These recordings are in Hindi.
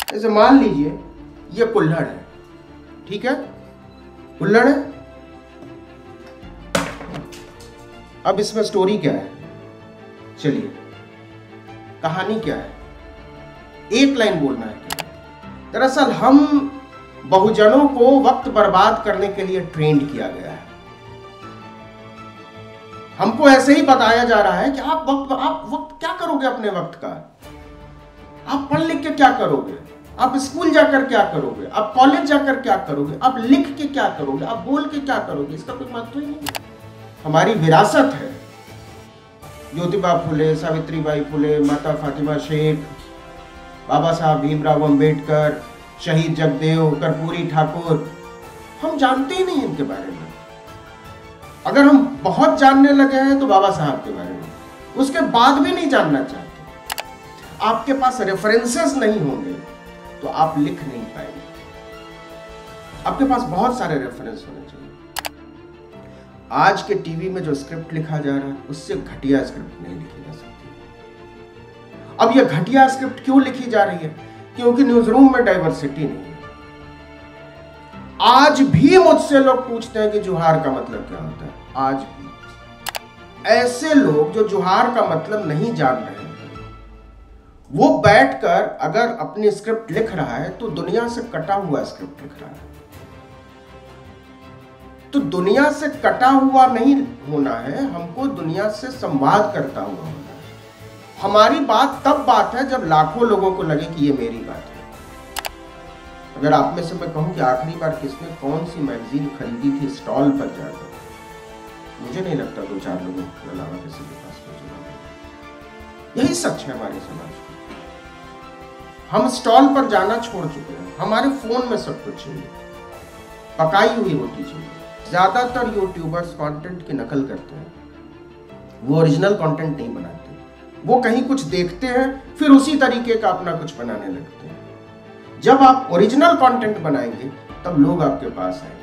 जैसे मान लीजिए ये कुल्हड़ है, ठीक है, कुल्हड़ है। अब इसमें स्टोरी क्या है, चलिए कहानी क्या है, एक लाइन बोलना है क्या? दरअसल हम बहुजनों को वक्त बर्बाद करने के लिए ट्रेंड किया गया है। हमको ऐसे ही बताया जा रहा है कि आप वक्त क्या करोगे अपने वक्त का? आप पढ़ लिख के क्या करोगे? आप स्कूल जाकर क्या करोगे? आप कॉलेज जाकर क्या करोगे? आप लिख के क्या करोगे? आप बोल के क्या करोगे? इसका कोई महत्व ही नहीं। हमारी विरासत है, ज्योतिबा फुले, सावित्रीबाई फुले, माता फातिमा शेख, बाबा साहब भीमराव अंबेडकर, शहीद जगदेव, कर्पूरी ठाकुर। हम जानते ही नहीं इनके बारे में। अगर हम बहुत जानने लगे हैं तो बाबा साहब के बारे में, उसके बाद भी नहीं जानना चाहते। आपके पास रेफरेंसेस नहीं होंगे तो आप लिख नहीं पाएंगे। आपके पास बहुत सारे रेफरेंस होने चाहिए। आज के टीवी में जो स्क्रिप्ट लिखा जा रहा है उससे घटिया स्क्रिप्ट नहीं लिखी जा सकती। अब यह घटिया स्क्रिप्ट क्यों लिखी जा रही है? क्योंकि न्यूज रूम में डाइवर्सिटी नहीं है। आज भी मुझसे लोग पूछते हैं कि जुहार का मतलब क्या होता है। आज भी ऐसे लोग जो जुहार का मतलब नहीं जान रहे हैं, वो बैठकर अगर अपनी स्क्रिप्ट लिख रहा है तो दुनिया से कटा हुआ स्क्रिप्ट लिख रहा है। तो दुनिया से कटा हुआ नहीं होना है, हमको दुनिया से संवाद करता हुआ होना है। हमारी बात तब बात है जब लाखों लोगों को लगे कि ये मेरी बात है। अगर आप में से मैं कहूं कि आखिरी बार किसने कौन सी मैगजीन खरीदी थी स्टॉल पर जाकर, मुझे नहीं लगता 2-4 लोगों के अलावा किसी के पास पहुंचना। यही सच है हमारे समाज में। हम स्टॉल पर जाना छोड़ चुके हैं। हमारे फोन में सब कुछ चाहिए, पकाई हुई रोटी चाहिए। ज्यादातर यूट्यूबर्स कंटेंट की नकल करते हैं, वो ओरिजिनल कंटेंट नहीं बनाते। वो कहीं कुछ देखते हैं फिर उसी तरीके का अपना कुछ बनाने लगते हैं। जब आप ओरिजिनल कंटेंट बनाएंगे तब लोग आपके पास आएंगे।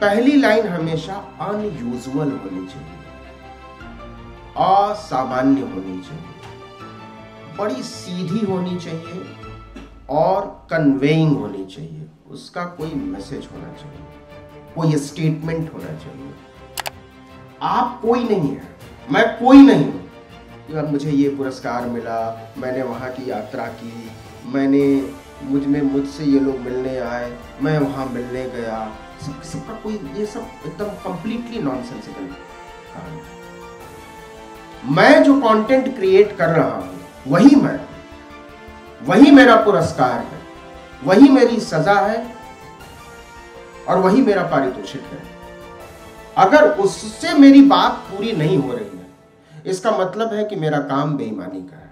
पहली लाइन हमेशा अनयूजुअल होनी चाहिए, असामान्य होनी चाहिए, बड़ी सीधी होनी चाहिए और कन्वेइंग होनी चाहिए। उसका कोई मैसेज होना चाहिए, कोई स्टेटमेंट होना चाहिए। आप कोई नहीं है, मैं कोई नहीं हूं कि अब मुझे ये पुरस्कार मिला, मैंने वहां की यात्रा की, मुझसे ये लोग मिलने आए, मैं वहां मिलने गया। सबका कोई, ये सब एकदम कंप्लीटली नॉनसेंसिकल कहानी। मैं जो कंटेंट क्रिएट कर रहा हूं वही मैं, वही मेरा पुरस्कार है, वही मेरी सजा है और वही मेरा पारितोषिक है। अगर उससे मेरी बात पूरी नहीं हो रही है, इसका मतलब है कि मेरा काम बेईमानी का है।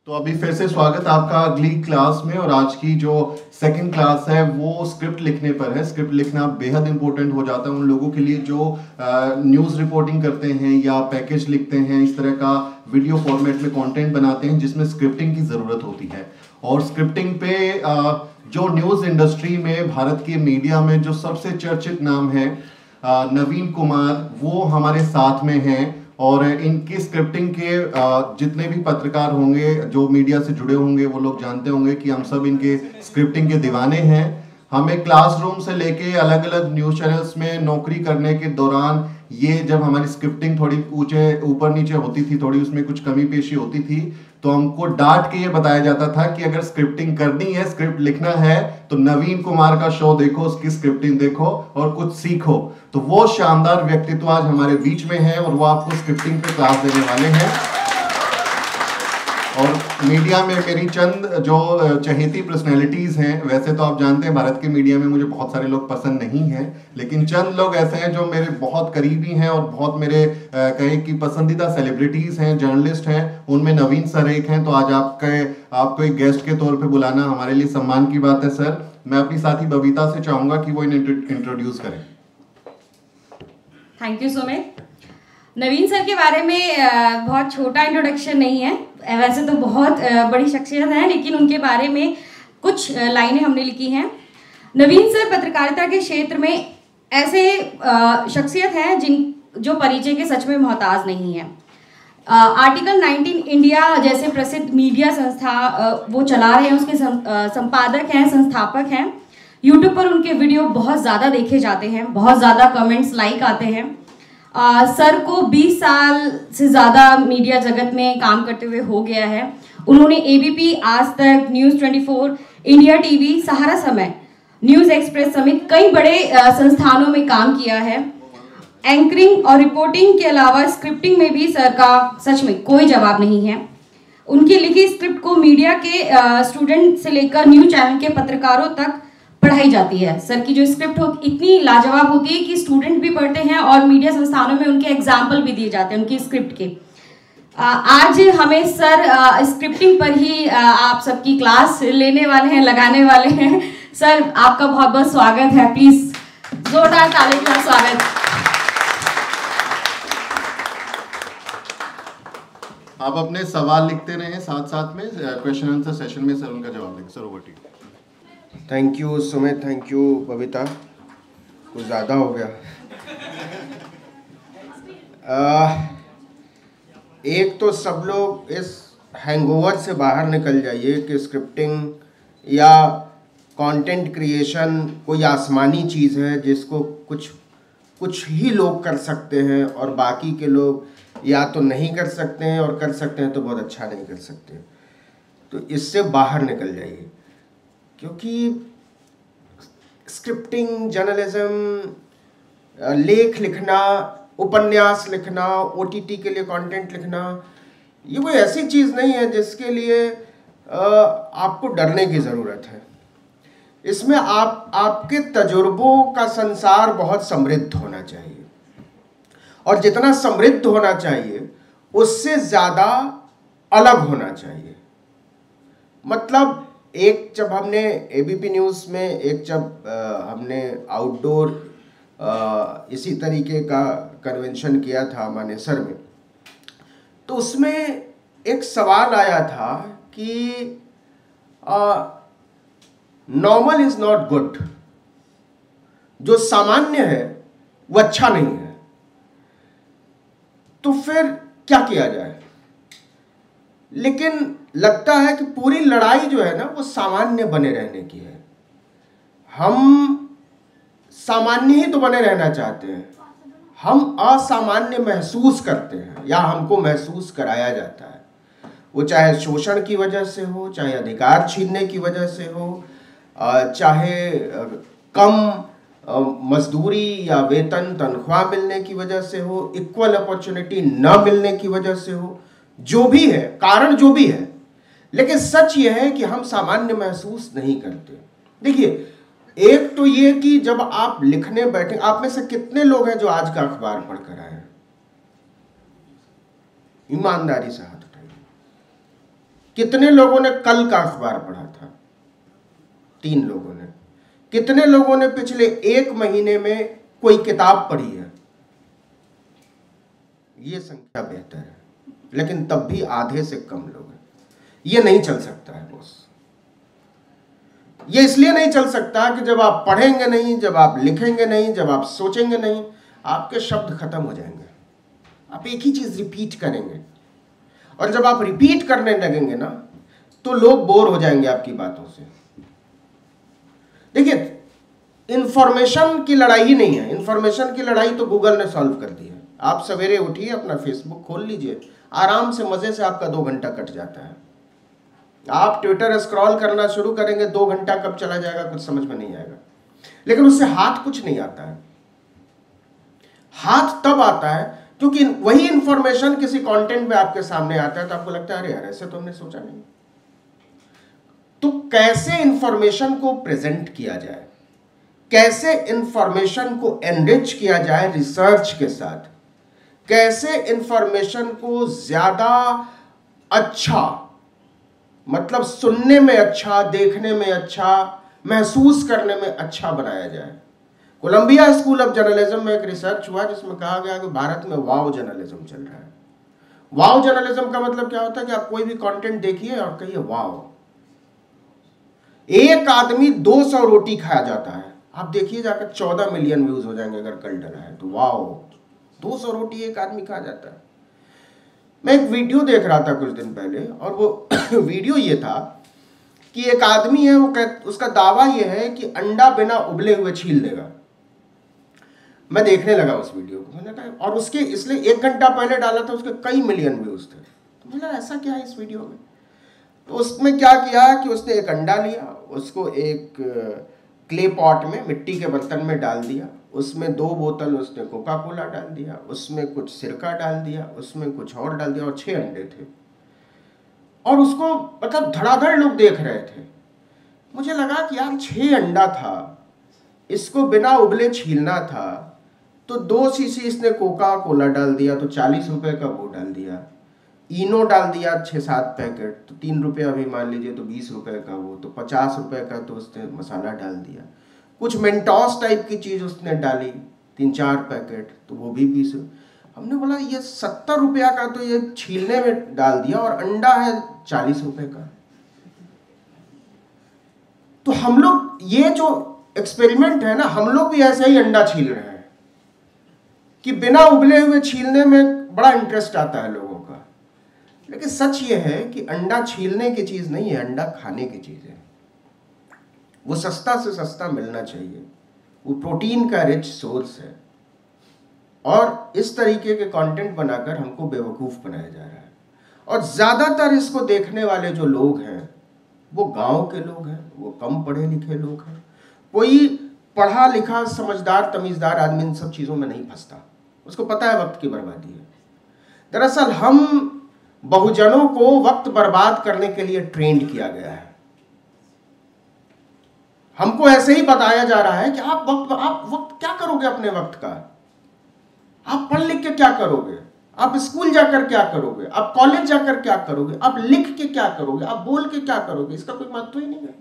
तो अभी फिर से स्वागत आपका अगली क्लास में। और आज की जो सेकंड क्लास है वो स्क्रिप्ट लिखने पर है। स्क्रिप्ट लिखना बेहद इंपॉर्टेंट हो जाता है उन लोगों के लिए जो न्यूज़ रिपोर्टिंग करते हैं या पैकेज लिखते हैं, इस तरह का वीडियो फॉर्मेट में कंटेंट बनाते हैं जिसमें स्क्रिप्टिंग की ज़रूरत होती है। और स्क्रिप्टिंग पे जो न्यूज़ इंडस्ट्री में, भारत के मीडिया में जो सबसे चर्चित नाम है नवीन कुमार, वो हमारे साथ में हैं। और इनकी स्क्रिप्टिंग के जितने भी पत्रकार होंगे जो मीडिया से जुड़े होंगे वो लोग जानते होंगे कि हम सब इनके स्क्रिप्टिंग के दीवाने हैं। हमें क्लासरूम से लेके अलग अलग न्यूज़ चैनल्स में नौकरी करने के दौरान ये जब हमारी स्क्रिप्टिंग थोड़ी ऊपर नीचे होती थी, थोड़ी उसमें कुछ कमी पेशी होती थी, तो हमको डांट के ये बताया जाता था कि अगर स्क्रिप्टिंग करनी है, स्क्रिप्ट लिखना है, तो नवीन कुमार का शो देखो, उसकी स्क्रिप्टिंग देखो और कुछ सीखो। तो वो शानदार व्यक्तित्व आज हमारे बीच में है और वो आपको स्क्रिप्टिंग पे क्लास देने वाले हैं। और मीडिया में मेरी चंद जो चहेती पर्सनैलिटीज़ हैं, वैसे तो आप जानते हैं भारत के मीडिया में मुझे बहुत सारे लोग पसंद नहीं हैं, लेकिन चंद लोग ऐसे हैं जो मेरे बहुत करीबी हैं और बहुत मेरे कहे कि पसंदीदा सेलिब्रिटीज़ हैं, जर्नलिस्ट हैं। उनमें नवीन सर एक हैं। तो आज आपको एक गेस्ट के तौर पे बुलाना हमारे लिए सम्मान की बात है सर। मैं अपनी साथी बबीता से चाहूँगा कि वो इन्हें इंट्रोड्यूस करें। Thank you Sumit. Naveen sir के बारे में बहुत छोटा इंट्रोडक्शन नहीं है, वैसे तो बहुत बड़ी शख्सियत है, लेकिन उनके बारे में कुछ लाइनें हमने लिखी हैं। नवीन सर पत्रकारिता के क्षेत्र में ऐसे शख्सियत हैं जो परिचय के सच में मोहताज नहीं है। आर्टिकल 19 इंडिया जैसे प्रसिद्ध मीडिया संस्था वो चला रहे हैं, उसके संपादक हैं, संस्थापक हैं। यूट्यूब पर उनके वीडियो बहुत ज़्यादा देखे जाते हैं, बहुत ज़्यादा कमेंट्स लाइक आते हैं। सर को 20 साल से ज़्यादा मीडिया जगत में काम करते हुए हो गया है। उन्होंने एबीपी, आज तक, न्यूज़ 24, इंडिया टीवी, सहारा समय, न्यूज़ एक्सप्रेस समेत कई बड़े संस्थानों में काम किया है। एंकरिंग और रिपोर्टिंग के अलावा स्क्रिप्टिंग में भी सर का सच में कोई जवाब नहीं है। उनकी लिखी स्क्रिप्ट को मीडिया के स्टूडेंट से लेकर न्यूज़ चैनल के पत्रकारों तक पढ़ाई जाती है। सर की जो स्क्रिप्ट इतनी लाजवाब होती है कि स्टूडेंट भी पढ़ते हैं और मीडिया संस्थानों में उनके एग्जाम्पल भी दिए जाते हैं उनकी स्क्रिप्ट के। आज हमें सर स्क्रिप्टिंग पर ही आप सबकी क्लास लेने वाले हैं, लगाने वाले हैं। सर आपका बहुत बहुत स्वागत है, प्लीज जोरदार ताली के साथ स्वागत। आप अपने सवाल लिखते रहें, साथ साथ में क्वेश्चन आंसर सेशन में सर उनका जवाब देंगे। Sir over to you. Thank you Sumit, thank you Babita, कुछ ज़्यादा हो गया। एक तो सब लोग इस हैंगओवर से बाहर निकल जाइए कि स्क्रिप्टिंग या कंटेंट क्रिएशन कोई आसमानी चीज़ है जिसको कुछ ही लोग कर सकते हैं और बाकी के लोग या तो नहीं कर सकते हैं और कर सकते हैं तो बहुत अच्छा नहीं कर सकते। तो इससे बाहर निकल जाइए, क्योंकि स्क्रिप्टिंग, जर्नलिज्म, लेख लिखना, उपन्यास लिखना, ओटीटी के लिए कंटेंट लिखना, ये कोई ऐसी चीज़ नहीं है जिसके लिए आपको डरने की ज़रूरत है। इसमें आपके तजुर्बों का संसार बहुत समृद्ध होना चाहिए, और जितना समृद्ध होना चाहिए उससे ज़्यादा अलग होना चाहिए। मतलब एक जब हमने एबीपी न्यूज़ में हमने आउटडोर इसी तरीके का कन्वेंशन किया था मानेसर में, तो उसमें एक सवाल आया था कि नॉर्मल इज नॉट गुड, जो सामान्य है वो अच्छा नहीं है, तो फिर क्या किया जाए। लेकिन लगता है कि पूरी लड़ाई जो है ना वो सामान्य बने रहने की है। हम सामान्य ही तो बने रहना चाहते हैं, हम असामान्य महसूस करते हैं या हमको महसूस कराया जाता है, वो चाहे शोषण की वजह से हो, चाहे अधिकार छीनने की वजह से हो, चाहे कम मजदूरी या वेतन तनख्वाह मिलने की वजह से हो, इक्वल अपॉर्चुनिटी न मिलने की वजह से हो, जो भी है कारण, जो भी है। लेकिन सच यह है कि हम सामान्य महसूस नहीं करते। देखिए, एक तो ये कि जब आप लिखने बैठे, आप में से कितने लोग हैं जो आज का अखबार पढ़कर आए हैं? ईमानदारी से हाथ उठाइए। कितने लोगों ने कल का अखबार पढ़ा था? 3 लोगों ने। कितने लोगों ने पिछले 1 महीने में कोई किताब पढ़ी है? ये संख्या बेहतर है, लेकिन तब भी आधे से कम लोग हैं। ये नहीं चल सकता है बॉस। ये इसलिए नहीं चल सकता कि जब आप पढ़ेंगे नहीं, जब आप लिखेंगे नहीं, जब आप सोचेंगे नहीं, आपके शब्द खत्म हो जाएंगे। आप एक ही चीज रिपीट करेंगे, और जब आप रिपीट करने लगेंगे ना तो लोग बोर हो जाएंगे आपकी बातों से। देखिए, इंफॉर्मेशन की लड़ाई ही नहीं है। इंफॉर्मेशन की लड़ाई तो गूगल ने सॉल्व कर दी है। आप सवेरे उठिए, अपना फेसबुक खोल लीजिए, आराम से मजे से आपका 2 घंटा कट जाता है। आप ट्विटर स्क्रॉल करना शुरू करेंगे, 2 घंटा कब चला जाएगा कुछ समझ में नहीं आएगा। लेकिन उससे हाथ कुछ नहीं आता है। हाथ तब आता है क्योंकि वही इंफॉर्मेशन किसी कंटेंट में आपके सामने आता है तो आपको लगता है अरे यार ऐसे तो हमने सोचा नहीं। तो कैसे इंफॉर्मेशन को प्रेजेंट किया जाए, कैसे इंफॉर्मेशन को एनरिच किया जाए रिसर्च के साथ, कैसे इंफॉर्मेशन को ज्यादा अच्छा, मतलब सुनने में अच्छा, देखने में अच्छा, महसूस करने में अच्छा बनाया जाए। कोलंबिया स्कूल ऑफ जर्नलिज्म में एक रिसर्च हुआ जिसमें कहा गया कि भारत में वाव जर्नलिज्म चल रहा है। वाव जर्नलिज्म का मतलब क्या होता है कि आप कोई भी कंटेंट देखिए और कहिए वाव। एक आदमी 200 रोटी खाया जाता है, आप देखिए जाकर 14 मिलियन व्यूज हो जाएंगे अगर कल डला है तो। वाव, 200 रोटी एक आदमी खा जाता है। मैं एक वीडियो देख रहा था कुछ दिन पहले और वो वीडियो ये था कि एक आदमी है, वो उसका दावा ये है कि अंडा बिना उबले हुए छील देगा। मैं देखने लगा उस वीडियो को, मैंने कहा, और उसके इसलिए 1 घंटा पहले डाला था, उसके कई मिलियन व्यूज थे। तो मैंने कहा ऐसा क्या है इस वीडियो में। तो उसमें क्या किया कि उसने एक अंडा लिया, उसको एक क्ले पॉट में, मिट्टी के बर्तन में डाल दिया, उसमें 2 बोतल उसने कोका कोला डाल दिया, उसमें कुछ सिरका डाल दिया, उसमें कुछ और डाल दिया और 6 अंडे थे। और उसको मतलब धड़ाधड़ लोग देख रहे थे। मुझे लगा कि यार 6 अंडा था, इसको बिना उबले छीलना था, तो 2 सीसी इसने कोका कोला डाल दिया तो 40 रुपए का वो डाल दिया, इनो डाल दिया 6-7 पैकेट तो 3 रुपये, अभी मान लीजिए तो 20 रुपए का वो, तो 50 रुपए का तो उसने मसाला डाल दिया, कुछ मेंटोस टाइप की चीज उसने डाली 3-4 पैकेट तो वो भी 20। हमने बोला ये 70 रुपया का तो ये छीलने में डाल दिया और अंडा है 40 रुपए का। तो हम लोग ये जो एक्सपेरिमेंट है ना, हम लोग भी ऐसे ही अंडा छील रहे हैं कि बिना उबले हुए छीलने में बड़ा इंटरेस्ट आता है लोगों का। लेकिन सच ये है कि अंडा छीलने की चीज नहीं है, अंडा खाने की चीज है। वो सस्ता से सस्ता मिलना चाहिए, वो प्रोटीन का रिच सोर्स है। और इस तरीके के कंटेंट बनाकर हमको बेवकूफ बनाया जा रहा है। और ज्यादातर इसको देखने वाले जो लोग हैं वो गांव के लोग हैं, वो कम पढ़े लिखे लोग हैं। कोई पढ़ा लिखा समझदार तमीजदार आदमी इन सब चीजों में नहीं फंसता, उसको पता है वक्त की बर्बादी है। दरअसल हम बहुजनों को वक्त बर्बाद करने के लिए ट्रेंड किया गया है। हमको ऐसे ही बताया जा रहा है कि आप वक्त क्या करोगे अपने वक्त का, आप पढ़ लिख के क्या करोगे, आप स्कूल जाकर क्या करोगे, आप कॉलेज जाकर क्या करोगे, आप लिख के क्या करोगे, आप बोल के क्या करोगे, इसका कोई महत्व ही नहीं है।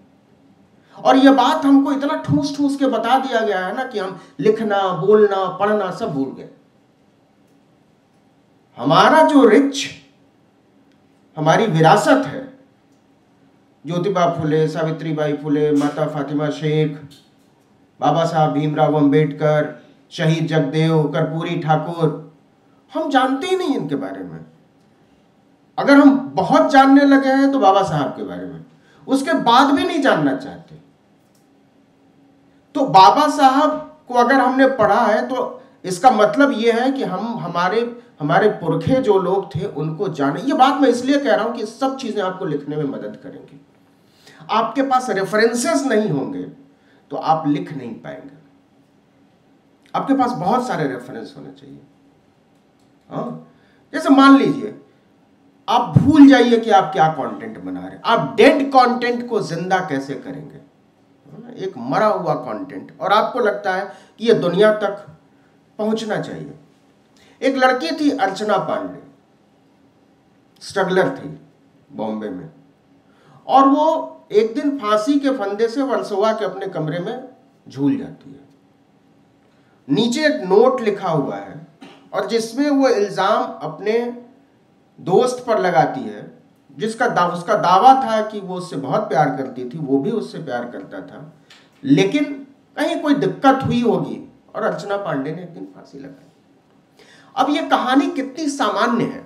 और यह बात हमको इतना ठूस ठूस के बता दिया गया है ना कि हम लिखना, बोलना, पढ़ना सब भूल गए। हमारा जो रिच हमारी विरासत है, ज्योतिबा फुले, सावित्रीबाई फुले, माता फातिमा शेख, बाबा साहब भीमराव अंबेडकर, शहीद जगदेव, कर्पूरी ठाकुर, हम जानते ही नहीं इनके बारे में। अगर हम बहुत जानने लगे हैं तो बाबा साहब के बारे में, उसके बाद भी नहीं जानना चाहते। तो बाबा साहब को अगर हमने पढ़ा है तो इसका मतलब यह है कि हम हमारे पुरखे जो लोग थे उनको जाने। ये बात मैं इसलिए कह रहा हूं कि सब चीजें आपको लिखने में मदद करेंगी। आपके पास रेफरेंसेस नहीं होंगे तो आप लिख नहीं पाएंगे। आपके पास बहुत सारे रेफरेंस होने चाहिए। हाँ, जैसे मान लीजिए आप भूल जाइए कि आप क्या कंटेंट बना रहे हैं, आप डेड कंटेंट को जिंदा कैसे करेंगे, एक मरा हुआ कंटेंट, और आपको लगता है कि यह दुनिया तक पहुंचना चाहिए। एक लड़की थी अर्चना पांडे, स्ट्रगलर थी बॉम्बे में, और वो एक दिन फांसी के फंदे से वर्सोवा के अपने कमरे में झूल जाती है। नीचे एक नोट लिखा हुआ है और जिसमें वो इल्जाम अपने दोस्त पर लगाती है, उसका दावा था कि वो उससे बहुत प्यार करती थी, वो भी उससे प्यार करता था, लेकिन कहीं कोई दिक्कत हुई होगी और अर्चना पांडे ने एक दिन फांसी लगाई। अब ये कहानी कितनी सामान्य है,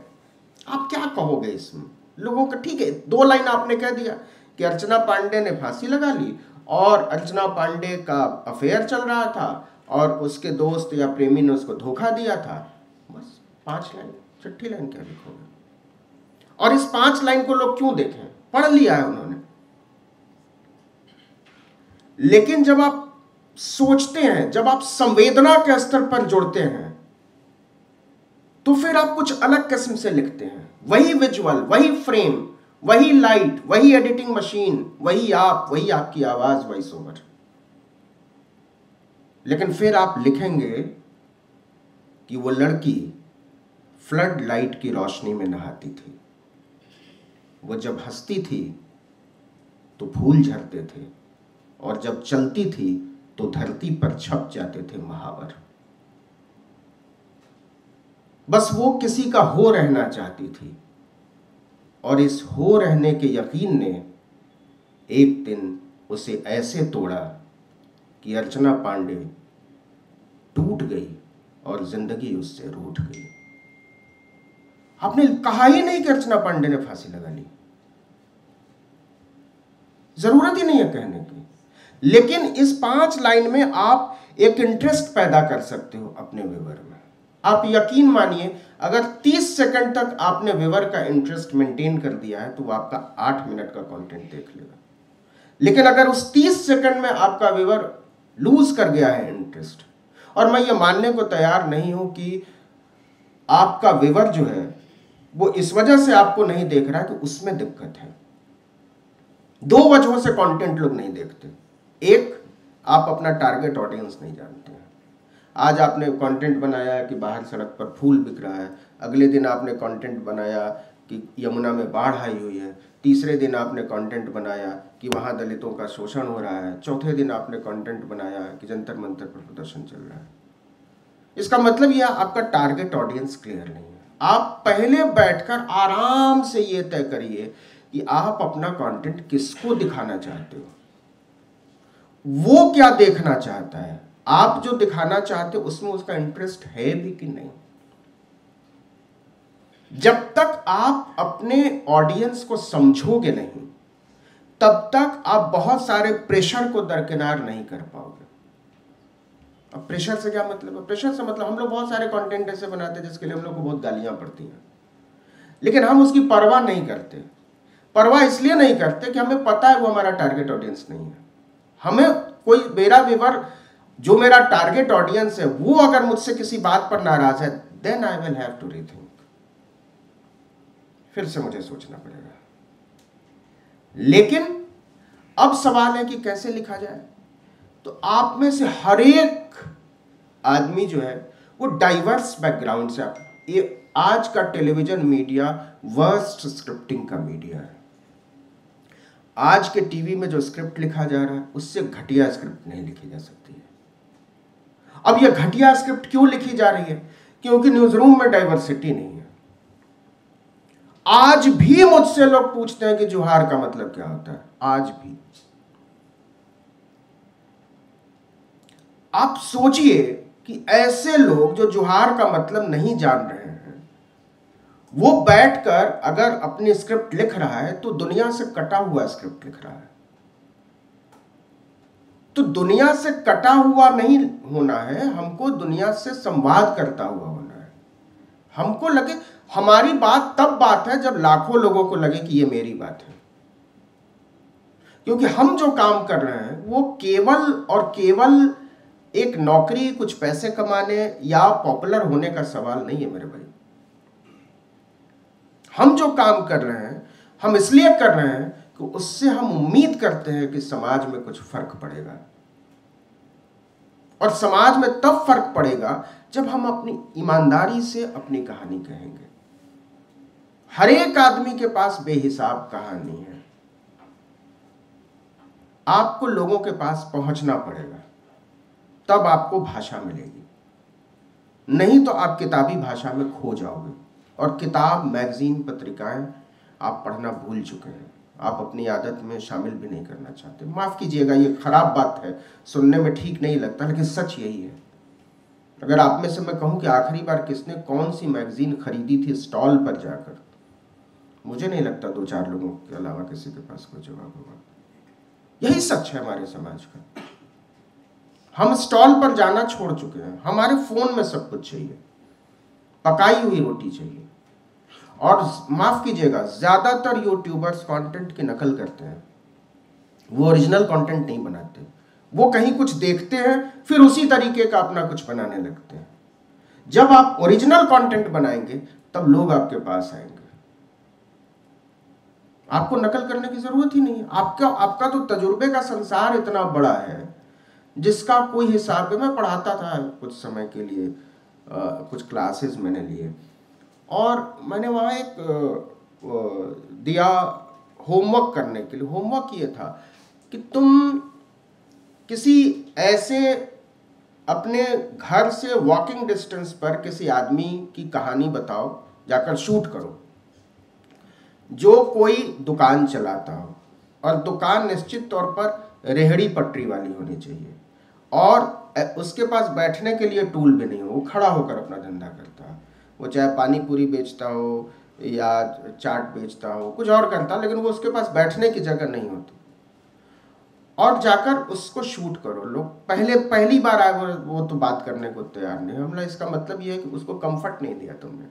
आप क्या कहोगे इसमें लोगों का? ठीक है, 2 लाइन आपने कह दिया कि अर्चना पांडे ने फांसी लगा ली और अर्चना पांडे का अफेयर चल रहा था और उसके दोस्त या प्रेमी ने उसको धोखा दिया था। बस 5 लाइन, 6 लाइन क्या लिखोगे? और इस 5 लाइन को लोग क्यों देखें? पढ़ लिया है उन्होंने। लेकिन जब आप सोचते हैं, जब आप संवेदना के स्तर पर जुड़ते हैं, तो फिर आप कुछ अलग किस्म से लिखते हैं, वही विजुअल, वही फ्रेम, वही लाइट, वही एडिटिंग मशीन, वही आपकी आवाज, वॉइस ओवर, लेकिन फिर आप लिखेंगे कि वो लड़की फ्लड लाइट की रोशनी में नहाती थी, वो जब हंसती थी तो फूल झरते थे, और जब चलती थी तो धरती पर छप जाते थे महावर। बस वो किसी का हो रहना चाहती थी, और इस हो रहने के यकीन ने एक दिन उसे ऐसे तोड़ा कि अर्चना पांडे टूट गई और जिंदगी उससे रूठ गई। आपने कहा ही नहीं कि अर्चना पांडे ने फांसी लगा ली, जरूरत ही नहीं है कहने की, लेकिन इस 5 लाइन में आप एक इंटरेस्ट पैदा कर सकते हो अपने व्यूअर में। आप यकीन मानिए, अगर 30 सेकंड तक आपने व्यूअर का इंटरेस्ट मेंटेन कर दिया है तो वो आपका 8 मिनट का कंटेंट देख लेगा। लेकिन अगर उस 30 सेकंड में आपका व्यूअर लूज कर गया है इंटरेस्ट, और मैं ये मानने को तैयार नहीं हूं कि आपका व्यूअर जो है वो इस वजह से आपको नहीं देख रहा है कि उसमें दिक्कत है। 2 वजहों से कंटेंट लोग नहीं देखते। एक, आप अपना टारगेट ऑडियंस नहीं जानते हैं। आज आपने कंटेंट बनाया कि बाहर सड़क पर फूल बिक रहा है, अगले दिन आपने कंटेंट बनाया कि यमुना में बाढ़ आई हुई है, तीसरे दिन आपने कंटेंट बनाया कि वहाँ दलितों का शोषण हो रहा है, चौथे दिन आपने कंटेंट बनाया कि जंतर मंतर पर प्रदर्शन चल रहा है। इसका मतलब यह आपका टारगेट ऑडियंस क्लियर नहीं है। आप पहले बैठकर आराम से ये तय करिए कि आप अपना कंटेंट किसको दिखाना चाहते हो, वो क्या देखना चाहता है, आप जो दिखाना चाहते हो उसमें उसका इंटरेस्ट है भी कि नहीं। जब तक आप अपने ऑडियंस को समझोगे नहीं, तब तक आप बहुत सारे प्रेशर को दरकिनार नहीं कर पाओगे। अब प्रेशर से क्या मतलब है? प्रेशर से मतलब हम लोग बहुत सारे कंटेंट ऐसे बनाते हैं जिसके लिए हम लोग को बहुत गालियां पड़ती हैं, लेकिन हम उसकी परवाह नहीं करते। परवाह इसलिए नहीं करते कि हमें पता है वो हमारा टारगेट ऑडियंस नहीं है। हमें कोई, मेरा व्यूअर जो मेरा टारगेट ऑडियंस है, वो अगर मुझसे किसी बात पर नाराज है, then I will have to rethink, फिर से मुझे सोचना पड़ेगा। लेकिन अब सवाल है कि कैसे लिखा जाए। तो आप में से हर एक आदमी जो है वो डाइवर्स बैकग्राउंड से, ये आज का टेलीविजन मीडिया वर्स्ट स्क्रिप्टिंग का मीडिया है। आज के टीवी में जो स्क्रिप्ट लिखा जा रहा है उससे घटिया स्क्रिप्ट नहीं लिखी जा सकती है। अब यह घटिया स्क्रिप्ट क्यों लिखी जा रही है? क्योंकि न्यूज रूम में डाइवर्सिटी नहीं है। आज भी मुझसे लोग पूछते हैं कि जोहार का मतलब क्या होता है। आज भी आप सोचिए कि ऐसे लोग जो जोहार का मतलब नहीं जान रहे हैं, वो बैठकर अगर अपनी स्क्रिप्ट लिख रहा है तो दुनिया से कटा हुआ स्क्रिप्ट लिख रहा है। तो दुनिया से कटा हुआ नहीं होना है, हमको दुनिया से संवाद करता हुआ होना है। हमको लगे, हमारी बात तब बात है जब लाखों लोगों को लगे कि ये मेरी बात है। क्योंकि हम जो काम कर रहे हैं वो केवल और केवल एक नौकरी, कुछ पैसे कमाने या पॉपुलर होने का सवाल नहीं है मेरे भाई। हम जो काम कर रहे हैं हम इसलिए कर रहे हैं कि उससे हम उम्मीद करते हैं कि समाज में कुछ फर्क पड़ेगा, और समाज में तब फर्क पड़ेगा जब हम अपनी ईमानदारी से अपनी कहानी कहेंगे। हर एक आदमी के पास बेहिसाब कहानी है। आपको लोगों के पास पहुंचना पड़ेगा, तब आपको भाषा मिलेगी, नहीं तो आप किताबी भाषा में खो जाओगे। और किताब, मैगजीन, पत्रिकाएं आप पढ़ना भूल चुके हैं, आप अपनी आदत में शामिल भी नहीं करना चाहते। माफ कीजिएगा, ये खराब बात है, सुनने में ठीक नहीं लगता, लेकिन सच यही है। अगर आप में से मैं कहूं कि आखिरी बार किसने कौन सी मैगजीन खरीदी थी स्टॉल पर जाकर, मुझे नहीं लगता 2-4 लोगों के अलावा किसी के पास कोई जवाब होगा। यही सच है हमारे समाज का। हम स्टॉल पर जाना छोड़ चुके हैं। हमारे फोन में सब कुछ चाहिए, पकाई हुई रोटी चाहिए। और माफ कीजिएगा, ज्यादातर यूट्यूबर्स कंटेंट की नकल करते हैं, वो ओरिजिनल कंटेंट नहीं बनाते। वो कहीं कुछ देखते हैं फिर उसी तरीके का अपना कुछ बनाने लगते हैं। जब आप ओरिजिनल कंटेंट बनाएंगे तब लोग आपके पास आएंगे। आपको नकल करने की जरूरत ही नहीं है। आपका तो तजुर्बे का संसार इतना बड़ा है जिसका कोई हिसाब। मैं पढ़ाता था कुछ समय के लिए, कुछ क्लासेस मैंने लिए, और मैंने वहाँ एक दिया होमवर्क करने के लिए। होमवर्क ये था कि तुम किसी ऐसे अपने घर से वॉकिंग डिस्टेंस पर किसी आदमी की कहानी बताओ, जाकर शूट करो, जो कोई दुकान चलाता हो, और दुकान निश्चित तौर पर रेहड़ी पटरी वाली होनी चाहिए, और उसके पास बैठने के लिए टूल भी नहीं हो, वो खड़ा होकर अपना धंधा करता है। वो चाहे पानी पूरी बेचता हो या चाट बेचता हो, कुछ और करता, लेकिन वो उसके पास बैठने की जगह नहीं होती। और जाकर उसको शूट करो। लोग पहली बार आए, वो तो बात करने को तैयार नहीं। हमला इसका मतलब ये है कि उसको कंफर्ट नहीं दिया तुमने,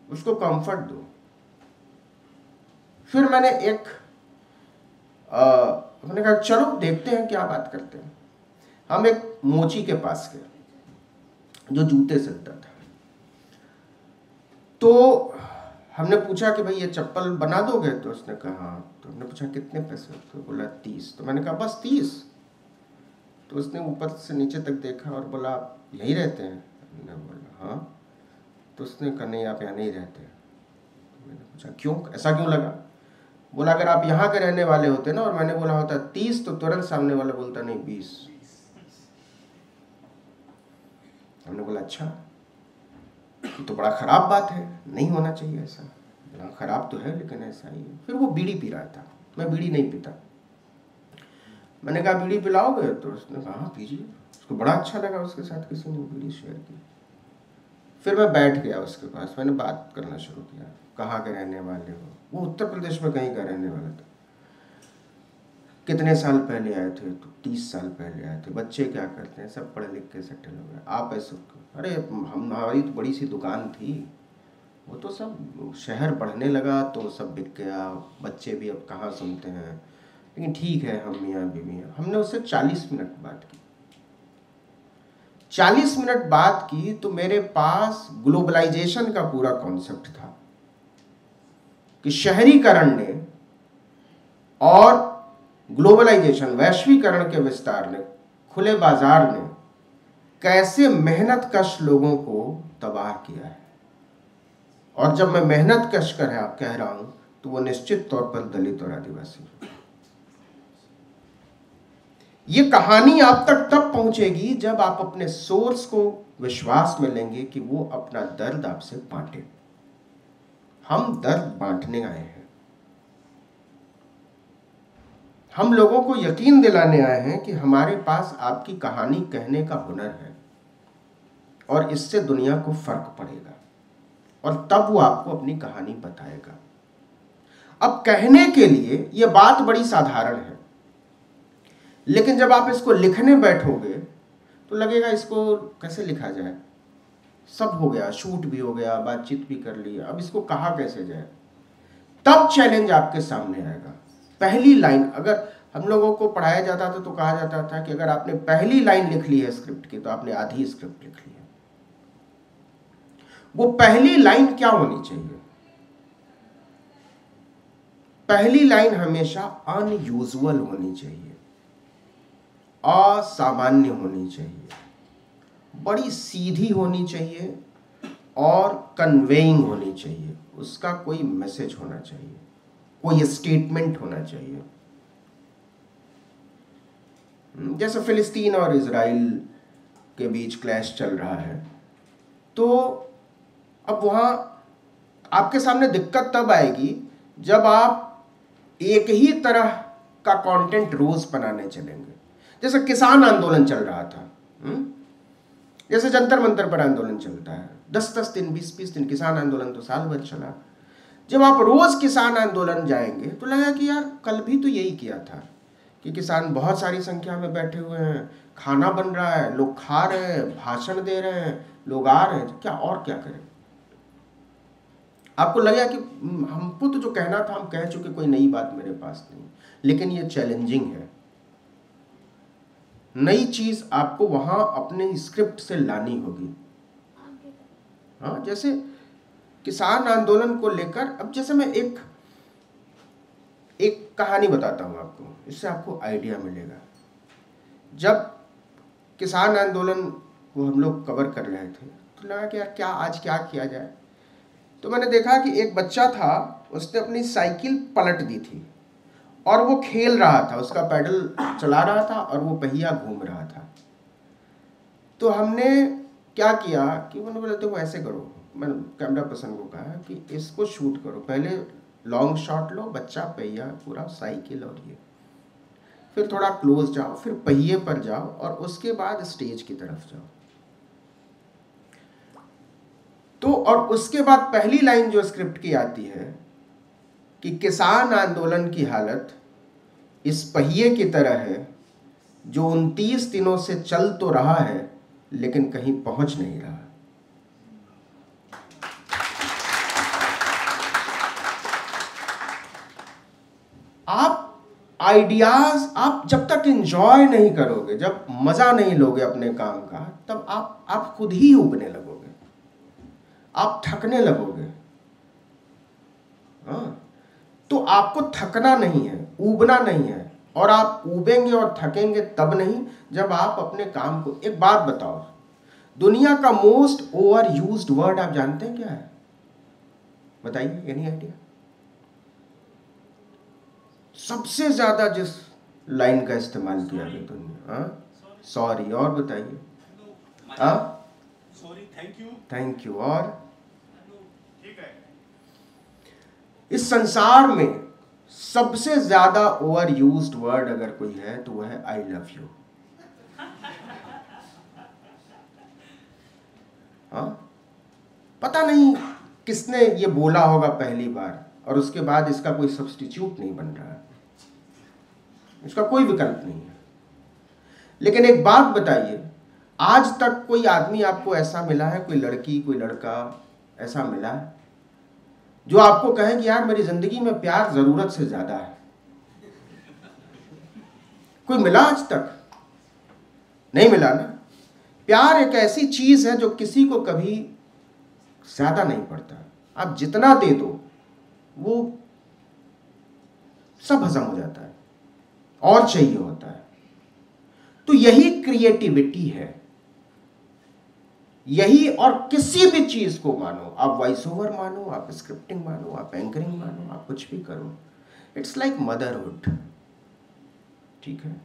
उसको कंफर्ट दो। फिर मैंने हमने कहा चलो देखते हैं क्या बात करते हैं। हम एक मोची के पास गए जो जूते सिलता था। तो हमने पूछा कि भाई ये चप्पल बना दोगे? तो उसने कहा हाँ। तो हमने पूछा कितने पैसे? तो बोला 30। तो मैंने कहा बस 30? तो उसने ऊपर से नीचे तक देखा और बोला आप यहीं रहते हैं? मैंने बोला हाँ। तो उसने कहा नहीं आप यहाँ नहीं रहते। तो मैंने पूछा क्यों, ऐसा क्यों लगा? बोला अगर आप यहाँ के रहने वाले होते ना और मैंने बोला होता 30 तो तुरंत सामने वाला बोलता नहीं 20। हमने बोला अच्छा, तो बड़ा खराब बात है, नहीं होना चाहिए ऐसा। बोला खराब तो है लेकिन ऐसा ही है। फिर वो बीड़ी पी रहा था, मैं बीड़ी नहीं पीता। मैंने कहा बीड़ी पिलाओगे? तो उसने कहा हाँ पीजिए। उसको बड़ा अच्छा लगा, उसके साथ किसी ने बीड़ी शेयर की। फिर मैं बैठ गया उसके पास, मैंने बात करना शुरू किया, कहाँ के रहने वाले हो? वो उत्तर प्रदेश में कहीं का रहने वाला था। कितने साल पहले आए थे? तो 30 साल पहले आए थे। बच्चे क्या करते हैं? सब पढ़े लिख के सेटल हो गए। आप ऐसे? अरे हमारी तो बड़ी सी दुकान थी, वो तो सब शहर बढ़ने लगा तो सब बिक गया, बच्चे भी अब कहाँ सुनते हैं, लेकिन ठीक है हम मियाँ बीवी हैं। हमने उससे 40 मिनट बात की। 40 मिनट बात की तो मेरे पास ग्लोबलाइजेशन का पूरा कॉन्सेप्ट था कि शहरीकरण ने और ग्लोबलाइजेशन, वैश्वीकरण के विस्तार ने, खुले बाजार ने कैसे मेहनत कश लोगों को तबाह किया है। और जब मैं मेहनत कश कह रहा हूं तो वो निश्चित तौर पर दलित और आदिवासी। ये कहानी आप तक तब पहुंचेगी जब आप अपने सोर्स को विश्वास में लेंगे कि वो अपना दर्द आपसे बांटे। हम दर्द बांटने आए हैं, हम लोगों को यकीन दिलाने आए हैं कि हमारे पास आपकी कहानी कहने का हुनर है और इससे दुनिया को फर्क पड़ेगा, और तब वो आपको अपनी कहानी बताएगा। अब कहने के लिए ये बात बड़ी साधारण है, लेकिन जब आप इसको लिखने बैठोगे तो लगेगा इसको कैसे लिखा जाए। सब हो गया, शूट भी हो गया, बातचीत भी कर ली, अब इसको कहा कैसे जाए। तब चैलेंज आपके सामने आएगा। पहली लाइन, अगर हम लोगों को पढ़ाया जाता था तो कहा जाता था कि अगर आपने पहली लाइन लिख ली है स्क्रिप्ट की तो आपने आधी स्क्रिप्ट लिख ली है। वो पहली लाइन क्या होनी चाहिए? पहली लाइन हमेशा अनयूजुअल होनी चाहिए, असामान्य होनी चाहिए, बड़ी सीधी होनी चाहिए और कन्वेइंग होनी चाहिए। उसका कोई मैसेज होना चाहिए, कोई स्टेटमेंट होना चाहिए। जैसे फिलिस्तीन और इजराइल के बीच क्लैश चल रहा है, तो अब वहाँ आपके सामने दिक्कत तब आएगी जब आप एक ही तरह का कंटेंट रोज बनाने चलेंगे। जैसे किसान आंदोलन चल रहा था, जैसे जंतर मंतर पर आंदोलन चलता है, 10-10 दिन, 20-20 दिन किसान आंदोलन तो साल भर चला। जब आप रोज किसान आंदोलन जाएंगे तो लगेगा कि यार कल भी तो यही किया था, कि किसान बहुत सारी संख्या में बैठे हुए हैं, खाना बन रहा है, लोग खा रहे हैं, भाषण दे रहे हैं, लोग आ रहे हैं, क्या और क्या करें। आपको लगेगा कि हमको तो जो कहना था हम कह चुके, कोई नई बात मेरे पास नहीं। लेकिन ये चैलेंजिंग है, नई चीज आपको वहां अपने स्क्रिप्ट से लानी होगी। हाँ, जैसे किसान आंदोलन को लेकर, अब जैसे मैं एक कहानी बताता हूं आपको, इससे आपको आइडिया मिलेगा। जब किसान आंदोलन को हम लोग कवर कर रहे थे तो लगा कि यार आज क्या किया जाए। तो मैंने देखा कि एक बच्चा था, उसने अपनी साइकिल पलट दी थी और वो खेल रहा था, उसका पैडल चला रहा था और वो पहिया घूम रहा था। तो हमने क्या किया कि मैंने बोला देखो ऐसे करो, मैंने कैमरा पर्सन को कहा कि इसको शूट करो, पहले लॉन्ग शॉट लो, बच्चा पहिया पूरा साइकिल और ये, फिर थोड़ा क्लोज जाओ, फिर पहिए पर जाओ और उसके बाद स्टेज की तरफ जाओ। तो और उसके बाद पहली लाइन जो स्क्रिप्ट की आती है कि किसान आंदोलन की हालत इस पहिए की तरह है जो 29 दिनों से चल तो रहा है लेकिन कहीं पहुंच नहीं रहा। आप आइडियाज, आप जब तक एंजॉय नहीं करोगे, जब मजा नहीं लोगे अपने काम का, तब आप खुद ही उबने लगोगे, आप थकने लगोगे। हाँ, तो आपको थकना नहीं है, ऊबना नहीं है, और आप ऊबेंगे और थकेंगे तब नहीं जब आप अपने काम को। एक बात बताओ, दुनिया का मोस्ट ओवर यूज्ड वर्ड आप जानते हैं क्या है? बताइए, एनी आइडिया? सबसे ज्यादा जिस लाइन का इस्तेमाल किया गया दुनिया, सॉरी, और बताइए, सॉरी, थैंक यू, और इस संसार में सबसे ज्यादा ओवर यूज्ड वर्ड अगर कोई है तो वह है आई लव यू। पता नहीं किसने ये बोला होगा पहली बार, और उसके बाद इसका कोई सब्स्टिट्यूट नहीं बन रहा है, इसका कोई विकल्प नहीं है। लेकिन एक बात बताइए, आज तक कोई आदमी आपको ऐसा मिला है, कोई लड़की, कोई लड़का ऐसा मिला है जो आपको कहे कि यार मेरी जिंदगी में प्यार जरूरत से ज्यादा है? कोई मिला आज तक? नहीं मिला ना। प्यार एक ऐसी चीज है जो किसी को कभी ज्यादा नहीं पड़ता, आप जितना दे दो वो सब हजम हो जाता है, और चाहिए होता है। तो यही क्रिएटिविटी है, यही, और किसी भी चीज को मानो, आप वॉइस ओवर मानो, आप स्क्रिप्टिंग मानो, आप एंकरिंग मानो, आप कुछ भी करो, इट्स लाइक मदरहुड। ठीक है,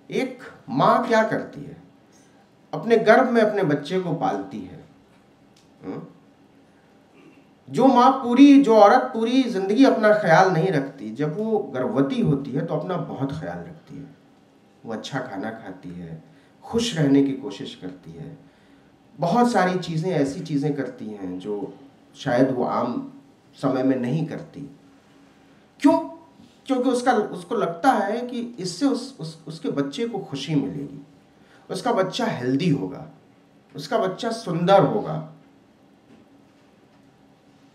एक माँ क्या करती है? अपने गर्भ में अपने बच्चे को पालती है। जो माँ जो औरत पूरी जिंदगी अपना ख्याल नहीं रखती, जब वो गर्भवती होती है तो अपना बहुत ख्याल रखती है। वो अच्छा खाना खाती है, खुश रहने की कोशिश करती है, बहुत सारी चीज़ें, ऐसी चीज़ें करती हैं जो शायद वो आम समय में नहीं करती। क्यों? क्योंकि उसको लगता है कि इससे उसके बच्चे को खुशी मिलेगी, उसका बच्चा हेल्दी होगा, उसका बच्चा सुंदर होगा।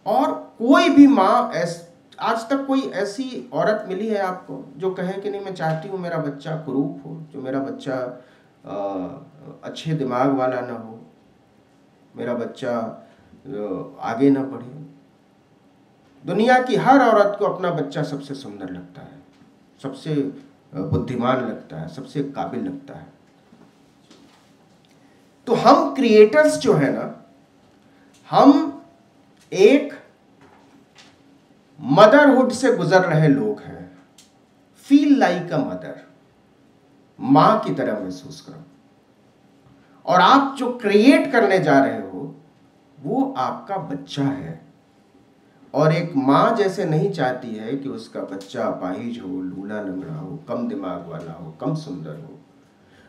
और कोई भी माँ आज तक कोई ऐसी औरत मिली है आपको जो कहे कि नहीं मैं चाहती हूँ मेरा बच्चा कुरूप हो, जो मेरा बच्चा अच्छे दिमाग वाला ना हो, मेरा बच्चा आगे ना बढ़े? दुनिया की हर औरत को अपना बच्चा सबसे सुंदर लगता है, सबसे बुद्धिमान लगता है, सबसे काबिल लगता है। तो हम क्रिएटर्स जो है ना, हम एक मदरहुड से गुजर रहे लोग हैं। फील लाइक अ मदर, मां की तरह महसूस करो। और आप जो क्रिएट करने जा रहे हो वो आपका बच्चा है। और एक माँ जैसे नहीं चाहती है कि उसका बच्चा अपाहिज हो, लूला लंगड़ा हो, कम दिमाग वाला हो, कम सुंदर हो,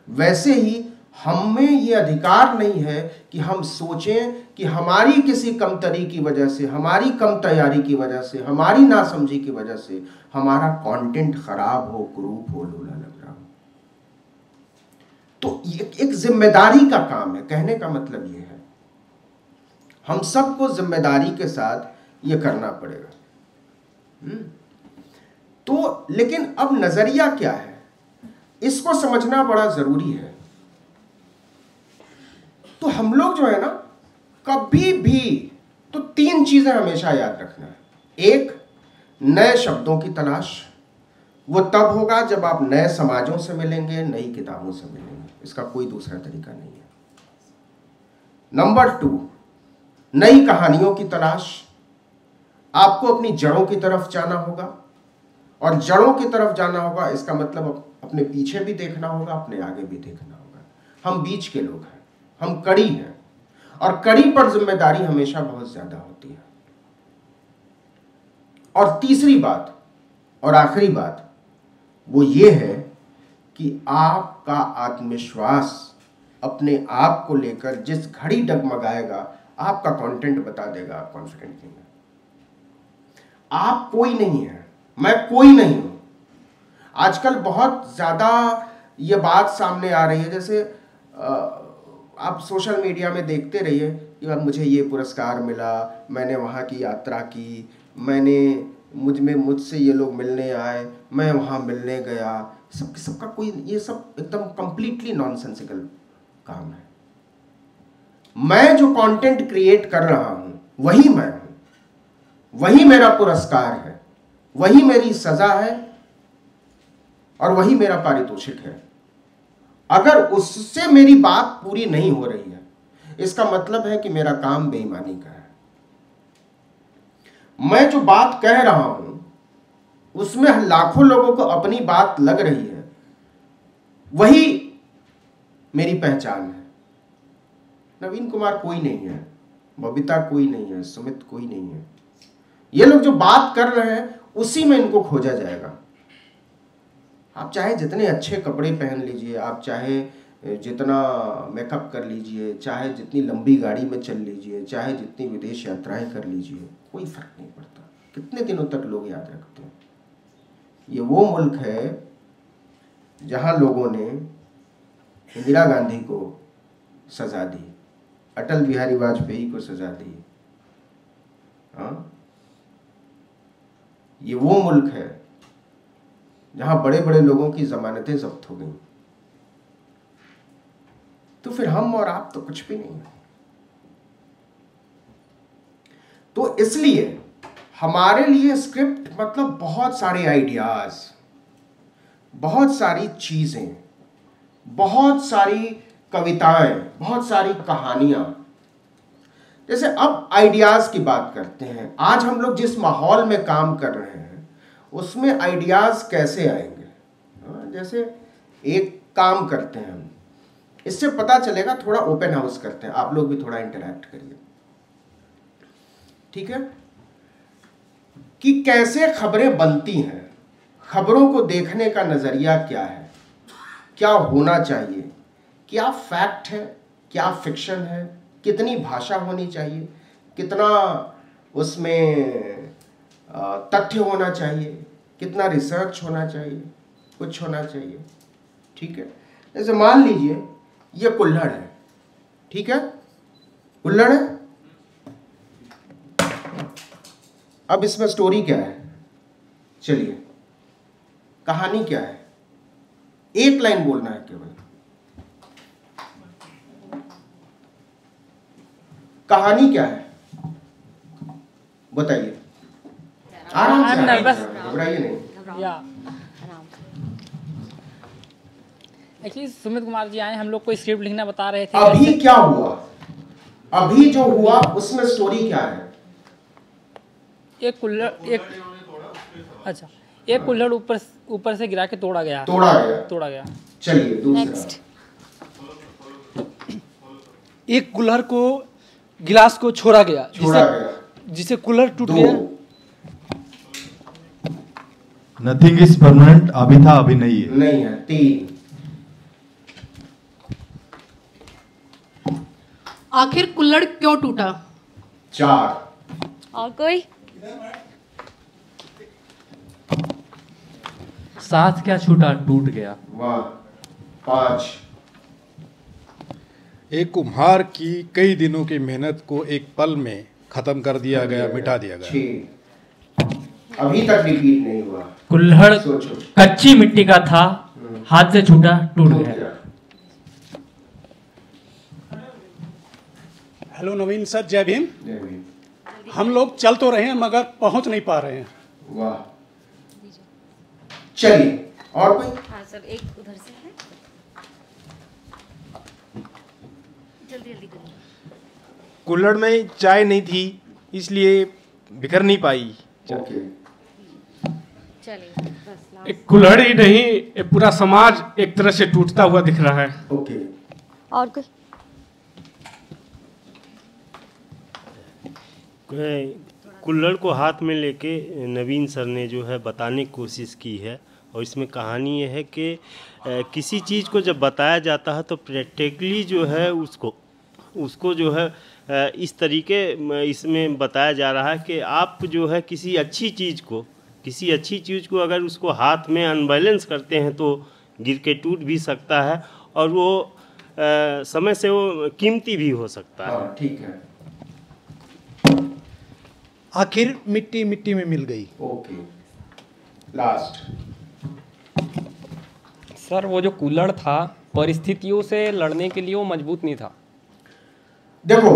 वैसे ही हम में ये अधिकार नहीं है कि हम सोचें कि हमारी किसी कमतरी की वजह से, हमारी कम तैयारी की वजह से, हमारी नासमझी की वजह से हमारा कंटेंट खराब हो, कुरूप हो, लूला लंगड़ा हो। तो ये एक जिम्मेदारी का काम है। कहने का मतलब ये है, हम सबको जिम्मेदारी के साथ ये करना पड़ेगा। तो लेकिन अब नजरिया क्या है? इसको समझना बड़ा जरूरी है। तो हम लोग जो है ना, कभी भी तो 3 चीजें हमेशा याद रखना है। एक, नए शब्दों की तलाश, वो तब होगा जब आप नए समाजों से मिलेंगे, नई किताबों से मिलेंगे, इसका कोई दूसरा तरीका नहीं है। नंबर 2, नई कहानियों की तलाश। आपको अपनी जड़ों की तरफ जाना होगा, और जड़ों की तरफ जाना होगा इसका मतलब अपने पीछे भी देखना होगा, अपने आगे भी देखना होगा। हम बीच के लोग हैं, हम कड़ी हैं, और कड़ी पर जिम्मेदारी हमेशा बहुत ज्यादा होती है। और तीसरी बात और आखिरी बात वो ये है कि आपका आत्मविश्वास अपने आप को लेकर जिस घड़ी डगमगाएगा, आपका कंटेंट बता देगा आप कॉन्फिडेंट नहीं है। आप कोई नहीं है, मैं कोई नहीं हूं। आजकल बहुत ज्यादा ये बात सामने आ रही है, जैसे आप सोशल मीडिया में देखते रहिए कि अब मुझे ये पुरस्कार मिला, मैंने वहाँ की यात्रा की, मुझसे ये लोग मिलने आए, मैं वहाँ मिलने गया। सबका कोई, ये सब एकदम कंप्लीटली नॉनसेंसिकल काम है। मैं जो कंटेंट क्रिएट कर रहा हूं वही मैं हूं, वही मेरा पुरस्कार है, वही मेरी सजा है, और वही मेरा पारितोषिक है। अगर उससे मेरी बात पूरी नहीं हो रही है, इसका मतलब है कि मेरा काम बेईमानी का है। मैं जो बात कह रहा हूं उसमें लाखों लोगों को अपनी बात लग रही है, वही मेरी पहचान है। नवीन कुमार कोई नहीं है, बबीता कोई नहीं है, सुमित कोई नहीं है। ये लोग जो बात कर रहे हैं उसी में इनको खोजा जाएगा। आप चाहे जितने अच्छे कपड़े पहन लीजिए, आप चाहे जितना मेकअप कर लीजिए, चाहे जितनी लंबी गाड़ी में चल लीजिए, चाहे जितनी विदेश यात्राएं कर लीजिए, कोई फर्क नहीं पड़ता। कितने दिनों तक लोग याद रखते हैं। ये वो मुल्क है जहां लोगों ने इंदिरा गांधी को सजा दी, अटल बिहारी वाजपेयी को सजा दी। हाँ, ये वो मुल्क है जहां बड़े बड़े लोगों की जमानतें जब्त हो गई। तो फिर हम और आप तो कुछ भी नहीं है। तो इसलिए हमारे लिए स्क्रिप्ट मतलब बहुत सारे आइडियाज, बहुत सारी चीजें, बहुत सारी कविताएं, बहुत सारी कहानियां। जैसे अब आइडियाज की बात करते हैं। आज हम लोग जिस माहौल में काम कर रहे हैं उसमें आइडियाज कैसे आएंगे। जैसे एक काम करते हैं हम, इससे पता चलेगा, थोड़ा ओपन हाउस करते हैं, आप लोग भी थोड़ा इंटरैक्ट करिए, ठीक है, कि कैसे खबरें बनती हैं, खबरों को देखने का नजरिया क्या है, क्या होना चाहिए, क्या फैक्ट है, क्या फिक्शन है, कितनी भाषा होनी चाहिए, कितना उसमें तथ्य होना चाहिए, कितना रिसर्च होना चाहिए, कुछ होना चाहिए, ठीक है। जैसे मान लीजिए ये कुल्हड़ है, ठीक है, कुल्हड़ है। अब इसमें स्टोरी क्या है, चलिए कहानी क्या है, एक लाइन बोलना है केवल। कहानी क्या है बताइए, आराम से, घबराइए नहीं। एक्चुअली सुमित कुमार जी आए, हम लोग को स्क्रिप्ट लिखना बता रहे थे। अभी क्या हुआ, अभी जो हुआ उसमें स्टोरी क्या है। एक कुल्हड़, एक कुल्हड़ ऊपर से गिरा के तोड़ा गया। चलिए दूसरा। एक कुल्हड़ को, गिलास को छोड़ा गया, जिसे कुल्हड़ टूट गया। नथिंग इज परमानेंट, अभी था अभी नहीं है। नहीं है। 3। आखिर कुल्हड़ क्यों टूटा। 4। और कोई। साथ क्या छूटा टूट गया। वाह। 5। एक कुम्हार की कई दिनों की मेहनत को एक पल में खत्म कर दिया गया, मिटा दिया गया। 6। अभी तक रिपीट नहीं हुआ। कुल्हड़ कच्ची मिट्टी का था, हाथ से छूटा, टूट गया। हेलो नवीन सर, जय भीम। हम लोग चल तो रहे हैं मगर पहुंच नहीं पा रहे हैं। वाह, चलिए और कोई? हाँ सर, एक उधर से है, जल्दी जल्दी करिए। कुल्हड़ में चाय नहीं थी इसलिए बिखर नहीं पाई। ओके, चलिए बस। एक कुल्हड़ ही नहीं, एक पूरा समाज एक तरह से टूटता हुआ दिख रहा है। ओके, और कोई? कुल्हड़ को हाथ में लेके नवीन सर ने जो है बताने की कोशिश की है। और इसमें कहानी ये है कि किसी चीज़ को जब बताया जाता है तो प्रैक्टिकली जो है उसको जो है इस तरीके इसमें बताया जा रहा है कि आप जो है किसी अच्छी चीज़ को अगर उसको हाथ में अनबैलेंस करते हैं तो गिर के टूट भी सकता है और वो समय से वो कीमती भी हो सकता है। ठीक है। आखिर मिट्टी मिट्टी में मिल गई। Okay, last. सर वो जो कुल्हड़ था परिस्थितियों से लड़ने के लिए वो मजबूत नहीं था। देखो,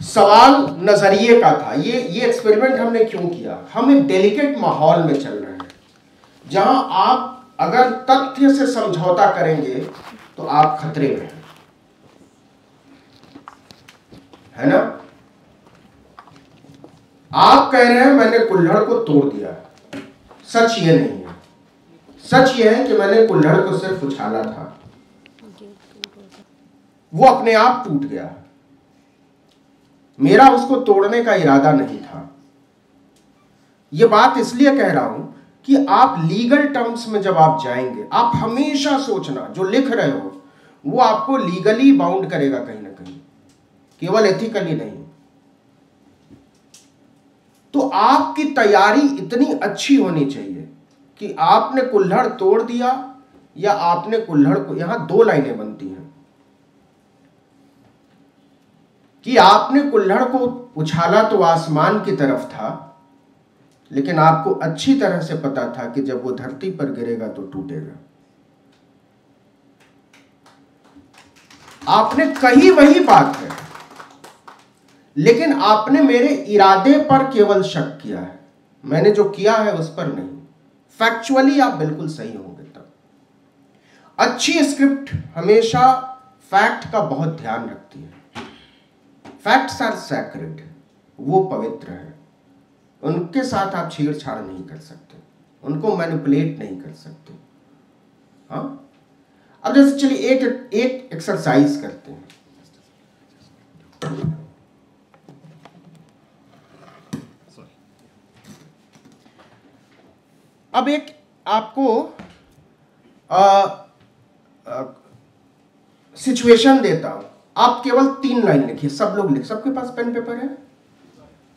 सवाल नजरिए का था। ये एक्सपेरिमेंट हमने क्यों किया? हम एक डेलिकेट माहौल में चल रहे हैं जहां आप अगर तथ्य से समझौता करेंगे तो आप खतरे में हैं, है ना? आप कह रहे हैं मैंने कुल्हड़ को तोड़ दिया। सच ये नहीं है। सच ये है कि मैंने कुल्हड़ को सिर्फ उछाला था, वो अपने आप टूट गया। मेरा उसको तोड़ने का इरादा नहीं था। यह बात इसलिए कह रहा हूं कि आप लीगल टर्म्स में जब आप जाएंगे, आप हमेशा सोचना जो लिख रहे हो वो आपको लीगली बाउंड करेगा कहीं ना कहीं, केवल एथिकली नहीं। तो आपकी तैयारी इतनी अच्छी होनी चाहिए कि आपने कुल्हड़ तोड़ दिया या आपने कुल्हड़ को, यहां दो लाइनें बनती हैं कि आपने कुल्हड़ को उछाला तो आसमान की तरफ था, लेकिन आपको अच्छी तरह से पता था कि जब वो धरती पर गिरेगा तो टूटेगा। आपने कही वही बात है, लेकिन आपने मेरे इरादे पर केवल शक किया है, मैंने जो किया है उस पर नहीं। फैक्चुअली आप बिल्कुल सही होंगे। तब अच्छी स्क्रिप्ट हमेशा फैक्ट का बहुत ध्यान रखती है। फैक्ट्स आर सैक्रेड, वो पवित्र है, उनके साथ आप छेड़छाड़ नहीं कर सकते, उनको मैनिपुलेट नहीं कर सकते। हाँ, अब जैसे चलिए एक एक्सरसाइज करते हैं। अब एक आपको सिचुएशन देता हूं, आप केवल 3 लाइन लिखिए। सब लोग लिख, सबके पास पेन पेपर है?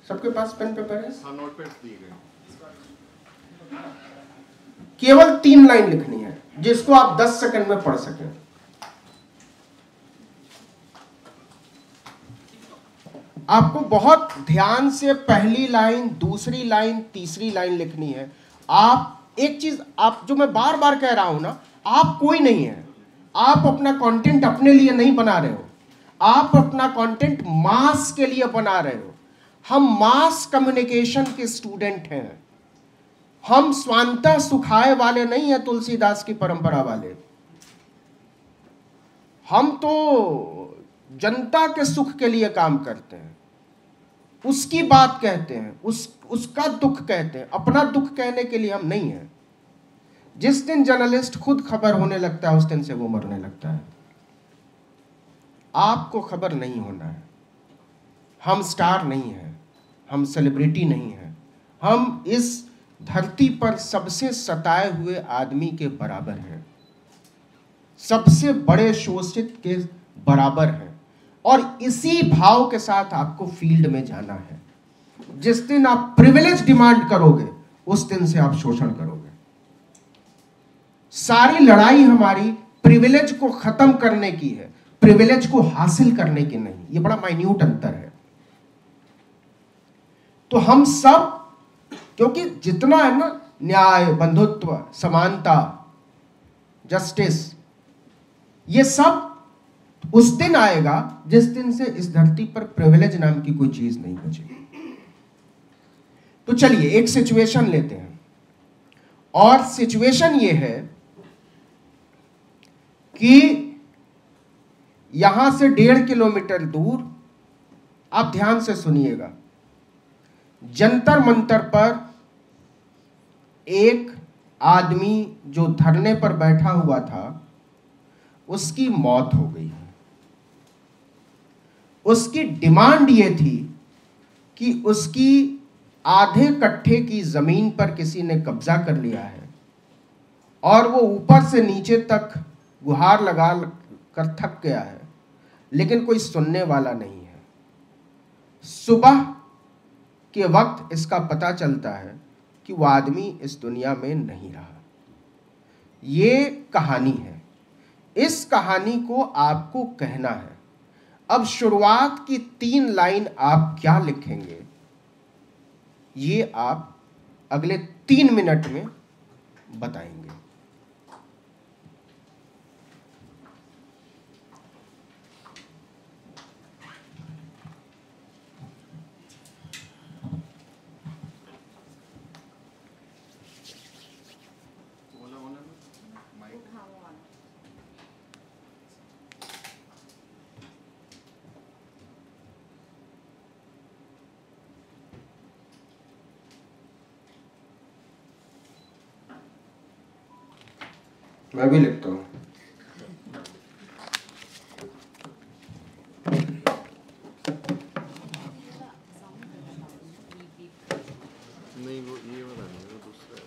सबके पास पेन पेपर है? केवल 3 लाइन लिखनी है जिसको आप 10 सेकंड में पढ़ सकें। आपको बहुत ध्यान से पहली लाइन, दूसरी लाइन, तीसरी लाइन लिखनी है। आप एक चीज, आप जो मैं बार बार कह रहा हूं ना, आप कोई नहीं है। आप अपना कंटेंट अपने लिए नहीं बना रहे हो, आप अपना कंटेंट मास के लिए बना रहे हो। हम मास कम्युनिकेशन के स्टूडेंट हैं, हम स्वांतः सुखाए वाले नहीं है, तुलसीदास की परंपरा वाले। हम तो जनता के सुख के लिए काम करते हैं, उसकी बात कहते हैं, उसका दुख कहते हैं। अपना दुख कहने के लिए हम नहीं हैं। जिस दिन जर्नलिस्ट खुद खबर होने लगता है उस दिन से वो मरने लगता है। आपको खबर नहीं होना है। हम स्टार नहीं हैं, हम सेलिब्रिटी नहीं हैं, हम इस धरती पर सबसे सताए हुए आदमी के बराबर हैं, सबसे बड़े शोषित के बराबर हैं। और इसी भाव के साथ आपको फील्ड में जाना है। जिस दिन आप प्रिविलेज डिमांड करोगे उस दिन से आप शोषण करोगे। सारी लड़ाई हमारी प्रिविलेज को खत्म करने की है, प्रिविलेज को हासिल करने की नहीं। ये बड़ा माइन्यूट अंतर है। तो हम सब, क्योंकि जितना है ना न्याय, बंधुत्व, समानता, जस्टिस, ये सब उस दिन आएगा जिस दिन से इस धरती पर प्रिविलेज नाम की कोई चीज नहीं बचेगी। तो चलिए एक सिचुएशन लेते हैं, और सिचुएशन ये है कि यहां से 1.5 किलोमीटर दूर, आप ध्यान से सुनिएगा, जंतर मंतर पर एक आदमी जो धरने पर बैठा हुआ था उसकी मौत हो गई है। उसकी डिमांड ये थी कि उसकी आधे कट्ठे की जमीन पर किसी ने कब्जा कर लिया है और वो ऊपर से नीचे तक गुहार लगा कर थक गया है, लेकिन कोई सुनने वाला नहीं है। सुबह के वक्त इसका पता चलता है कि वो आदमी इस दुनिया में नहीं रहा। ये कहानी है, इस कहानी को आपको कहना है। अब शुरुआत की 3 लाइन आप क्या लिखेंगे, ये आप अगले 3 मिनट में बताएंगे। मैं भी लिखता हूँ। नहीं वो ये वाला नहीं, वो दूसरा है।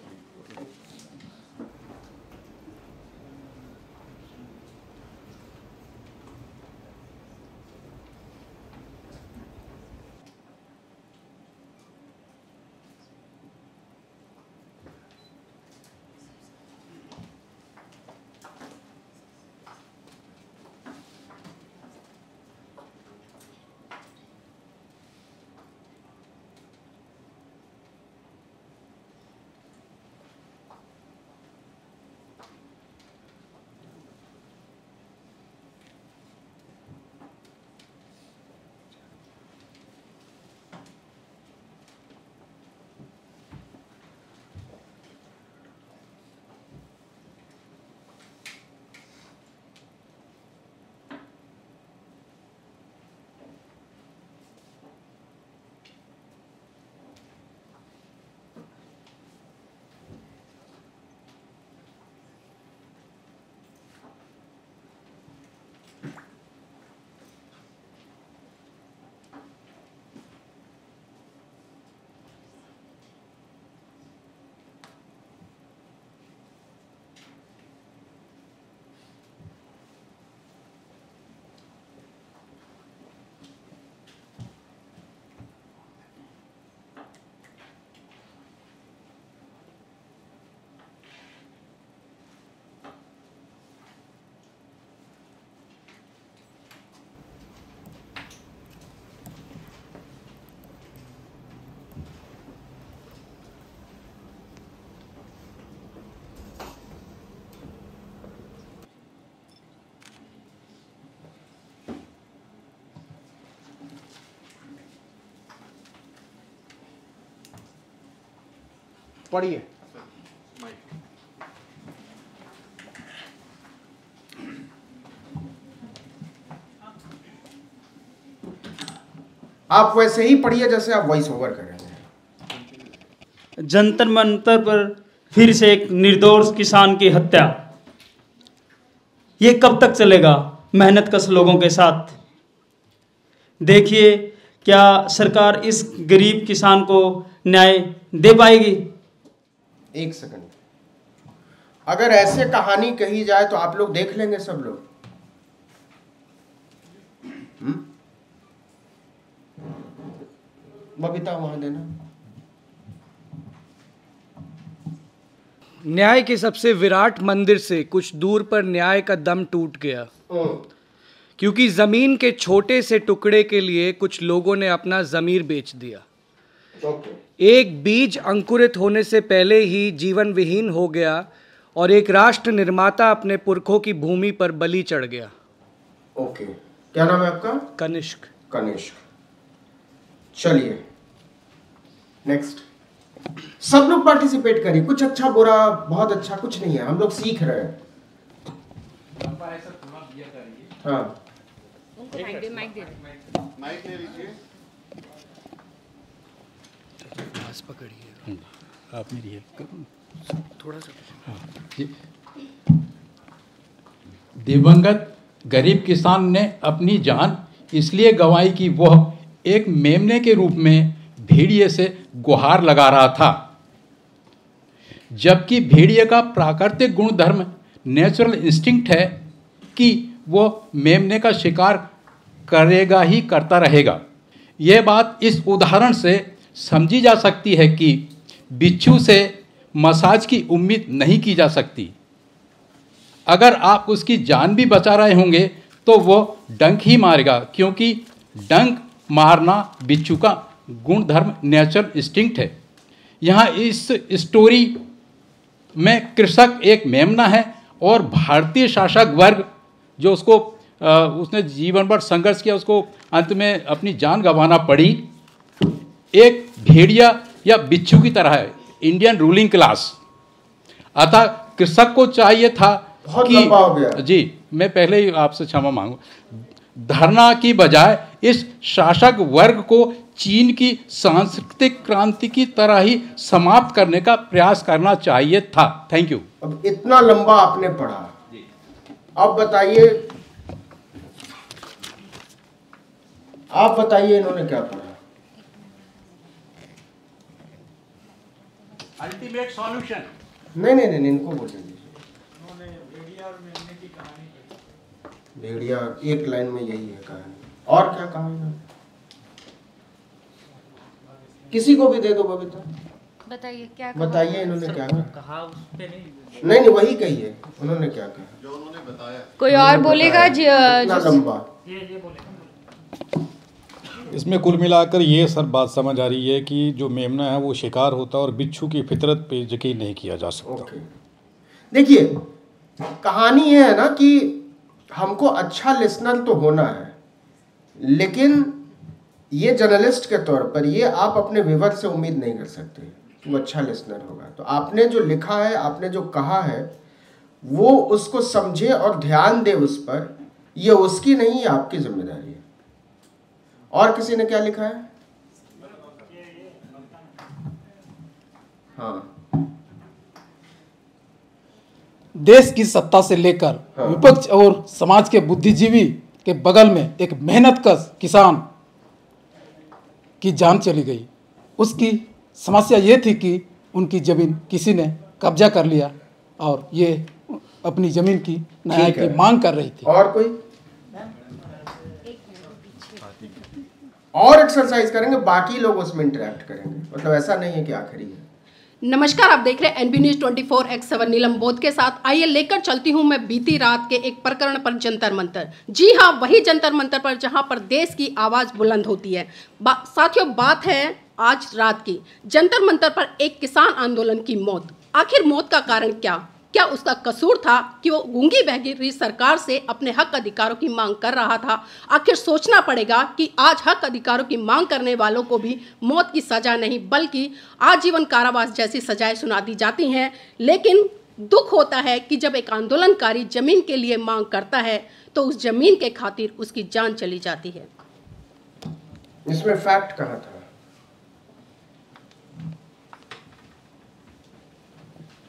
पढ़िए। आप वैसे ही पढ़िए जैसे आप वॉइस ओवर कर रहे हैं। जंतर मंतर पर फिर से एक निर्दोष किसान की हत्या। ये कब तक चलेगा मेहनत कश लोगों के साथ? देखिए क्या सरकार इस गरीब किसान को न्याय दे पाएगी? एक सेकंड, अगर ऐसे कहानी कही जाए तो आप लोग देख लेंगे सब लोग। बबीता वहां देना। न्याय के सबसे विराट मंदिर से कुछ दूर पर न्याय का दम टूट गया, क्योंकि जमीन के छोटे से टुकड़े के लिए कुछ लोगों ने अपना जमीर बेच दिया। एक बीज अंकुरित होने से पहले ही जीवन विहीन हो गया और एक राष्ट्र निर्माता अपने पुरखों की भूमि पर बलि चढ़ गया। ओके, क्या नाम है आपका? कनिष्क। कनिष्क। चलिए नेक्स्ट। सब लोग पार्टिसिपेट करिए, कुछ अच्छा बुरा बहुत अच्छा कुछ नहीं है, हम लोग सीख रहे हैं। हाँ माइक ले लीजिए। पकड़िए, आप मेरी हेल्प करो थोड़ा सा। दिवंगत गरीब किसान ने अपनी जान इसलिए गंवाई कि वह एक मेमने के रूप में भेड़िए से गुहार लगा रहा था, जबकि भेड़िए का प्राकृतिक गुणधर्म नेचुरल इंस्टिंक्ट है कि वह मेमने का शिकार करेगा ही करता रहेगा। यह बात इस उदाहरण से समझी जा सकती है कि बिच्छू से मसाज की उम्मीद नहीं की जा सकती। अगर आप उसकी जान भी बचा रहे होंगे तो वो डंक ही मारेगा, क्योंकि डंक मारना बिच्छू का गुणधर्म नेचुरल इंस्टिंक्ट है। यहाँ इस स्टोरी में कृषक एक मेमना है और भारतीय शासक वर्ग जो उसको उसने जीवन भर संघर्ष किया, उसको अंत में अपनी जान गंवाना पड़ी, एक भेड़िया या बिच्छू की तरह है, इंडियन रूलिंग क्लास। अतः कृषक को चाहिए था बहुत लंबा हो गया। जी, मैं पहले ही आपसे क्षमा मांगू, धरना की बजाय इस शासक वर्ग को चीन की सांस्कृतिक क्रांति की तरह ही समाप्त करने का प्रयास करना चाहिए था। Thank you. अब इतना लंबा आपने पढ़ा, अब बताइए, आप बताइए इन्होंने क्या पढ़ा? Ultimate solution. नहीं, इनको बोलने दीजिए। भेड़िया एक लाइन में यही है कहानी, और क्या कहा इन्होंने? किसी को भी दे दो बबीता, बताइए क्या बताइए इन्होंने क्या कहा? नहीं वही कहिए, उन्होंने क्या कहा जो उन्होंने बताया। कोई और बोलेगा? लंबा इसमें कुल मिलाकर ये सर बात समझ आ रही है कि जो मेमना है वो शिकार होता है और बिच्छू की फितरत पे यकीन नहीं किया जा सकता। देखिए कहानी ये है ना कि हमको अच्छा लिसनर तो होना है, लेकिन ये जर्नलिस्ट के तौर पर ये आप अपने व्यूअर से उम्मीद नहीं कर सकते कि वो अच्छा लिसनर होगा। तो आपने जो लिखा है, आपने जो कहा है, वो उसको समझे और ध्यान दे उस पर। ये उसकी नहीं, ये आपकी जिम्मेदारी है। और किसी ने क्या लिखा है? हाँ, देश की सत्ता से लेकर विपक्ष और समाज के बुद्धिजीवी के बगल में एक मेहनतकश किसान की जान चली गई। उसकी समस्या ये थी कि उनकी ज़मीन किसी ने कब्जा कर लिया और ये अपनी ज़मीन की न्याय की मांग कर रही थी। और कोई और एक्सरसाइज करेंगे, बाकी लोग उसमें इंटरेक्ट करेंगे, मतलब ऐसा नहीं है कि आखिरी है। नमस्कार, आप देख रहे हैं NB News 24/7 नीलम बोध के साथ। आइए लेकर चलती हूं मैं बीती रात के एक प्रकरण पर, जंतर मंतर। जी हां, वही जंतर मंतर पर जहां पर देश की आवाज बुलंद होती है। साथियों, बात है आज रात की। जंतर मंतर पर एक किसान आंदोलन की मौत। आखिर मौत का कारण क्या उसका कसूर था कि वो गूंगी बहरी सरकार से अपने हक अधिकारों की मांग कर रहा था? आखिर सोचना पड़ेगा कि आज हक अधिकारों की मांग करने वालों को भी मौत की सजा नहीं बल्कि आजीवन कारावास जैसी सजाएं सुना दी जाती हैं। लेकिन दुख होता है कि जब एक आंदोलनकारी जमीन के लिए मांग करता है तो उस जमीन के खातिर उसकी जान चली जाती है। इसमें फैक्ट कहाँ था?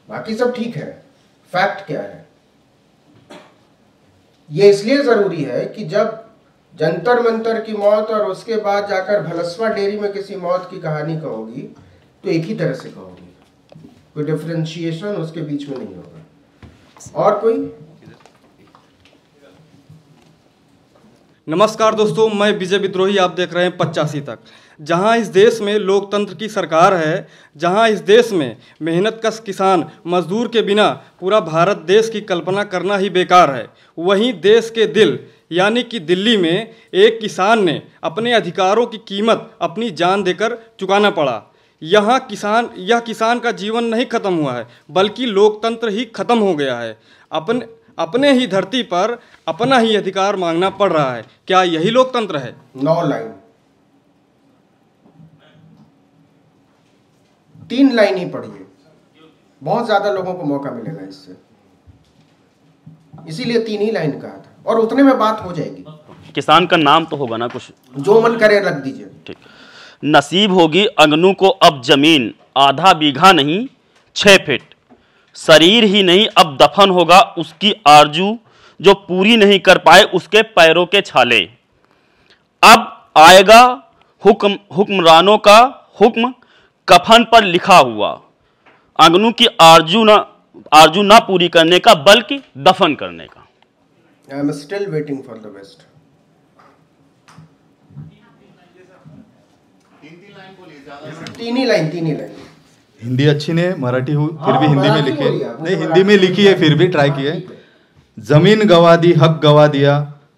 बाकी सब ठीक है, फैक्ट क्या है? ये इसलिए जरूरी है कि जब जंतर मंतर की मौत और उसके बाद जाकर भलसवा डेयरी में किसी मौत की कहानी कहोगी तो एक ही तरह से कहोगी, कोई डिफरेंशिएशन उसके बीच में नहीं होगा। और कोई? नमस्कार दोस्तों, मैं विजय विद्रोही, आप देख रहे हैं 85 तक। जहां इस देश में लोकतंत्र की सरकार है, जहां इस देश में मेहनतकश किसान मजदूर के बिना पूरा भारत देश की कल्पना करना ही बेकार है, वहीं देश के दिल यानी कि दिल्ली में एक किसान ने अपने अधिकारों की कीमत अपनी जान देकर चुकाना पड़ा। यह किसान का जीवन नहीं खत्म हुआ है, बल्कि लोकतंत्र ही खत्म हो गया है। अपने ही धरती पर अपना ही अधिकार मांगना पड़ रहा है। क्या यही लोकतंत्र है? 9 लाइन, 3 लाइन ही पढ़िए, बहुत ज्यादा लोगों को मौका मिलेगा इससे, इसीलिए 3 ही लाइन कहा था और उतने में बात हो जाएगी। किसान का नाम तो होगा ना कुछ, जो मन करे रख दीजिए। ठीक। नसीब होगी अगनू को अब जमीन, आधा बीघा नहीं 6 फीट, शरीर ही नहीं अब दफन होगा उसकी आरजू, जो पूरी नहीं कर पाए उसके पैरों के छाले। अब आएगा हुक्मरानों का हुक्म, कफन पर लिखा हुआ, अगनू की आरजू ना पूरी करने का बल्कि दफन करने का। I am still waiting for the best. तीन ही लाइन। हिंदी अच्छी नहीं, मराठी हो फिर भी हिंदी में लिखी है, नहीं हिंदी में लिखी है फिर भी ट्राई किए। जमीन गवा दी, हक गवा दिया,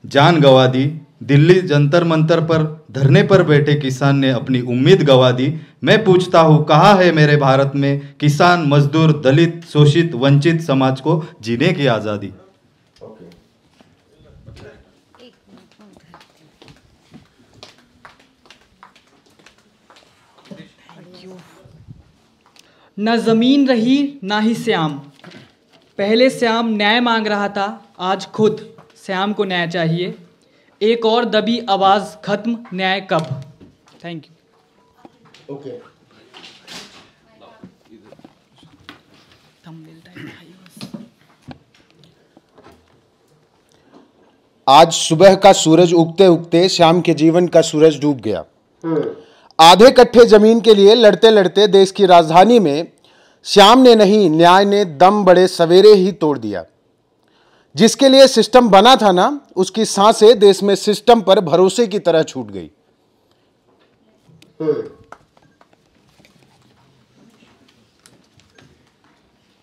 जान गवा दी, दिल्ली जंतर मंतर पर धरने पर बैठे किसान ने अपनी उम्मीद गवा दी। मैं पूछता हूँ कहाँ है मेरे भारत में किसान, मजदूर, दलित, शोषित, वंचित समाज को जीने की आज़ादी। न जमीन रही ना ही श्याम, पहले श्याम न्याय मांग रहा था, आज खुद श्याम को न्याय चाहिए। एक और दबी आवाज खत्म, न्याय कब? Thank you. ओके। आज सुबह का सूरज उगते उगते शाम के जीवन का सूरज डूब गया। आधे कट्ठे जमीन के लिए लड़ते लड़ते देश की राजधानी में श्याम ने नहीं, न्याय ने दम बड़े सवेरे ही तोड़ दिया। जिसके लिए सिस्टम बना था ना, उसकी सांसें देश में सिस्टम पर भरोसे की तरह छूट गई।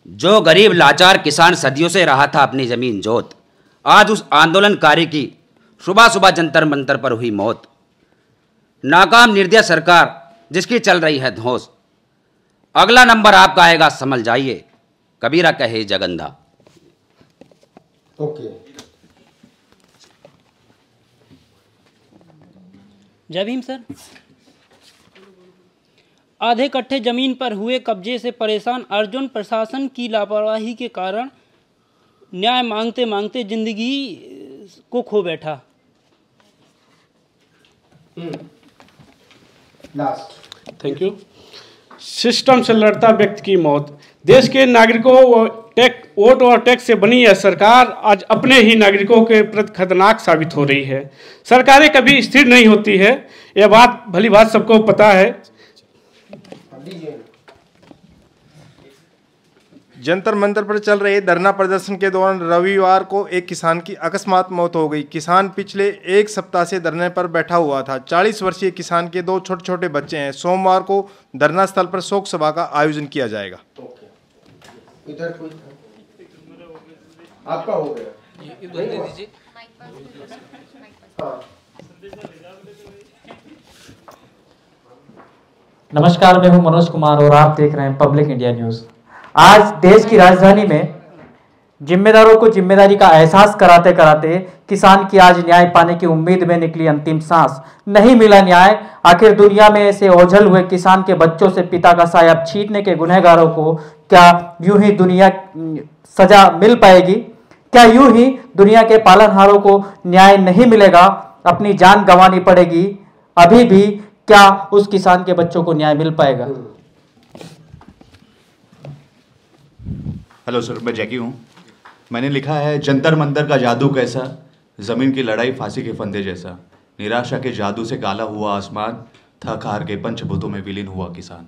जो गरीब लाचार किसान सदियों से रहा था अपनी जमीन जोत, आज उस आंदोलनकारी की सुबह सुबह जंतर मंतर पर हुई मौत। नाकाम निर्दय सरकार जिसकी चल रही है धौंस, अगला नंबर आपका आएगा समझ जाइए, कबीरा कहे जगंधा। ओके। जय भीम सर। आधे कट्ठे जमीन पर हुए कब्जे से परेशान अर्जुन, प्रशासन की लापरवाही के कारण न्याय मांगते मांगते जिंदगी को खो बैठा। लास्ट। Thank you. सिस्टम से लड़ता व्यक्ति की मौत। देश के नागरिकों वोट और टैक्स से बनी यह सरकार आज अपने ही नागरिकों के प्रति खतरनाक साबित हो रही है। सरकारें कभी स्थिर नहीं होती है, यह बात भली बात सबको पता है। जंतर मंतर पर चल रहे धरना प्रदर्शन के दौरान रविवार को एक किसान की अकस्मात मौत हो गई। किसान पिछले 1 सप्ताह से धरने पर बैठा हुआ था। 40 वर्षीय किसान के 2 छोटे छोटे बच्चे हैं। सोमवार को धरना स्थल पर शोक सभा का आयोजन किया जाएगा। इधर कोई आपका हो गया, इधर दे दीजिए। नमस्कार, मैं हूं मनोज कुमार और आप देख रहे हैं पब्लिक इंडिया न्यूज़। आज देश की राजधानी में जिम्मेदारों को जिम्मेदारी का एहसास कराते कराते किसान की आज न्याय पाने की उम्मीद में निकली अंतिम सांस। नहीं मिला न्याय। आखिर दुनिया में ऐसे ओझल हुए किसान के बच्चों से पिता का साया छीनने के गुनहगारों को क्या यूं ही दुनिया सजा मिल पाएगी? क्या यूं ही दुनिया के पालनहारों को न्याय नहीं मिलेगा? अपनी जान गंवानी पड़ेगी? अभी भी क्या उस किसान के बच्चों को न्याय मिल पाएगा? हेलो सर, मैं जैकी हूँ। मैंने लिखा है, जंतर मंतर का जादू कैसा, ज़मीन की लड़ाई फांसी के फंदे जैसा, निराशा के जादू से काला हुआ आसमान, थक हार के पंचभूतों में विलीन हुआ किसान।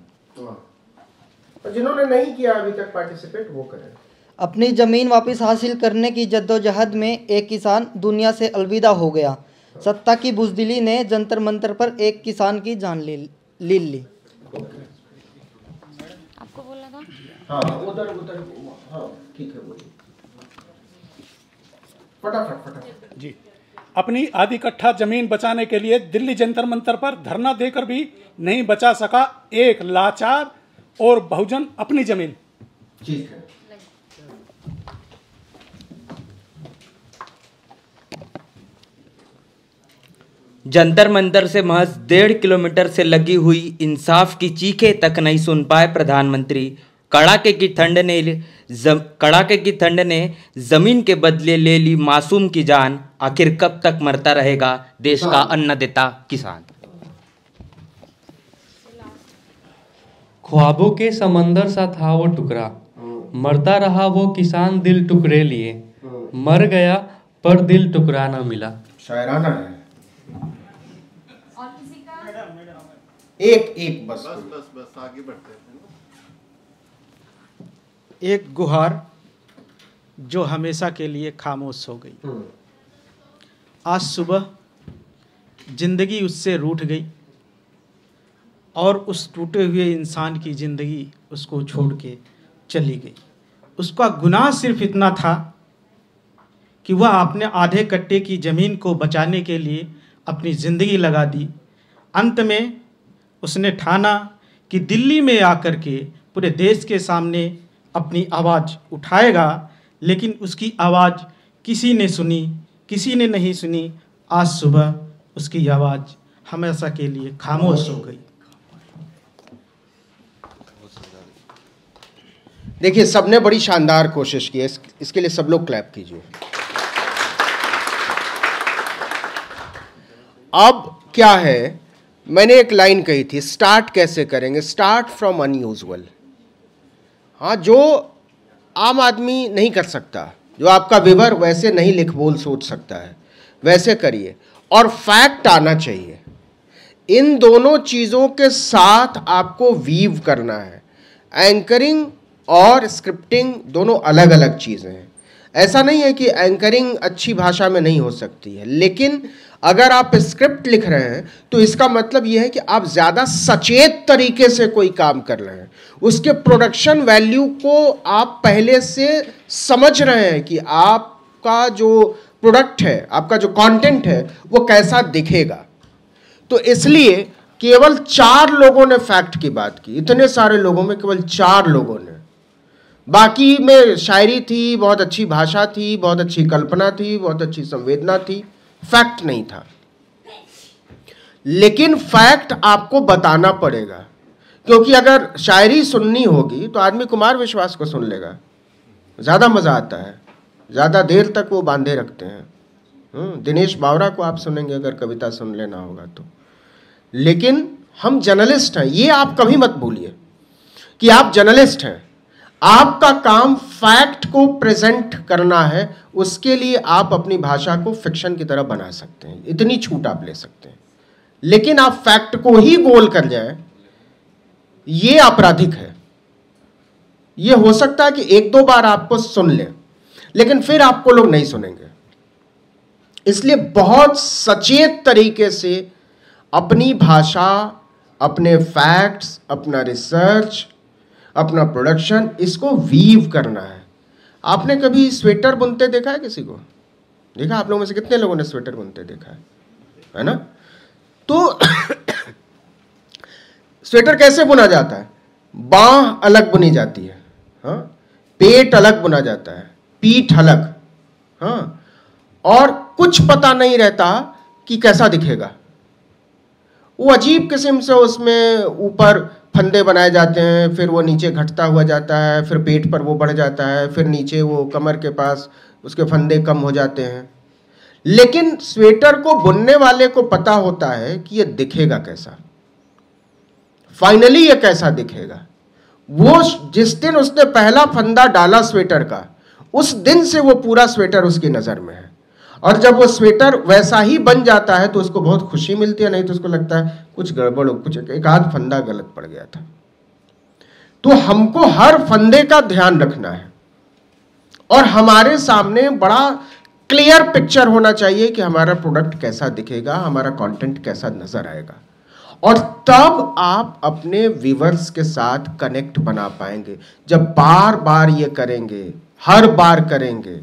जिन्होंने नहीं किया अभी तक पार्टिसिपेट, वो करें। अपनी ज़मीन वापस हासिल करने की जद्दोजहद में एक किसान दुनिया से अलविदा हो गया। सत्ता की बुज़दिली ने जंतर मंतर पर एक किसान की जान ले ली। आपको बोलना था? हाँ, उधर हाँ, ठीक है, बोलिए फटाफट। जी, अपनी आधी कट्ठा जमीन बचाने के लिए दिल्ली जंतर मंतर पर धरना देकर भी नहीं बचा सका एक लाचार और बहुजन अपनी जमीन। ठीक है। जंतर मंतर से महज 1.5 किलोमीटर से लगी हुई इंसाफ की चीखें तक नहीं सुन पाए प्रधानमंत्री। कड़ाके की ठंड ने जमीन के बदले ले ली मासूम की जान। आखिर कब तक मरता रहेगा देश का अन्नदाता किसान। ख्वाबों के समंदर सा था वो टुकड़ा, मरता रहा वो किसान दिल टुकड़े लिए। मर गया पर दिल टुकड़ा ना मिला। शायराना है। एक बस आगे बढ़ते हैं। एक गुहार जो हमेशा के लिए खामोश हो गई। आज सुबह जिंदगी उससे रूठ गई और उस टूटे हुए इंसान की जिंदगी उसको छोड़ के चली गई। उसका गुनाह सिर्फ इतना था कि वह अपने आधे कट्टे की ज़मीन को बचाने के लिए अपनी ज़िंदगी लगा दी। अंत में उसने ठाना कि दिल्ली में आकर के पूरे देश के सामने अपनी आवाज़ उठाएगा, लेकिन उसकी आवाज़ किसी ने सुनी, किसी ने नहीं सुनी। आज सुबह उसकी आवाज़ हमेशा के लिए खामोश हो गई। देखिए, सबने बड़ी शानदार कोशिश की है, इसके लिए सब लोग क्लैप कीजिए। अब क्या है, मैंने एक लाइन कही थी, स्टार्ट कैसे करेंगे, स्टार्ट फ्रॉम अनयूजुअल। हाँ, जो आम आदमी नहीं कर सकता, जो आपका विवर वैसे नहीं लिख बोल सोच सकता है, वैसे करिए और फैक्ट आना चाहिए। इन दोनों चीज़ों के साथ आपको वीव करना है। एंकरिंग और स्क्रिप्टिंग दोनों अलग अलग चीज़ें हैं। ऐसा नहीं है कि एंकरिंग अच्छी भाषा में नहीं हो सकती है, लेकिन अगर आप स्क्रिप्ट लिख रहे हैं तो इसका मतलब यह है कि आप ज़्यादा सचेत तरीके से कोई काम कर रहे हैं। उसके प्रोडक्शन वैल्यू को आप पहले से समझ रहे हैं कि आपका जो प्रोडक्ट है, आपका जो कंटेंट है, वो कैसा दिखेगा। तो इसलिए केवल 4 लोगों ने फैक्ट की बात की, इतने सारे लोगों में केवल 4 लोगों ने। बाकी में शायरी थी, बहुत अच्छी भाषा थी, बहुत अच्छी कल्पना थी, बहुत अच्छी संवेदना थी, फैक्ट नहीं था। लेकिन फैक्ट आपको बताना पड़ेगा, क्योंकि अगर शायरी सुननी होगी तो आदमी कुमार विश्वास को सुन लेगा, ज़्यादा मज़ा आता है, ज़्यादा देर तक वो बांधे रखते हैं। दिनेश बावरा को आप सुनेंगे अगर कविता सुन लेना होगा तो। लेकिन हम जर्नलिस्ट हैं, ये आप कभी मत भूलिए कि आप जर्नलिस्ट हैं। आपका काम फैक्ट को प्रेजेंट करना है, उसके लिए आप अपनी भाषा को फिक्शन की तरह बना सकते हैं, इतनी छूट आप ले सकते हैं। लेकिन आप फैक्ट को ही बोल कर जाए, ये आपराधिक है। ये हो सकता है कि 1-2 बार आपको सुन ले, लेकिन फिर आपको लोग नहीं सुनेंगे। इसलिए बहुत सचेत तरीके से अपनी भाषा, अपने फैक्ट्स, अपना रिसर्च, अपना प्रोडक्शन, इसको वीव करना है। आपने कभी स्वेटर बुनते देखा है किसी को? देखा? आप लोगों में से कितने लोगों ने स्वेटर बुनते देखा है ना? तो स्वेटर कैसे बुना जाता है? बांह अलग बुनी जाती है, हाँ, पेट अलग बुना जाता है, पीठ अलग, हाँ, और कुछ पता नहीं रहता कि कैसा दिखेगा। वो अजीब किस्म से उसमें ऊपर फंदे बनाए जाते हैं, फिर वो नीचे घटता हुआ जाता है, फिर पेट पर वो बढ़ जाता है, फिर नीचे वो कमर के पास उसके फंदे कम हो जाते हैं। लेकिन स्वेटर को बुनने वाले को पता होता है कि ये दिखेगा कैसा, फाइनली ये कैसा दिखेगा। वो जिस दिन उसने पहला फंदा डाला स्वेटर का, उस दिन से वो पूरा स्वेटर उसकी नज़र में है। और जब वो स्वेटर वैसा ही बन जाता है तो उसको बहुत खुशी मिलती है, नहीं तो उसको लगता है कुछ गड़बड़ हो, कुछ एक आध फंदा गलत पड़ गया था। तो हमको हर फंदे का ध्यान रखना है और हमारे सामने बड़ा क्लियर पिक्चर होना चाहिए कि हमारा प्रोडक्ट कैसा दिखेगा, हमारा कंटेंट कैसा नजर आएगा। और तब आप अपने व्यूअर्स के साथ कनेक्ट बना पाएंगे। जब बार बार ये करेंगे, हर बार करेंगे।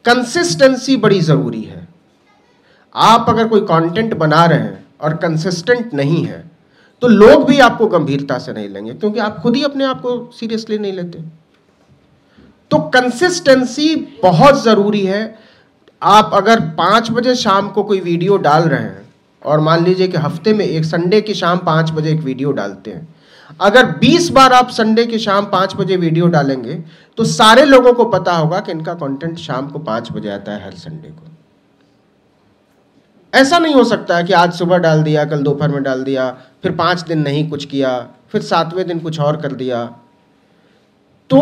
कंसिस्टेंसी बड़ी ज़रूरी है। आप अगर कोई कंटेंट बना रहे हैं और कंसिस्टेंट नहीं है तो लोग भी आपको गंभीरता से नहीं लेंगे, क्योंकि आप खुद ही अपने आप को सीरियसली नहीं लेते। तो कंसिस्टेंसी बहुत ज़रूरी है। आप अगर 5 बजे शाम को कोई वीडियो डाल रहे हैं और मान लीजिए कि हफ्ते में एक संडे की शाम 5 बजे एक वीडियो डालते हैं, अगर 20 बार आप संडे की शाम 5 बजे वीडियो डालेंगे तो सारे लोगों को पता होगा कि इनका कंटेंट शाम को 5 बजे आता है हर संडे को। ऐसा नहीं हो सकता है कि आज सुबह डाल दिया, कल दोपहर में डाल दिया, फिर 5 दिन नहीं कुछ किया, फिर 7वें दिन कुछ और कर दिया। तो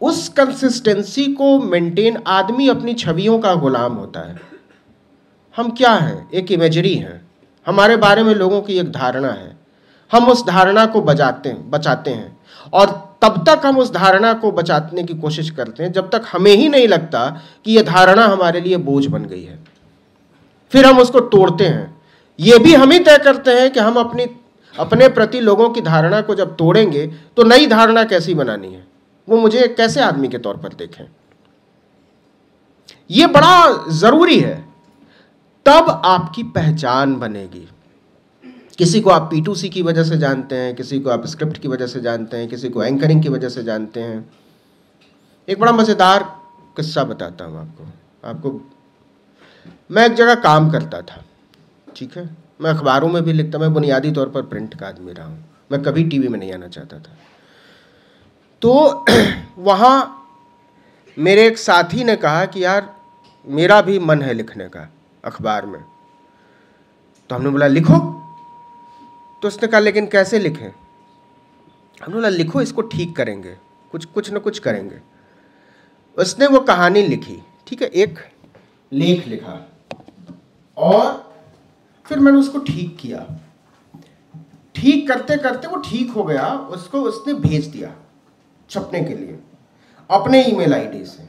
उस कंसिस्टेंसी को मेंटेन, आदमी अपनी छवियों का गुलाम होता है। हम क्या हैं? एक इमेजरी हैं। हमारे बारे में लोगों की एक धारणा है, हम उस धारणा को बचाते हैं और तब तक हम उस धारणा को बचाने की कोशिश करते हैं जब तक हमें ही नहीं लगता कि यह धारणा हमारे लिए बोझ बन गई है। फिर हम उसको तोड़ते हैं। ये भी हम ही तय करते हैं कि हम अपने प्रति लोगों की धारणा को जब तोड़ेंगे तो नई धारणा कैसी बनानी है, वो मुझे कैसे आदमी के तौर पर देखें। ये बड़ा जरूरी है, तब आपकी पहचान बनेगी। किसी को आप P2C की वजह से जानते हैं, किसी को आप स्क्रिप्ट की वजह से जानते हैं, किसी को एंकरिंग की वजह से जानते हैं। एक बड़ा मज़ेदार किस्सा बताता हूँ आपको। मैं एक जगह काम करता था, ठीक है, मैं अखबारों में भी लिखता, मैं बुनियादी तौर पर प्रिंट का आदमी रहा हूँ, मैं कभी टीवी में नहीं आना चाहता था। तो वहाँ मेरे एक साथी ने कहा कि यार मेरा भी मन है लिखने का अखबार में। तो हमने बोला लिखो। तो उसने कहा लेकिन कैसे लिखें? हमने बोला लिखो, इसको ठीक करेंगे, कुछ न कुछ करेंगे। उसने वो कहानी लिखी, ठीक है, एक लेख लिखा और फिर मैंने उसको ठीक किया। ठीक करते करते वो ठीक हो गया, उसको उसने भेज दिया छपने के लिए अपने ईमेल आईडी से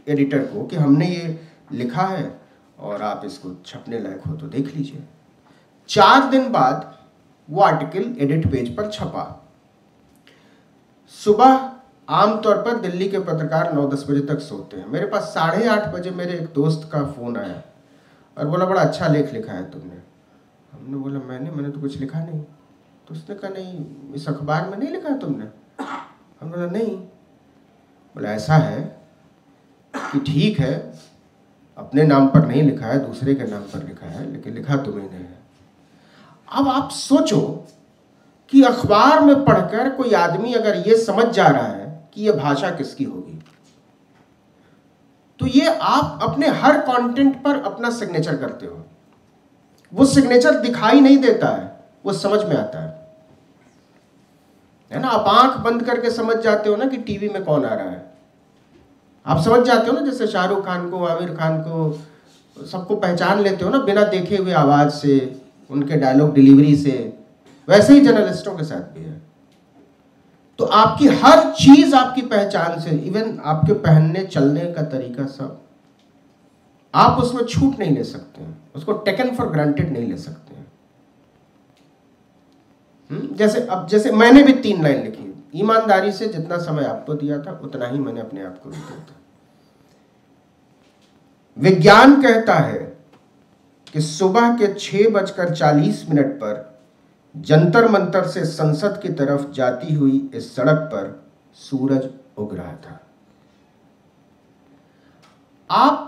एडिटर को कि हमने ये लिखा है और आप इसको छपने लायक हो तो देख लीजिए। 4 दिन बाद वो आर्टिकल एडिट पेज पर छपा। सुबह आमतौर पर दिल्ली के पत्रकार 9-10 बजे तक सोते हैं। मेरे पास 8:30 बजे मेरे एक दोस्त का फ़ोन आया और बोला बड़ा अच्छा लेख लिखा है तुमने। हमने बोला मैंने तो कुछ लिखा नहीं। तो उसने कहा नहीं, इस अखबार में नहीं लिखा है तुमने? हमने बोला नहीं। बोला ऐसा है कि ठीक है, अपने नाम पर नहीं लिखा है, दूसरे के नाम पर लिखा है, लेकिन लिखा तुम्हें नहीं है। अब आप सोचो कि अखबार में पढ़कर कोई आदमी अगर ये समझ जा रहा है कि ये भाषा किसकी होगी, तो ये आप अपने हर कंटेंट पर अपना सिग्नेचर करते हो। वो सिग्नेचर दिखाई नहीं देता है, वो समझ में आता है ना। आप आंख बंद करके समझ जाते हो ना कि टीवी में कौन आ रहा है। आप समझ जाते हो ना, जैसे शाहरुख खान को, आमिर खान को, सबको पहचान लेते हो ना बिना देखे हुए, आवाज से, उनके डायलॉग डिलीवरी से। वैसे ही जर्नलिस्टों के साथ भी है। तो आपकी हर चीज आपकी पहचान से, इवन आपके पहनने चलने का तरीका, सब आप उसमें छूट नहीं ले सकते हैं, उसको टेकन फॉर ग्रांटेड नहीं ले सकते हैं। जैसे मैंने भी 3 लाइन लिखी, ईमानदारी से जितना समय आपको दिया था उतना ही मैंने अपने आप को भी दिया था। विज्ञान कहता है कि सुबह के 6:40 पर जंतर मंतर से संसद की तरफ जाती हुई इस सड़क पर सूरज उग रहा था। आप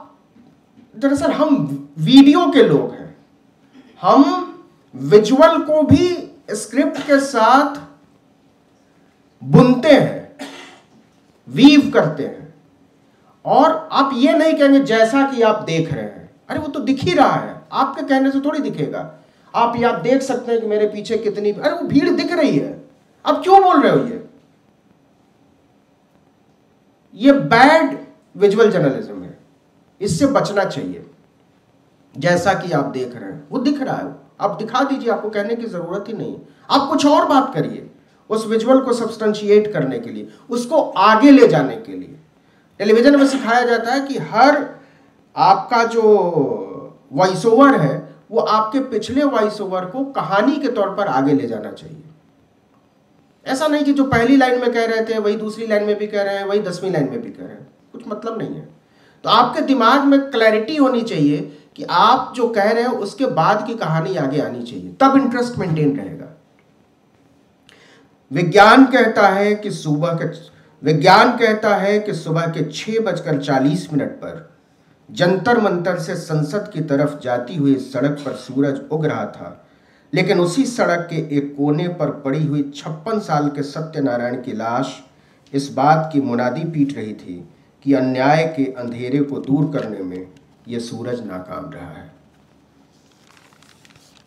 दरअसल हम वीडियो के लोग हैं, हम विजुअल को भी स्क्रिप्ट के साथ बुनते हैं, वीव करते हैं। और आप ये नहीं कहेंगे जैसा कि आप देख रहे हैं, अरे वो तो दिख ही रहा है, आपके कहने से थोड़ी दिखेगा। आप देख सकते हैं कि मेरे पीछे कितनी, अरे वो भीड़ दिख रही है, आप क्यों बोल रहे हो? ये बैड विजुअल जर्नलिज्म है, इससे बचना चाहिए। जैसा कि आप देख रहे हैं वो दिख रहा है, आप दिखा दीजिए, आपको कहने की जरूरत ही नहीं। आप कुछ और बात करिए उस विजुअल को सब्सटेंशिएट करने के लिए, उसको आगे ले जाने के लिए। टेलीविजन में सिखाया जाता है कि हर आपका जो वॉइस ओवर है वो आपके पिछले वॉइस ओवर को कहानी के तौर पर आगे ले जाना चाहिए। ऐसा नहीं कि जो पहली लाइन में कह रहे थे वही दूसरी लाइन में भी कह रहे हैं, वही 10वीं लाइन में भी कह रहे हैं, कुछ मतलब नहीं है। तो आपके दिमाग में क्लैरिटी होनी चाहिए कि आप जो कह रहे हो उसके बाद की कहानी आगे आनी चाहिए, तब इंटरेस्ट मेंटेन रहेगा। विज्ञान कहता है कि सुबह के 6:40 पर जंतर मंतर से संसद की तरफ जाती हुई सड़क पर सूरज उग रहा था, लेकिन उसी सड़क के एक कोने पर पड़ी हुई 56 साल के सत्यनारायण की लाश इस बात की मुनादी पीट रही थी कि अन्याय के अंधेरे को दूर करने में यह सूरज नाकाम रहा है।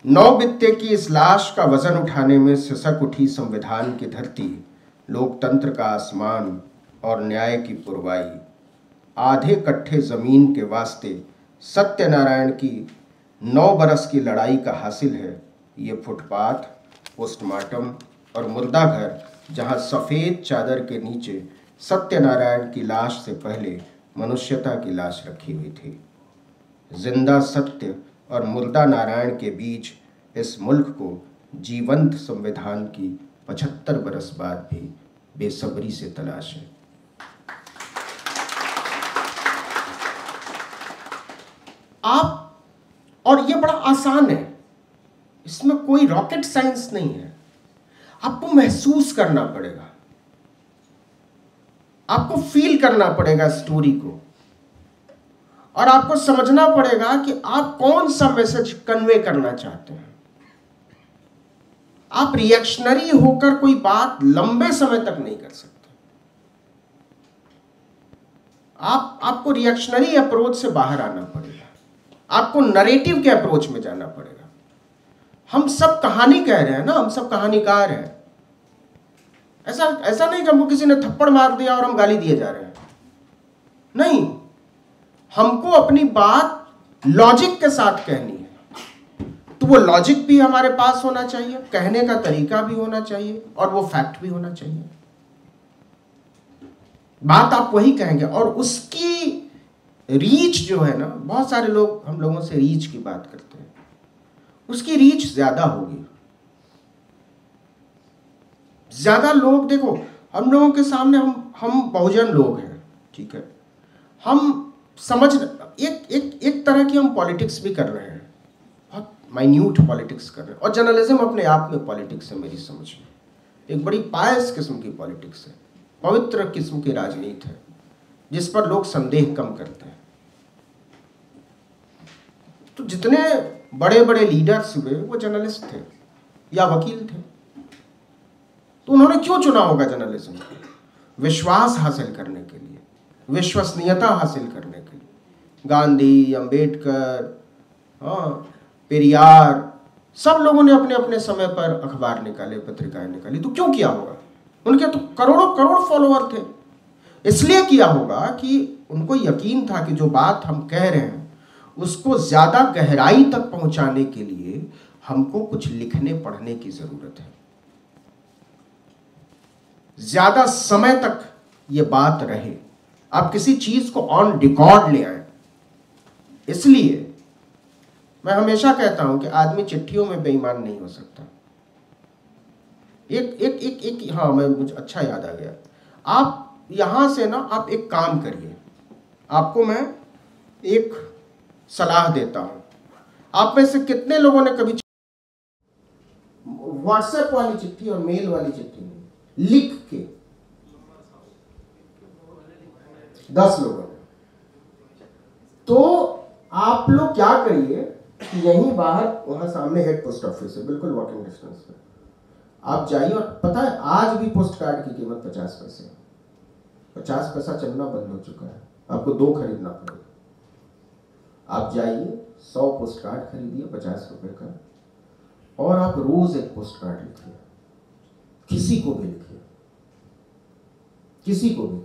9 बित्ते की इस लाश का वजन उठाने में सिसक उठी संविधान की धरती, लोकतंत्र का आसमान और न्याय की पुरवाई। आधे कट्ठे जमीन के वास्ते सत्यनारायण की 9 बरस की लड़ाई का हासिल है ये फुटपाथ, पोस्टमार्टम और मुर्दा घर, जहां सफेद चादर के नीचे सत्यनारायण की लाश से पहले मनुष्यता की लाश रखी हुई थी। जिंदा सत्य और मुर्दा नारायण के बीच इस मुल्क को जीवंत संविधान की 75 बरस बाद भी बेसब्री से तलाश है। आप, और ये बड़ा आसान है, इसमें कोई रॉकेट साइंस नहीं है। आपको महसूस करना पड़ेगा, आपको फील करना पड़ेगा स्टोरी को, और आपको समझना पड़ेगा कि आप कौन सा मैसेज कन्वे करना चाहते हैं। आप रिएक्शनरी होकर कोई बात लंबे समय तक नहीं कर सकते। आपको रिएक्शनरी अप्रोच से बाहर आना पड़ेगा, आपको नरेटिव के अप्रोच में जाना पड़ेगा। हम सब कहानी कह रहे हैं ना, हम सब कहानीकार हैं। ऐसा नहीं कि हमको किसी ने थप्पड़ मार दिया और हम गाली दिए जा रहे हैं, नहीं। हमको अपनी बात लॉजिक के साथ कहनी है, तो वो लॉजिक भी हमारे पास होना चाहिए, कहने का तरीका भी होना चाहिए, और वो फैक्ट भी होना चाहिए। बात आप वही कहेंगे, और उसकी रीच जो है ना, बहुत सारे लोग हम लोगों से रीच की बात करते हैं, उसकी रीच ज्यादा होगी। ज्यादा लोग, देखो हम लोगों के सामने हम बहुजन लोग हैं, ठीक है, हम समझ एक तरह की हम पॉलिटिक्स भी कर रहे हैं, बहुत माइन्यूट पॉलिटिक्स कर रहे हैं, और जर्नलिज्म अपने आप में पॉलिटिक्स है मेरी समझ में। एक बड़ी पायस किस्म की पॉलिटिक्स है, पवित्र किस्म की राजनीति है, जिस पर लोग संदेह कम करते हैं। तो जितने बड़े बड़े लीडर्स हुए वो जर्नलिस्ट थे या वकील थे, तो उन्होंने क्यों चुना होगा जर्नलिज्म को? विश्वास हासिल करने के लिए, विश्वसनीयता हासिल करने के लिए। गांधी, अंबेडकर, पेरियार, सब लोगों ने अपने अपने समय पर अखबार निकाले, पत्रिकाएं निकाली। तो क्यों किया होगा? उनके तो करोड़ों करोड़ फॉलोअर थे। इसलिए किया होगा कि उनको यकीन था कि जो बात हम कह रहे हैं उसको ज्यादा गहराई तक पहुंचाने के लिए हमको कुछ लिखने पढ़ने की जरूरत है, ज्यादा समय तक ये बात रहे, आप किसी चीज को ऑन रिकॉर्ड ले आए। इसलिए मैं हमेशा कहता हूं कि आदमी चिट्ठियों में बेईमान नहीं हो सकता। मुझे अच्छा याद आ गया। आप यहां से ना, आप एक काम करिए, आपको मैं एक सलाह देता हूं। आप में से कितने लोगों ने कभी व्हाट्सएप वाली चिट्ठी और मेल वाली चिट्ठी लिख के, 10 लोगों ने, तो आप लोग क्या करिए कि यहीं बाहर, वहां सामने हेड पोस्ट ऑफिस है, बिल्कुल वॉकिंग डिस्टेंस पे, आप जाइए। और पता है आज भी पोस्ट कार्ड की कीमत 50 पैसे है। 50 पैसा चलना बंद हो चुका है, आपको 2 खरीदना पड़ेगा। आप जाइए, 100 पोस्ट कार्ड खरीदिए 50 रुपए का, और आप रोज एक पोस्ट कार्ड लिखिए, किसी को भी लिखिए, किसी को भी।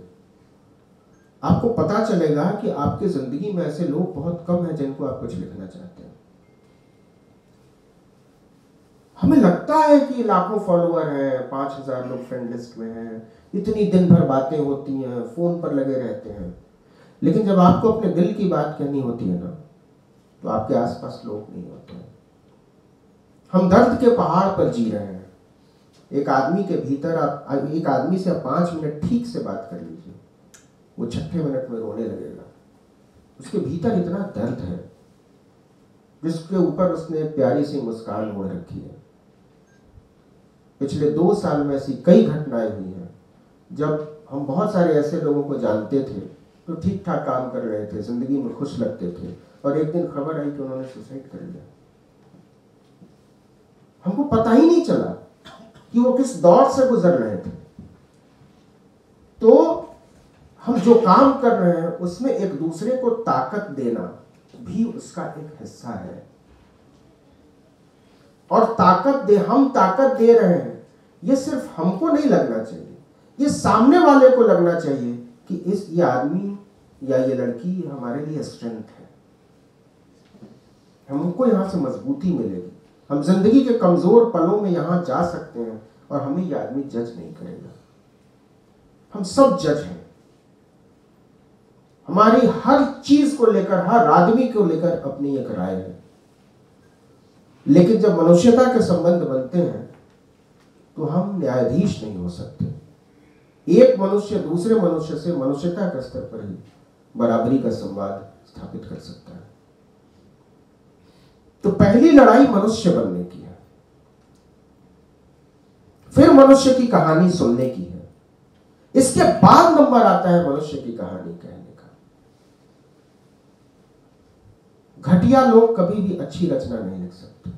आपको पता चलेगा कि आपकी जिंदगी में ऐसे लोग बहुत कम हैं जिनको आप कुछ लिखना चाहते हैं। हमें लगता है कि लाखों फॉलोअर हैं, 5000 लोग फ्रेंड लिस्ट में हैं, इतनी दिन भर बातें होती हैं, फोन पर लगे रहते हैं, लेकिन जब आपको अपने दिल की बात कहनी होती है ना, तो आपके आसपास लोग नहीं होते हैं। हम दर्द के पहाड़ पर जी रहे हैं। एक आदमी के भीतर, आप एक आदमी से 5 मिनट ठीक से बात कर लीजिए, वो 6ठे मिनट में रोने लगेगा। उसके भीतर इतना दर्द है, जिसके ऊपर उसने एक प्यारी सी मुस्कान ओढ़ रखी है। पिछले 2 साल में ऐसी कई घटनाएं हुई हैं जब हम बहुत सारे ऐसे लोगों को जानते थे तो ठीक ठाक काम कर रहे थे, जिंदगी में खुश लगते थे, और एक दिन खबर आई कि उन्होंने सुसाइड कर लिया। हमको पता ही नहीं चला कि वो किस दौर से गुजर रहे थे। तो हम जो काम कर रहे हैं उसमें एक दूसरे को ताकत देना भी उसका एक हिस्सा है। और हम ताकत दे रहे हैं, ये सिर्फ हमको नहीं लगना चाहिए, ये सामने वाले को लगना चाहिए कि ये आदमी या ये लड़की हमारे लिए स्ट्रेंथ है, हमको यहां से मजबूती मिलेगी, हम जिंदगी के कमजोर पलों में यहां जा सकते हैं और हमें ये आदमी जज नहीं करेगा। हम सब जज हैं, हमारी हर चीज को लेकर, हर आदमी को लेकर अपनी एक राय है। लेकिन जब मनुष्यता के संबंध बनते हैं तो हम न्यायाधीश नहीं हो सकते। एक मनुष्य दूसरे मनुष्य से मनुष्यता के स्तर पर ही बराबरी का संवाद स्थापित कर सकता है। तो पहली लड़ाई मनुष्य बनने की है, फिर मनुष्य की कहानी सुनने की है, इसके बाद नंबर आता है मनुष्य की कहानी कहने का। घटिया लोग कभी भी अच्छी रचना नहीं लिख सकते,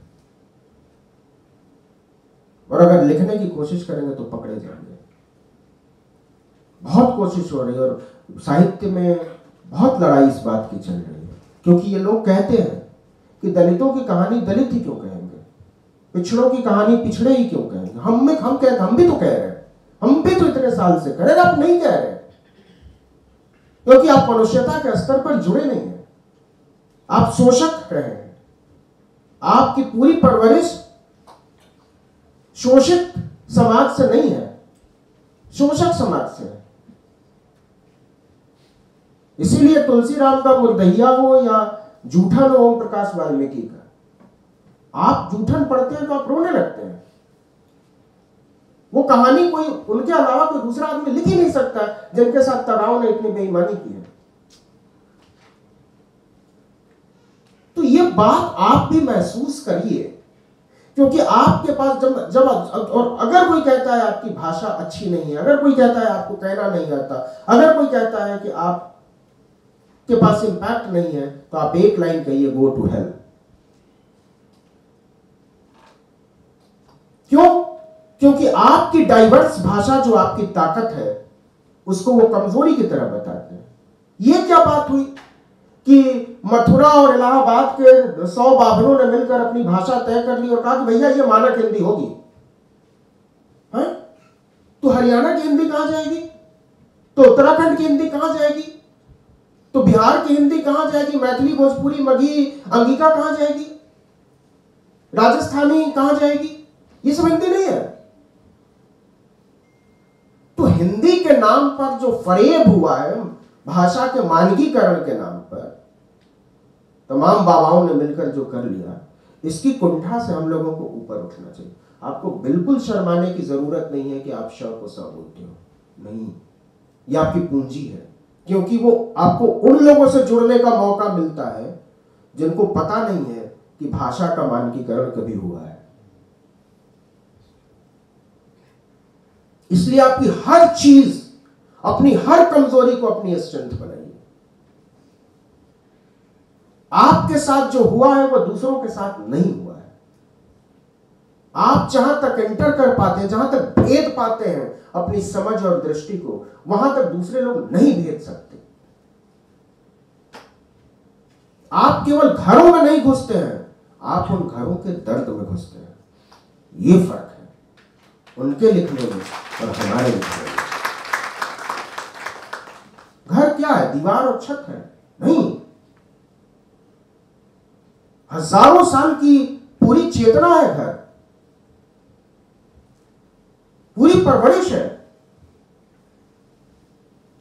और अगर लिखने की कोशिश करेंगे तो पकड़े जाएंगे। बहुत कोशिश हो रही है और साहित्य में बहुत लड़ाई इस बात की चल रही है, क्योंकि ये लोग कहते हैं कि दलितों की कहानी दलित ही क्यों कहेंगे, पिछड़ों की कहानी पिछड़े ही क्यों कहेंगे। हम भी तो कह रहे हैं, हम भी तो इतने साल से कह रहे हैं, आप नहीं कह रहे क्योंकि आप मनुष्यता के स्तर पर जुड़े नहीं हैं, आप शोषक रहे हैं। आपकी पूरी परवरिश शोषित समाज से नहीं है, शोषक समाज से है। इसीलिए तुलसीराम का मुर्दैया हो या जूठन हो ओम प्रकाश वाल्मीकि का, आप जूठन पढ़ते हैं तो आप रोने लगते हैं। वो कहानी कोई उनके अलावा कोई दूसरा आदमी लिख ही नहीं सकता जिनके साथ तराव ने इतनी बेईमानी की है। तो ये बात आप भी महसूस करिए, क्योंकि आपके पास जब और अगर कोई कहता है आपकी भाषा अच्छी नहीं है, अगर कोई कहता है आपको कहना नहीं आता, अगर कोई कहता है कि आप के पास इंपैक्ट नहीं है, तो आप एक लाइन कहिए, गो टू हेल। क्यों? क्योंकि आपकी डाइवर्स भाषा जो आपकी ताकत है उसको वो कमजोरी की तरह बताते हैं। ये क्या बात हुई कि मथुरा और इलाहाबाद के 100 बाभनों ने मिलकर अपनी भाषा तय कर ली और कहा कि भैया ये मानक हिंदी होगी, है? तो हरियाणा की हिंदी कहां जाएगी, तो उत्तराखंड की हिंदी कहां जाएगी, तो बिहार की हिंदी कहां जाएगी, मैथिली, भोजपुरी, मगही, अंगिका कहां जाएगी, राजस्थानी कहां जाएगी? ये सब हिंदी नहीं है। तो हिंदी के नाम पर जो फरेब हुआ है, भाषा के मानकीकरण के नाम पर तमाम बाबाओं ने मिलकर जो कर लिया, इसकी कुंठा से हम लोगों को ऊपर उठना चाहिए। आपको बिल्कुल शर्माने की जरूरत नहीं है कि आप श को स बोलते हो, नहीं, ये आपकी पूंजी है, क्योंकि वो आपको उन लोगों से जुड़ने का मौका मिलता है जिनको पता नहीं है कि भाषा का मानकीकरण कभी हुआ है। इसलिए आपकी हर चीज, अपनी हर कमजोरी को अपनी स्ट्रेंथ बनाइए। आपके साथ जो हुआ है वो दूसरों के साथ नहीं हुआ है। आप जहां तक एंटर कर पाते हैं, जहां तक भेद पाते हैं अपनी समझ और दृष्टि को, वहां तक दूसरे लोग नहीं भेद सकते। आप केवल घरों में नहीं घुसते हैं, आप उन घरों के दर्द में घुसते हैं। ये फर्क है उनके लिखने में और हमारे लिखने में। घर क्या है, दीवार और छत है? नहीं, हजारों साल की पूरी चेतना है घर, पूरी परवरिश है।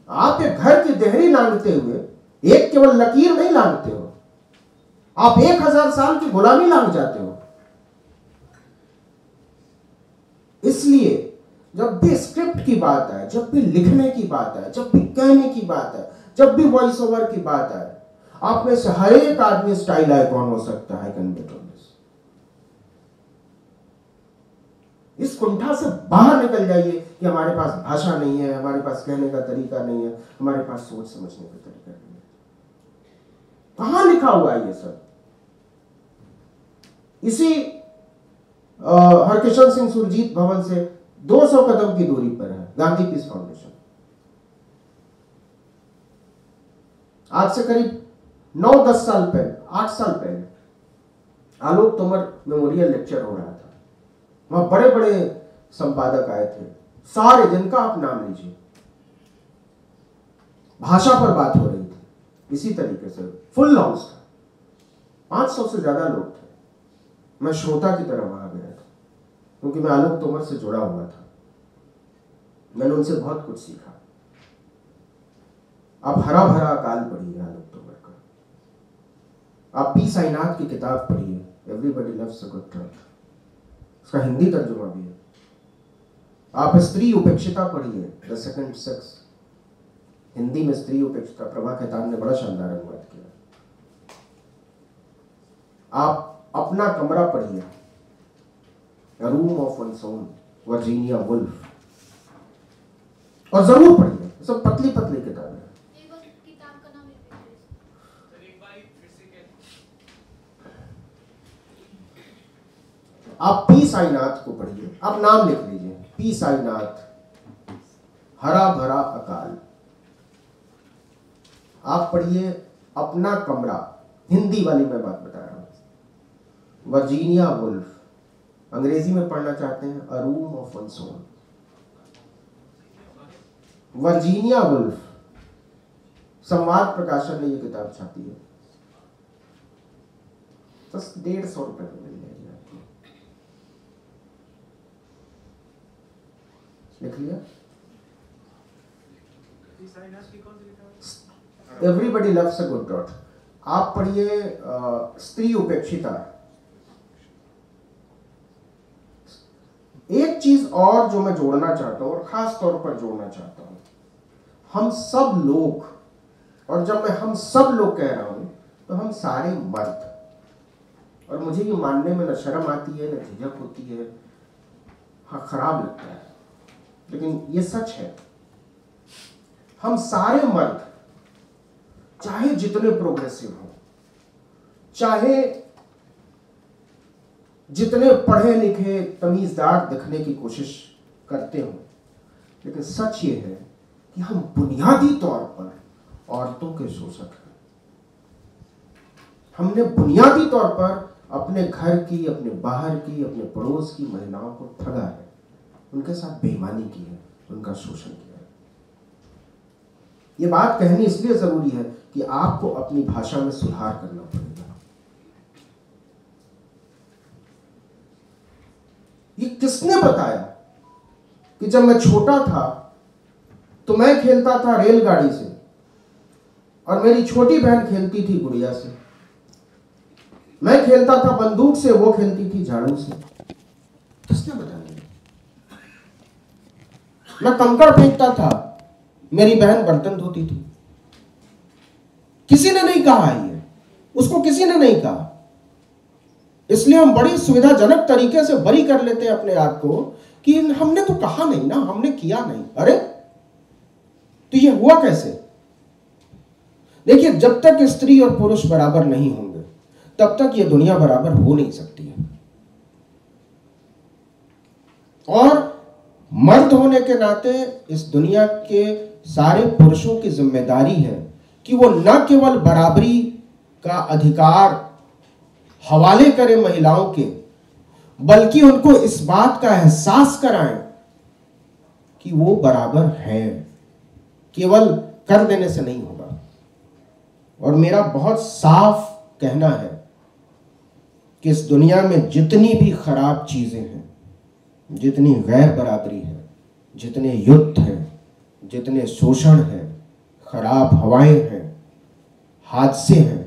आप एक घर की देहरी लांघते हुए एक केवल लकीर नहीं लांघते हो, आप 1000 साल की गुलामी लांघ जाते हो। इसलिए जब भी स्क्रिप्ट की बात आए, जब भी लिखने की बात आए, जब भी कहने की बात आए, जब भी वॉइस ओवर की बात आए, आप में से हर एक आदमी स्टाइल आइकॉन हो सकता है। Can bet on this. इस कुंठा से बाहर निकल जाइए कि हमारे पास भाषा नहीं है, हमारे पास कहने का तरीका नहीं है, हमारे पास सोच समझने का तरीका नहीं है। कहां लिखा हुआ है ये सब? इसी हरकिशन सिंह सुरजीत भवन से 200 कदम की दूरी पर है गांधी पीस फाउंडेशन। आज से करीब 9-10 साल पहले, 8 साल पहले आलोक तोमर मेमोरियल लेक्चर हो रहा था। वहां बड़े बड़े संपादक आए थे, सारे, जिनका आप नाम लीजिए। भाषा पर बात हो रही थी इसी तरीके से, फुल हाउस था, 500 से ज्यादा लोग थे। मैं श्रोता की तरह वहां गया था क्योंकि मैं आलोक तोमर से जुड़ा हुआ था। मैंने उनसे बहुत कुछ सीखा। आप हरा भरा अकाल पढ़िए आलोक तोमर का। आप पी साईनाथ की किताब पढ़िए, everybody loves a good truth, उसका हिंदी तर्जुमा भी है। आप स्त्री उपेक्षिता पढ़िए, द सेकंड सेक्स, हिंदी में स्त्री उपेक्षिता, प्रभा खेतान ने बड़ा शानदार अनुवाद किया। आप अपना कमरा पढ़िए, A Room of One's Own, Virginia Woolf, और जरूर पढ़िए। सब पतली पतली किताबें हैं। आप पी साईनाथ को पढ़िए, आप नाम लिख लीजिए, पी साईनाथ, हरा भरा अकाल। आप पढ़िए अपना कमरा, हिंदी वाली मैं बात बता रहा हूं। वर्जीनिया वुल्फ, अंग्रेजी में पढ़ना चाहते हैं, अ room of one's own. Virginia Woolf, संवाद प्रकाशन ने यह किताब छापी है। बस 150 रुपए में मिल जाएगी आपको, लिख लिया। Everybody loves a good truth. आप पढ़िए स्त्री उपेक्षिता। एक चीज और जो मैं जोड़ना चाहता हूं और खास तौर पर जोड़ना चाहता हूं, हम सब लोग, और जब मैं हम सब लोग कह रहा हूं तो हम सारे मर्द, और मुझे ये मानने में न शर्म आती है न झिझक होती है, हाँ खराब लगता है, लेकिन ये सच है। हम सारे मर्द, चाहे जितने प्रोग्रेसिव हो, चाहे जितने पढ़े लिखे तमीजदार दिखने की कोशिश करते हो, लेकिन सच ये है कि हम बुनियादी तौर पर औरतों के शोषक हैं। हमने बुनियादी तौर पर अपने घर की, अपने बाहर की, अपने पड़ोस की महिलाओं को ठगा है, उनके साथ बेईमानी की है, उनका शोषण किया है। ये बात कहनी इसलिए जरूरी है कि आपको अपनी भाषा में सुधार करना पड़ेगा। ये किसने बताया कि जब मैं छोटा था तो मैं खेलता था रेलगाड़ी से और मेरी छोटी बहन खेलती थी गुड़िया से। मैं खेलता था बंदूक से, वो खेलती थी झाड़ू से। किसने बताया? मैं कंकड़ फेंकता था, मेरी बहन बर्तन धोती थी। किसी ने नहीं कहा ये, उसको किसी ने नहीं कहा। इसलिए हम बड़ी सुविधाजनक तरीके से बरी कर लेते हैं अपने आप को कि हमने तो कहा नहीं ना, हमने किया नहीं। अरे तो ये हुआ कैसे? देखिए, जब तक स्त्री और पुरुष बराबर नहीं होंगे तब तक ये दुनिया बराबर हो नहीं सकती है। और मर्द होने के नाते इस दुनिया के सारे पुरुषों की जिम्मेदारी है कि वो न केवल बराबरी का अधिकार हवाले करें महिलाओं के, बल्कि उनको इस बात का एहसास कराएं कि वो बराबर है। केवल कर देने से नहीं होगा। और मेरा बहुत साफ कहना है कि इस दुनिया में जितनी भी खराब चीजें हैं, जितनी गैर बराबरी है, जितने युद्ध हैं, जितने शोषण हैं, खराब हवाएं हैं, हादसे हैं,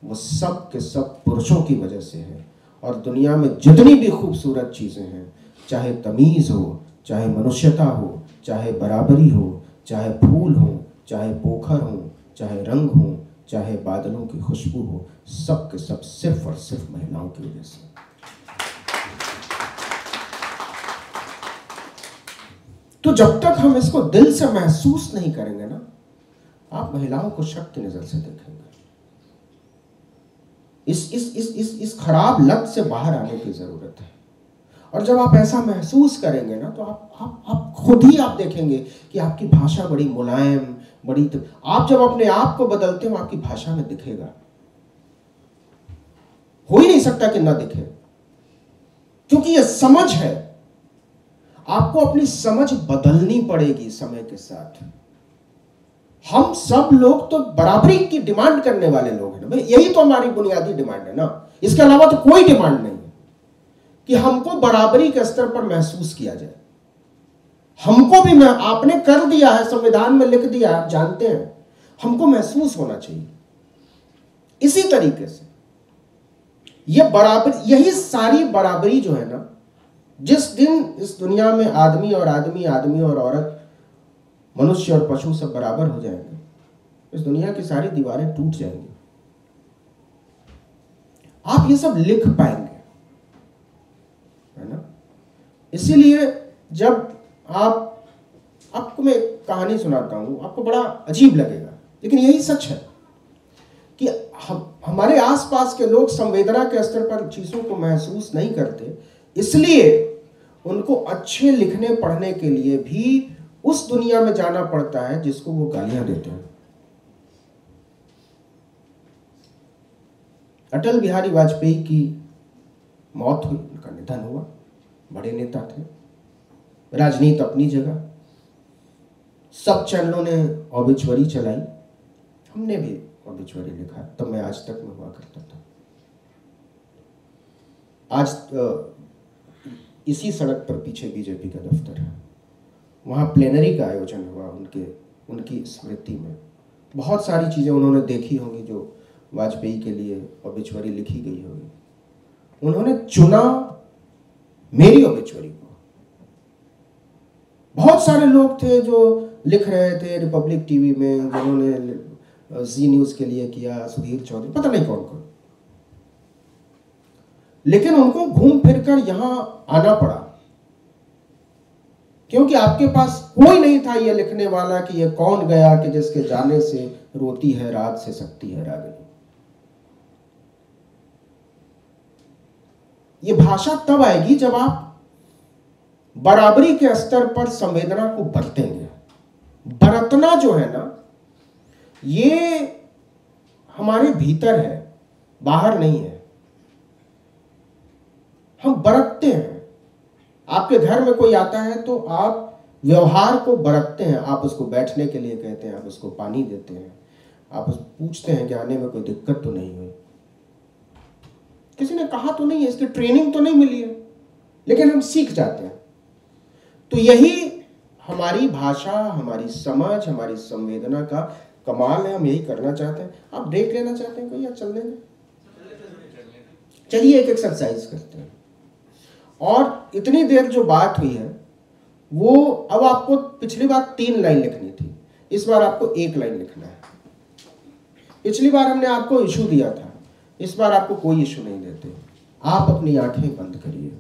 वो सब के सब पुरुषों की वजह से है। और दुनिया में जितनी भी खूबसूरत चीजें हैं, चाहे तमीज हो, चाहे मनुष्यता हो, चाहे बराबरी हो, चाहे फूल हो, चाहे पोखर हो, चाहे रंग हो, चाहे बादलों की खुशबू हो, सब के सब सिर्फ और सिर्फ महिलाओं की वजह से। तो जब तक हम इसको दिल से महसूस नहीं करेंगे ना, आप महिलाओं को शक की नजर से देखेंगे। इस खराब लत से बाहर आने की जरूरत है। और जब आप ऐसा महसूस करेंगे ना, तो आप खुद ही आप देखेंगे कि आपकी भाषा बड़ी मुलायम, बड़ी आप जब अपने आप को बदलते हो, आपकी भाषा में दिखेगा। हो ही नहीं सकता कि ना दिखे, क्योंकि यह समझ है। आपको अपनी समझ बदलनी पड़ेगी समय के साथ। हम सब लोग तो बराबरी की डिमांड करने वाले लोग हैं भाई, यही तो हमारी बुनियादी डिमांड है ना। इसके अलावा तो कोई डिमांड नहीं है कि हमको बराबरी के स्तर पर महसूस किया जाए। हमको भी आपने कर दिया है, संविधान में लिख दिया, आप जानते हैं, हमको महसूस होना चाहिए। इसी तरीके से ये बराबरी, यही सारी बराबरी जो है ना, जिस दिन इस दुनिया में आदमी और आदमी, आदमी और औरत, मनुष्य और पशु सब बराबर हो जाएंगे, इस दुनिया की सारी दीवारें टूट जाएंगी। आप ये सब लिख पाएंगे, है ना। इसीलिए जब आपको मैं एक कहानी सुनाता हूं, आपको बड़ा अजीब लगेगा, लेकिन यही सच है कि हमारे आसपास के लोग संवेदना के स्तर पर चीजों को महसूस नहीं करते, इसलिए उनको अच्छे लिखने पढ़ने के लिए भी उस दुनिया में जाना पड़ता है जिसको वो गालियां देते हैं। अटल बिहारी वाजपेयी की मौत हुई, उनका निधन हुआ। बड़े नेता थे, राजनीति अपनी जगह, सब चैनलों ने ऑबिचुअरी चलाई, हमने भी ऑबिचुअरी लिखा। तब मैं आज तक में हुआ करता था। आज इसी सड़क पर पीछे बीजेपी का दफ्तर है, वहाँ प्लेनरी का आयोजन हुआ उनकी स्मृति में। बहुत सारी चीज़ें उन्होंने देखी होंगी जो वाजपेयी के लिए ऑबिचुअरी लिखी गई होगी। उन्होंने चुना मेरी ऑबिचुअरी को। बहुत सारे लोग थे जो लिख रहे थे रिपब्लिक टीवी में, जिन्होंने जी न्यूज़ के लिए किया, सुधीर चौधरी, पता नहीं कौन कौन, लेकिन उनको घूम फिरकर यहां आना पड़ा, क्योंकि आपके पास कोई नहीं था ये लिखने वाला कि ये कौन गया कि जिसके जाने से रोती है रात से सकती है रागिनी। ये भाषा तब आएगी जब आप बराबरी के स्तर पर संवेदना को बरतेंगे। बरतना जो है ना, ये हमारे भीतर है, बाहर नहीं है। हम बरतते हैं। आपके घर में कोई आता है तो आप व्यवहार को बरतते हैं। आप उसको बैठने के लिए कहते हैं, आप उसको पानी देते हैं, आप पूछते हैं कि आने में कोई दिक्कत तो नहीं हुई। किसी ने कहा तो नहीं है, इसकी ट्रेनिंग तो नहीं मिली है, लेकिन हम सीख जाते हैं। तो यही हमारी भाषा, हमारी समझ, हमारी संवेदना का कमाल है। हम यही करना चाहते हैं। आप ब्रेक लेना चाहते हैं कोई, या चलने दें? चलिए एक एक्सरसाइज करते हैं। और इतनी देर जो बात हुई है वो, अब आपको पिछली बार 3 लाइन लिखनी थी, इस बार आपको 1 लाइन लिखना है। पिछली बार हमने आपको इशू दिया था, इस बार आपको कोई इशू नहीं देते। आप अपनी आंखें बंद करिए,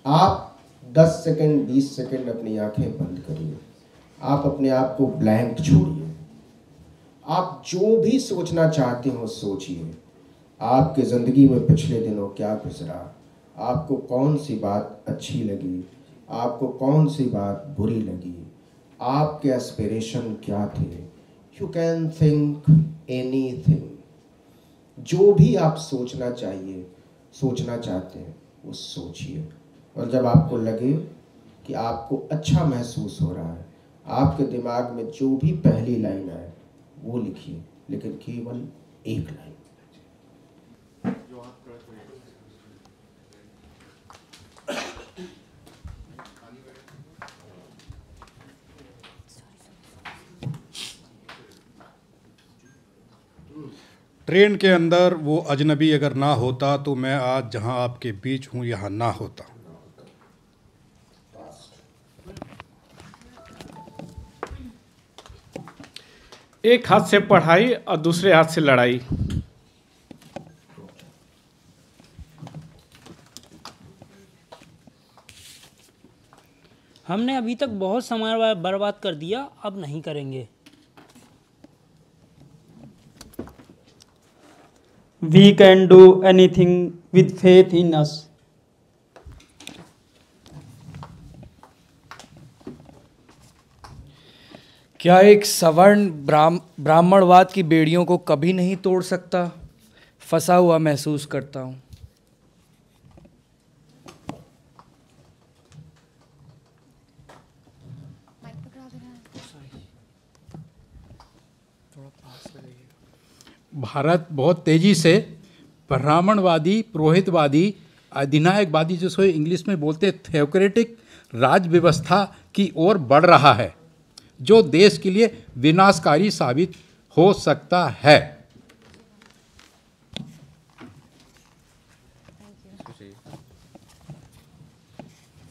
आप 10 सेकंड 20 सेकंड अपनी आंखें बंद करिए। आप अपने आप को ब्लैंक छोड़िए। आप जो भी सोचना चाहते हो सोचिए। आपके ज़िंदगी में पिछले दिनों क्या गुजरा, आपको कौन सी बात अच्छी लगी, आपको कौन सी बात बुरी लगी, आपके एस्पिरेशन क्या थे। You can think anything. जो भी आप सोचना चाहते हैं वो सोचिए। और जब आपको लगे कि आपको अच्छा महसूस हो रहा है, आपके दिमाग में जो भी पहली लाइन आए वो लिखिए, लेकिन केवल 1 लाइन। ट्रेन के अंदर वो अजनबी अगर ना होता तो मैं आज जहां आपके बीच हूं यहां ना होता। एक हाथ से पढ़ाई और दूसरे हाथ से लड़ाई। हमने अभी तक बहुत समय बर्बाद कर दिया, अब नहीं करेंगे। We can do anything with faith in us. क्या एक सवर्ण ब्राह्मणवाद की बेड़ियों को कभी नहीं तोड़ सकता? फंसा हुआ महसूस करता हूँ। भारत बहुत तेजी से ब्राह्मणवादी, पुरोहितवादी, अधिनायकवादी, जिसको इंग्लिश में बोलते हैं थियोक्रेटिक राज व्यवस्था की ओर बढ़ रहा है, जो देश के लिए विनाशकारी साबित हो सकता है।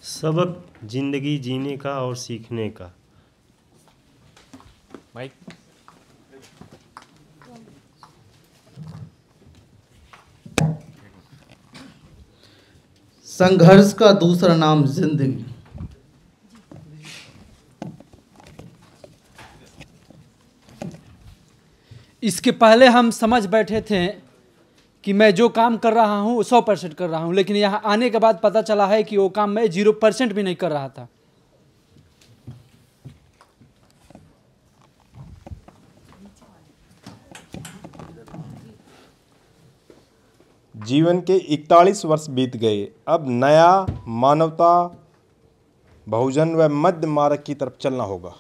सबक जिंदगी जीने का और सीखने का। माइक। संघर्ष का दूसरा नाम जिंदगी। इसके पहले हम समझ बैठे थे कि मैं जो काम कर रहा हूँ 100% कर रहा हूँ, लेकिन यहाँ आने के बाद पता चला है कि वो काम मैं 0% भी नहीं कर रहा था। जीवन के 41 वर्ष बीत गए। अब नया मानवता, बहुजन व मध्य मार्ग की तरफ चलना होगा।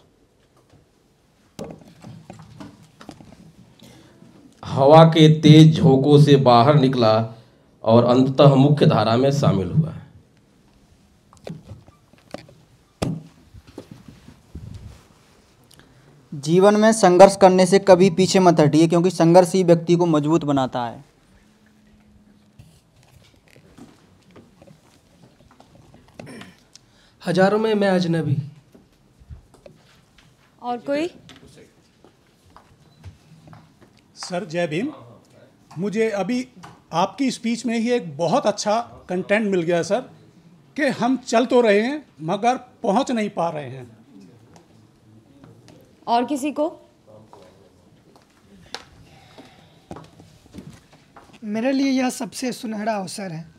हवा के तेज झोंकों से बाहर निकला और अंततः मुख्य धारा में शामिल हुआ। जीवन में संघर्ष करने से कभी पीछे मत हटिए, क्योंकि संघर्ष ही व्यक्ति को मजबूत बनाता है। हजारों में मैं अजनबी। और कोई? सर जय भीम। मुझे अभी आपकी स्पीच में ही एक बहुत अच्छा कंटेंट मिल गया सर, कि हम चल तो रहे हैं मगर पहुंच नहीं पा रहे हैं। और किसी को? मेरे लिए यह सबसे सुनहरा अवसर है।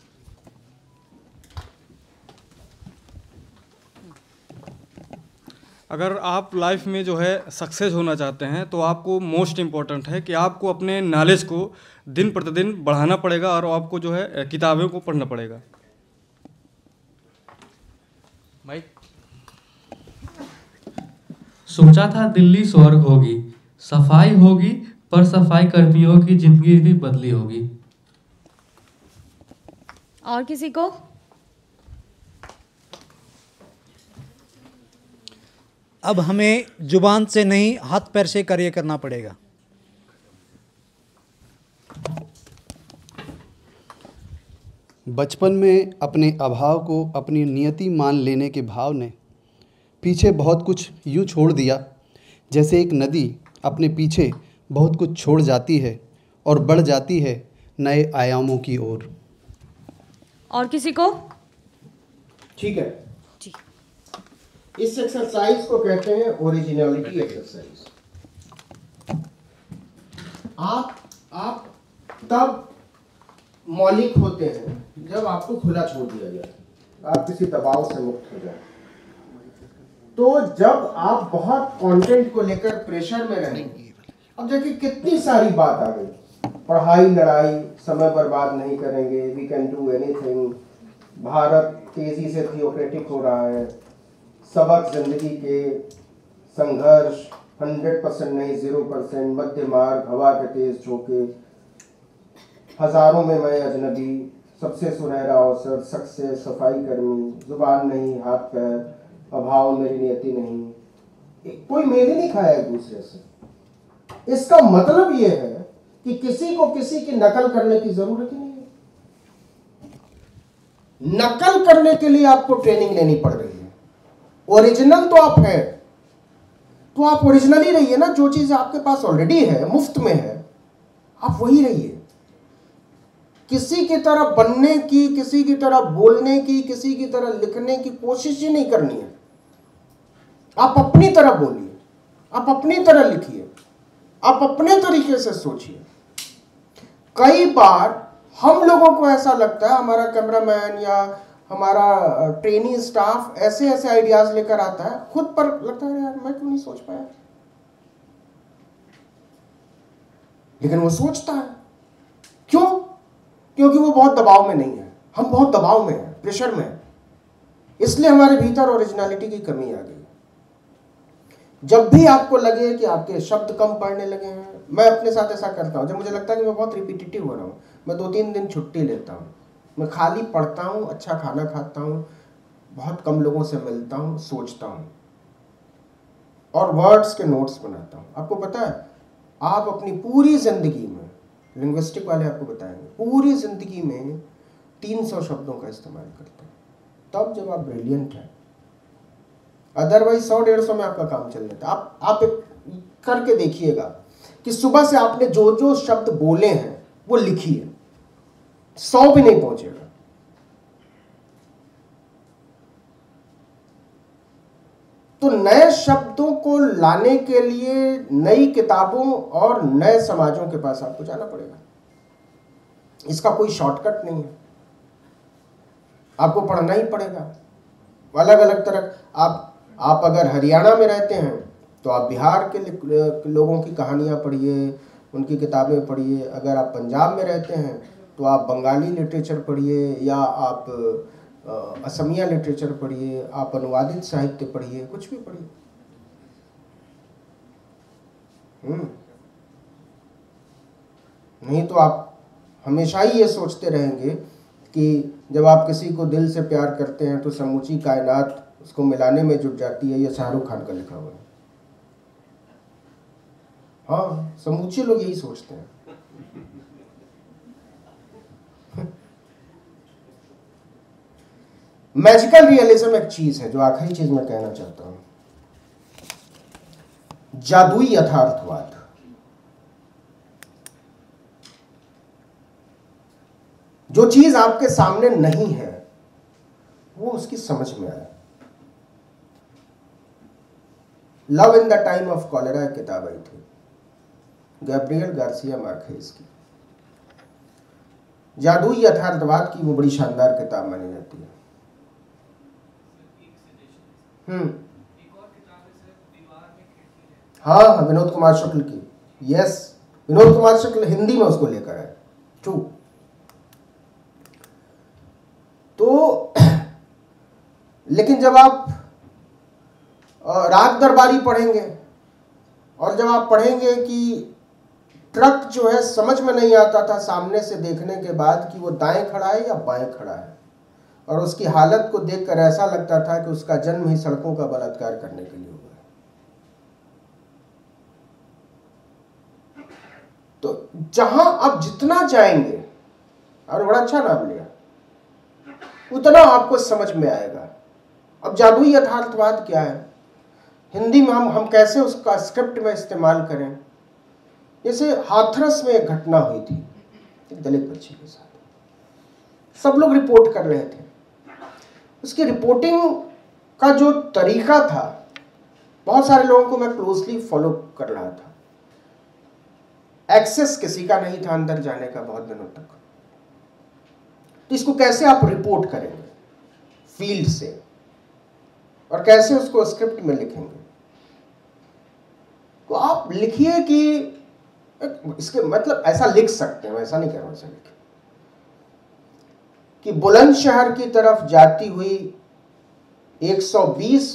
अगर आप लाइफ में जो है सक्सेस होना चाहते हैं तो आपको मोस्ट इम्पॉर्टेंट है कि आपको अपने नॉलेज को दिन प्रतिदिन बढ़ाना पड़ेगा और आपको जो है किताबों को पढ़ना पड़ेगा। माइक। सोचा था दिल्ली स्वर्ग होगी, सफाई होगी, पर सफाई कर्मियों की जिंदगी भी बदली होगी। और किसी को? अब हमें जुबान से नहीं, हाथ पैर से कार्य करना पड़ेगा। बचपन में अपने अभाव को अपनी नियति मान लेने के भाव ने पीछे बहुत कुछ यूँ छोड़ दिया, जैसे एक नदी अपने पीछे बहुत कुछ छोड़ जाती है और बढ़ जाती है नए आयामों की ओर। और किसी को? ठीक है, इस एक्सरसाइज को कहते हैं ओरिजिनलिटी एक्सरसाइज। आप तब मौलिक होते हैं जब आपको खुला छोड़ दिया जाए, आप किसी दबाव से मुक्त हो जाए। तो जब आप बहुत कंटेंट को लेकर प्रेशर में रहेंगे, अब देखिए कितनी सारी बात आ गई, पढ़ाई, लड़ाई, समय बर्बाद नहीं करेंगे, we can do anything, Bharat तेजी से थियोक्रेटिक हो रहा है, सबक जिंदगी के, संघर्ष 100% नहीं 0%, मध्य मार्ग, हवा के तेज झोंके, हजारों में मैं अजनबी, सबसे सुनहरा अवसर, सक्सेस, सफाई कर्मी, जुबान नहीं, हाथ पैर, अभाव मेरी नियति नहीं, कोई मेरी नहीं खाया एक दूसरे से। इसका मतलब ये है कि किसी को किसी की नकल करने की जरूरत ही नहीं है। नकल करने के लिए आपको ट्रेनिंग लेनी पड़ रही है, ओरिजिनल तो आप हैं, तो आप ओरिजिनली रहिए ना, जो चीज आपके पास ऑलरेडी है, मुफ्त में है, आप वही रहिए। किसी की तरह बनने की, किसी की तरह बोलने की, किसी की तरह लिखने की कोशिश ही नहीं करनी है। आप अपनी तरह बोलिए, आप अपनी तरह लिखिए, आप अपने तरीके से सोचिए। कई बार हम लोगों को ऐसा लगता है, हमारा कैमरामैन या हमारा ट्रेनी स्टाफ ऐसे ऐसे आइडियाज लेकर आता है, खुद पर लगता है यार मैं क्यों नहीं सोच पाया, लेकिन वो सोचता है। क्यों? क्योंकि वो बहुत दबाव में नहीं है, हम बहुत दबाव में हैं, प्रेशर में हैं, इसलिए हमारे भीतर ओरिजिनलिटी की कमी आ गई। जब भी आपको लगे कि आपके शब्द कम पढ़ने लगे हैं, मैं अपने साथ ऐसा करता हूँ, जब मुझे लगता है कि मैं बहुत रिपीटेटिव हो रहा हूँ, मैं 2-3 दिन छुट्टी लेता हूँ, मैं खाली पढ़ता हूँ, अच्छा खाना खाता हूँ, बहुत कम लोगों से मिलता हूँ, सोचता हूँ और वर्ड्स के नोट्स बनाता हूँ। आपको पता है, आप अपनी पूरी जिंदगी में, लिंग्विस्टिक वाले आपको बताएंगे, पूरी जिंदगी में 300 शब्दों का इस्तेमाल करते हैं, तब जब आप ब्रिलियंट हैं। अदरवाइज 100-150 में आपका काम चल जाता है। आप एक करके देखिएगा कि सुबह से आपने जो जो शब्द बोले हैं वो लिखिए, 100 भी नहीं पहुंचेगा। तो नए शब्दों को लाने के लिए नई किताबों और नए समाजों के पास आपको जाना पड़ेगा। इसका कोई शॉर्टकट नहीं है, आपको पढ़ना ही पड़ेगा। अलग अलग तरह आप अगर हरियाणा में रहते हैं तो आप बिहार के लोगों की कहानियाँ पढ़िए, उनकी किताबें पढ़िए। अगर आप पंजाब में रहते हैं तो आप बंगाली लिटरेचर पढ़िए, या आप असमिया लिटरेचर पढ़िए, आप अनुवादित साहित्य पढ़िए, कुछ भी पढ़िए। नहीं तो आप हमेशा ही ये सोचते रहेंगे कि जब आप किसी को दिल से प्यार करते हैं तो समूची कायनात उसको मिलाने में जुट जाती है। ये शाहरुख खान का लिखा हुआ है। हाँ, समूचे लोग यही सोचते हैं। मैजिकल रियलिज्म एक चीज है, जो आखिरी चीज मैं कहना चाहता हूं, जादुई यथार्थवाद। जो चीज आपके सामने नहीं है वो उसकी समझ में आए। Love in the time of cholera एक किताब आई थी, गैब्रियल गार्सिया मार्केज की। जादुई यथार्थवाद की वो बड़ी शानदार किताब मानी जाती है। हाँ, विनोद कुमार शुक्ल की। यस, विनोद कुमार शुक्ल हिंदी में उसको लेकर आए। ट्रू। तो लेकिन जब आप राग दरबारी पढ़ेंगे और जब आप पढ़ेंगे कि ट्रक जो है समझ में नहीं आता था सामने से देखने के बाद कि वो दाएं खड़ा है या बाएं खड़ा है, और उसकी हालत को देखकर ऐसा लगता था कि उसका जन्म ही सड़कों का बलात्कार करने के लिए हुआ है। तो जहां आप जितना जाएंगे, और बड़ा अच्छा नाम लिया, उतना आपको समझ में आएगा। अब जादुई यथार्थवाद क्या है, हिंदी में हम कैसे उसका स्क्रिप्ट में इस्तेमाल करें। जैसे हाथरस में एक घटना हुई थी एक दलित बच्ची के साथ, सब लोग रिपोर्ट कर रहे थे। उसकी रिपोर्टिंग का जो तरीका था, बहुत सारे लोगों को मैं क्लोजली फॉलो कर रहा था। एक्सेस किसी का नहीं था अंदर जाने का बहुत दिनों तक। तो इसको कैसे आप रिपोर्ट करेंगे फील्ड से, और कैसे उसको स्क्रिप्ट में लिखेंगे। तो आप लिखिए कि इसके मतलब ऐसा लिख सकते हैं, ऐसा नहीं कह रहा हूं, ऐसा लिखें कि बुलंदशहर की तरफ जाती हुई 120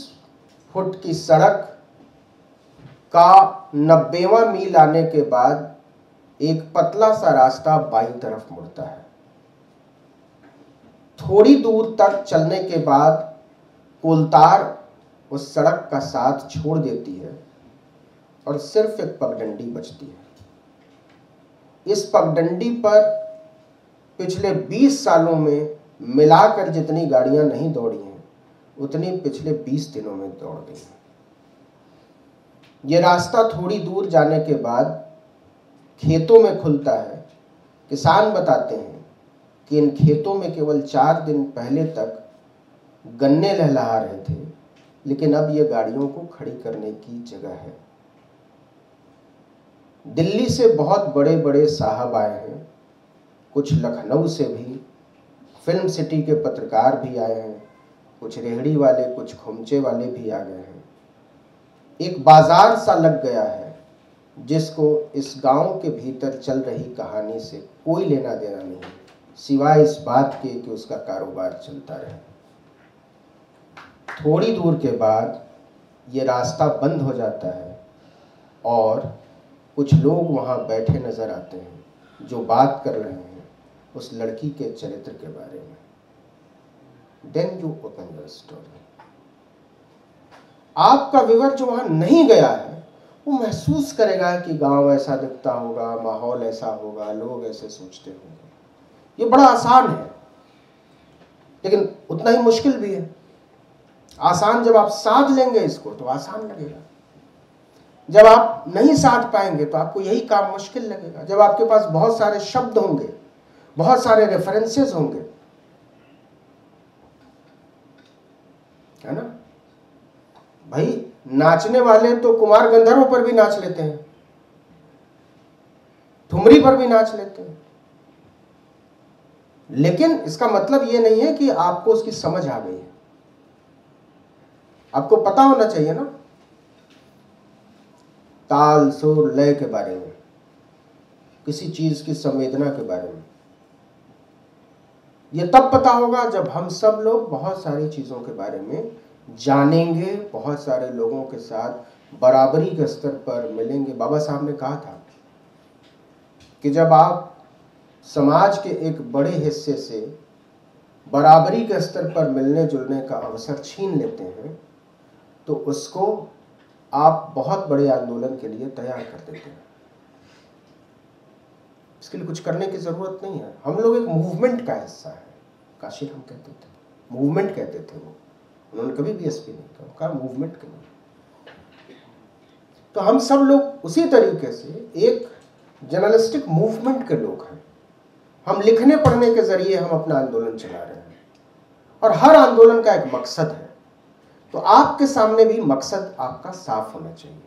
फुट की सड़क का 90वां मील आने के बाद एक पतला सा रास्ता बाईं तरफ मुड़ता है। थोड़ी दूर तक चलने के बाद कोलतार उस सड़क का साथ छोड़ देती है और सिर्फ एक पगडंडी बचती है। इस पगडंडी पर पिछले 20 सालों में मिलाकर जितनी गाड़ियां नहीं दौड़ी हैं, उतनी पिछले 20 दिनों में दौड़ गई हैं। ये रास्ता थोड़ी दूर जाने के बाद खेतों में खुलता है। किसान बताते हैं कि इन खेतों में केवल 4 दिन पहले तक गन्ने लहलहा रहे थे, लेकिन अब ये गाड़ियों को खड़ी करने की जगह है। दिल्ली से बहुत बड़े बड़े साहब आए हैं, कुछ लखनऊ से भी, फिल्म सिटी के पत्रकार भी आए हैं, कुछ रेहड़ी वाले, कुछ खोमचे वाले भी आ गए हैं। एक बाजार सा लग गया है जिसको इस गांव के भीतर चल रही कहानी से कोई लेना देना नहीं, सिवाय इस बात के कि उसका कारोबार चलता रहे। थोड़ी दूर के बाद ये रास्ता बंद हो जाता है और कुछ लोग वहाँ बैठे नजर आते हैं जो बात कर रहे हैं उस लड़की के चरित्र के बारे में। Then you open your story. आपका व्यूअर जो वहाँ नहीं गया है वो महसूस करेगा कि गांव ऐसा दिखता होगा, माहौल ऐसा होगा, लोग ऐसे सोचते होंगे। ये बड़ा आसान है, लेकिन उतना ही मुश्किल भी है। आसान जब आप साध लेंगे इसको तो आसान लगेगा, जब आप नहीं साध पाएंगे तो आपको यही काम मुश्किल लगेगा। जब आपके पास बहुत सारे शब्द होंगे, बहुत सारे रेफरेंसेस होंगे, है ना भाई, नाचने वाले तो कुमार गंधर्व पर भी नाच लेते हैं, ठुमरी पर भी नाच लेते हैं, लेकिन इसका मतलब ये नहीं है कि आपको उसकी समझ आ गई है। आपको पता होना चाहिए ना ताल, सुर, लय के बारे में, किसी चीज की संवेदना के बारे में। ये तब पता होगा जब हम सब लोग बहुत सारी चीजों के बारे में जानेंगे, बहुत सारे लोगों के साथ बराबरी के स्तर पर मिलेंगे। बाबा साहब ने कहा था कि जब आप समाज के एक बड़े हिस्से से बराबरी के स्तर पर मिलने जुलने का अवसर छीन लेते हैं तो उसको आप बहुत बड़े आंदोलन के लिए तैयार कर देते हैं। इसके लिए कुछ करने की जरूरत नहीं है। हम लोग एक मूवमेंट का हिस्सा है। काशिर हम कहते थे, मूवमेंट कहते थे वो, उन्होंने कभी बीएसपी नहीं कहा, मूवमेंट के लिए। तो हम सब लोग उसी तरीके से एक जर्नलिस्टिक मूवमेंट के लोग हैं। हम लिखने पढ़ने के जरिए हम अपना आंदोलन चला रहे हैं और हर आंदोलन का एक मकसद है। तो आपके सामने भी मकसद आपका साफ होना चाहिए।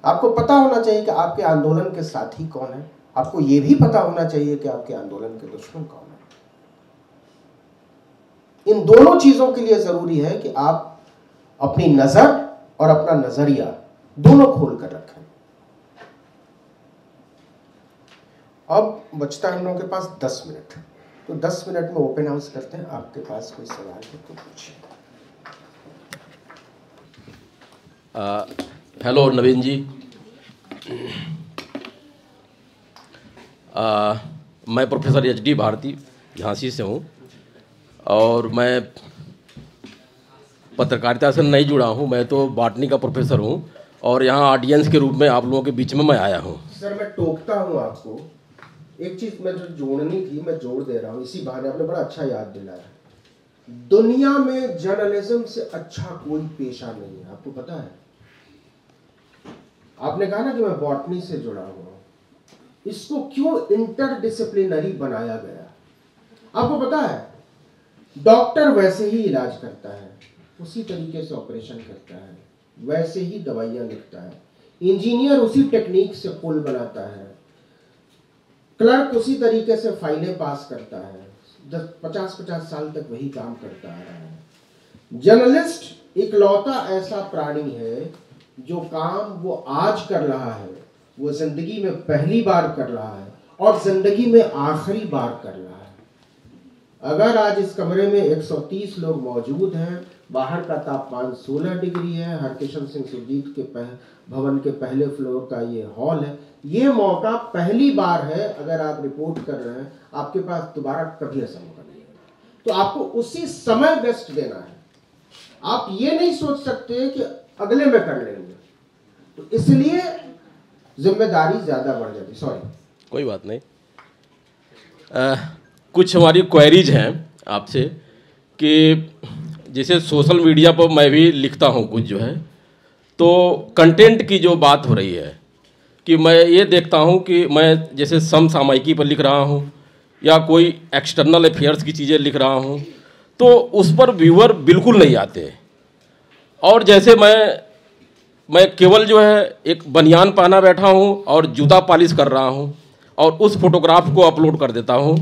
आपको पता होना चाहिए कि आपके आंदोलन के साथी कौन है। आपको यह भी पता होना चाहिए कि आपके आंदोलन के दुश्मन कौन है। इन दोनों चीजों के लिए जरूरी है कि आप अपनी नजर और अपना नजरिया दोनों खोल कर रखें। अब बचता है हम लोगों के पास 10 मिनट, तो 10 मिनट में ओपन हाउस करते हैं। आपके पास कोई सवाल है तो पूछिए। हेलो नवीन जी, मैं professor H D Bharati Jhansi से हूँ और मैं पत्रकारिता से नहीं जुड़ा हूँ। मैं तो बॉटनी का प्रोफेसर हूँ और यहाँ ऑडियंस के रूप में आप लोगों के बीच में मैं आया हूँ। सर मैं टोकता हूँ आपको, एक चीज मैं जो जोड़नी थी मैं जोड़ दे रहा हूँ, इसी बहाने आपने बड़ा अच्छा याद दिलाया। दुनिया में जर्नलिज्म से अच्छा कोई पेशा नहीं है, आपको पता है। आपने कहा ना कि मैं बॉटनी से जुड़ा हुआ हूं, इसको क्यों इंटरडिसिप्लिनरी बनाया गया? आपको पता है डॉक्टर वैसे ही इलाज करता है, उसी तरीके से ऑपरेशन करता है, वैसे ही दवाइयां लिखता है, इंजीनियर उसी टेक्निक से पुल बनाता है, क्लर्क उसी तरीके से फाइलें पास करता है, 50-50 साल तक वही काम करता आ रहा है। जर्नलिस्ट इकलौता ऐसा प्राणी है जो काम वो आज कर रहा है वो जिंदगी में पहली बार कर रहा है और जिंदगी में आखिरी बार कर रहा है। अगर आज इस कमरे में 130 लोग मौजूद हैं, बाहर का तापमान 16 डिग्री है, हरकिशन सिंह सुरजीत के भवन के पहले फ्लोर का ये हॉल है, ये मौका पहली बार है। अगर आप रिपोर्ट कर रहे हैं आपके पास दोबारा कभी ऐसा मौका नहीं है, तो आपको उसी समय बेस्ट देना है। आप ये नहीं सोच सकते कि अगले में कर लेंगे, तो इसलिए जिम्मेदारी ज्यादा बढ़ जाती। सॉरी, कोई बात नहीं। कुछ हमारी क्वेरीज हैं आपसे कि जैसे सोशल मीडिया पर मैं भी लिखता हूँ कुछ जो है, तो कंटेंट की जो बात हो रही है कि मैं ये देखता हूँ कि मैं जैसे समसामयिकी पर लिख रहा हूँ या कोई एक्सटर्नल अफेयर्स की चीज़ें लिख रहा हूँ तो उस पर व्यूअर बिल्कुल नहीं आते। और जैसे मैं केवल जो है एक बनियान पहना बैठा हूँ और जूता पॉलिश कर रहा हूँ और उस फोटोग्राफ को अपलोड कर देता हूँ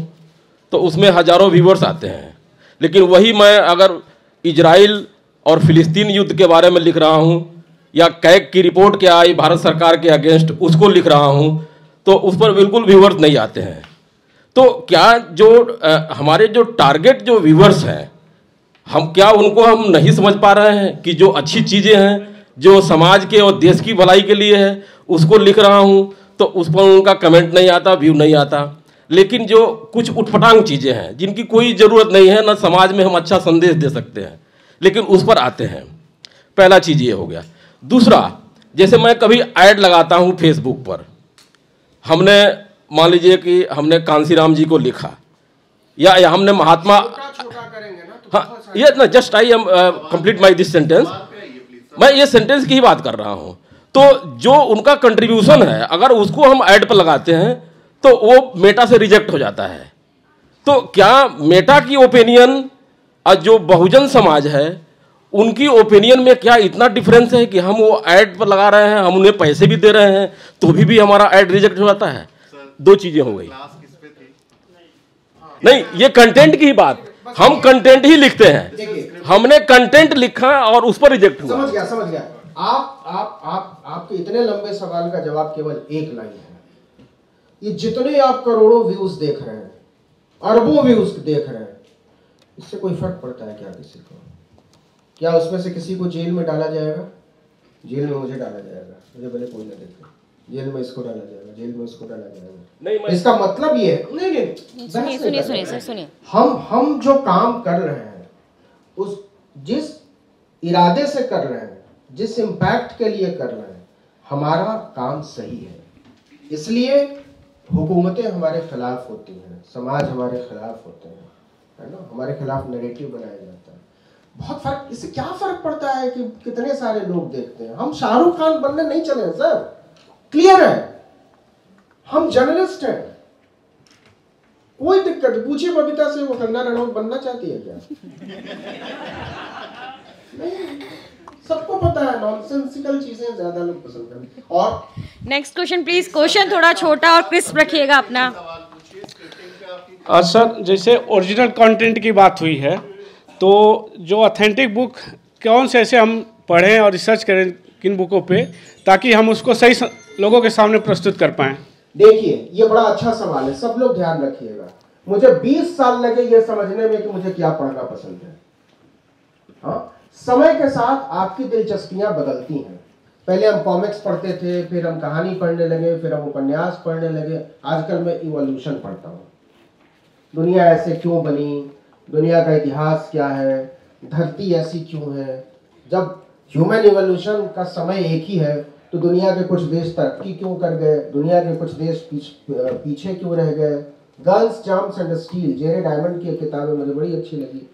तो उसमें हज़ारों व्यूअर्स आते हैं। लेकिन वही मैं अगर इजराइल और फ़िलिस्तीन युद्ध के बारे में लिख रहा हूँ या कैग की रिपोर्ट क्या आई भारत सरकार के अगेंस्ट उसको लिख रहा हूँ तो उस पर बिल्कुल व्यूअर्स नहीं आते हैं। तो क्या जो हमारे जो टारगेट जो व्यूअर्स हैं हम क्या उनको हम नहीं समझ पा रहे हैं कि जो अच्छी चीज़ें हैं जो समाज के और देश की भलाई के लिए है उसको लिख रहा हूँ तो उस पर उनका कमेंट नहीं आता, व्यू नहीं आता। लेकिन जो कुछ उटपटांग चीज़ें हैं जिनकी कोई ज़रूरत नहीं है ना समाज में हम अच्छा संदेश दे सकते हैं लेकिन उस पर आते हैं। पहला चीज़ ये हो गया। दूसरा, जैसे मैं कभी ऐड लगाता हूँ फेसबुक पर, हमने मान लीजिए कि हमने कांसीराम जी को लिखा या हमने महात्मा, हाँ ये ना just I am complete my this sentence, मैं ये सेंटेंस की ही बात कर रहा हूँ। तो जो उनका कंट्रीब्यूशन है अगर उसको हम ऐड पर लगाते हैं तो वो मेटा से रिजेक्ट हो जाता है। तो क्या मेटा की ओपिनियन और जो बहुजन समाज है उनकी ओपिनियन में क्या इतना डिफरेंस है कि हम वो ऐड पर लगा रहे हैं, हम उन्हें पैसे भी दे रहे हैं तो भी हमारा ऐड रिजेक्ट हो जाता है? दो चीजें हो गई। नहीं, ये कंटेंट की बात, हम कंटेंट ही लिखते हैं, हमने कंटेंट लिखा और उस पर रिजेक्ट हुआ। समझ गया। आपके इतने लंबे सवाल का जवाब केवल एक लाइन है। ये जितने आप करोड़ों व्यूज देख रहे हैं, अरबों व्यूज देख रहे हैं, इससे कोई फर्क पड़ता है क्या किसी को? क्या उसमें से किसी को जेल में डाला जाएगा? जेल में मुझे डाला जाएगा, मुझे भले कोई ना देखे। जेल में इसको डाला जाएगा, जेल में उसको डाला जाएगा। नहीं, इसका मतलब ये है, नहीं, सुनिए, हम जो काम कर रहे हैं उस जिस इरादे से कर रहे हैं, जिस इम्पैक्ट के लिए कर रहे हैं, हमारा काम सही है। इसलिए हुकूमतें हमारे खिलाफ होती हैं, समाज हमारे खिलाफ होते हैं, है ना, हमारे खिलाफ नैरेटिव बनाया जाता है। बहुत फर्क, इससे क्या फर्क पड़ता है कि कितने सारे लोग देखते हैं? हम शाहरुख खान बनने नहीं चले सर, क्लियर है, हम जर्नलिस्ट हैं, कोई दिक्कत। पूछिए बबीता से, वो कंगना रनौत बनना चाहती है क्या? नहीं, सबको पता है, नॉनसेंसिकल चीजें ज्यादा लोग पसंद करते हैं। और नेक्स्ट क्वेश्चन प्लीज। क्वेश्चन थोड़ा छोटा और क्रिस्प रखिएगा अपना। सर, जैसे ओरिजिनल कंटेंट की बात हुई है तो जो ऑथेंटिक बुक कौन से ऐसे हम पढ़ें और रिसर्च करें किन बुकों पे ताकि हम उसको सही लोगों के सामने प्रस्तुत कर पाएं? देखिए, ये बड़ा अच्छा सवाल है, सब लोग ध्यान रखिएगा। मुझे 20 साल लगे ये समझने में कि मुझे क्या पढ़ना पसंद है। हाँ, समय के साथ आपकी दिलचस्पियां बदलती हैं। पहले हम कॉमिक्स पढ़ते थे, फिर हम कहानी पढ़ने लगे, फिर हम उपन्यास पढ़ने लगे। आजकल मैं इवोल्यूशन पढ़ता हूँ। दुनिया ऐसे क्यों बनी, दुनिया का इतिहास क्या है, धरती ऐसी क्यों है। जब ह्यूमन इवोल्यूशन का समय एक ही है तो दुनिया के कुछ देश तरक्की क्यों कर गए, दुनिया के कुछ देश पीछे क्यों रह गए। गन्स, जर्म्स एंड स्टील, जेरे डायमंड की किताबें मुझे बड़ी अच्छी लगी।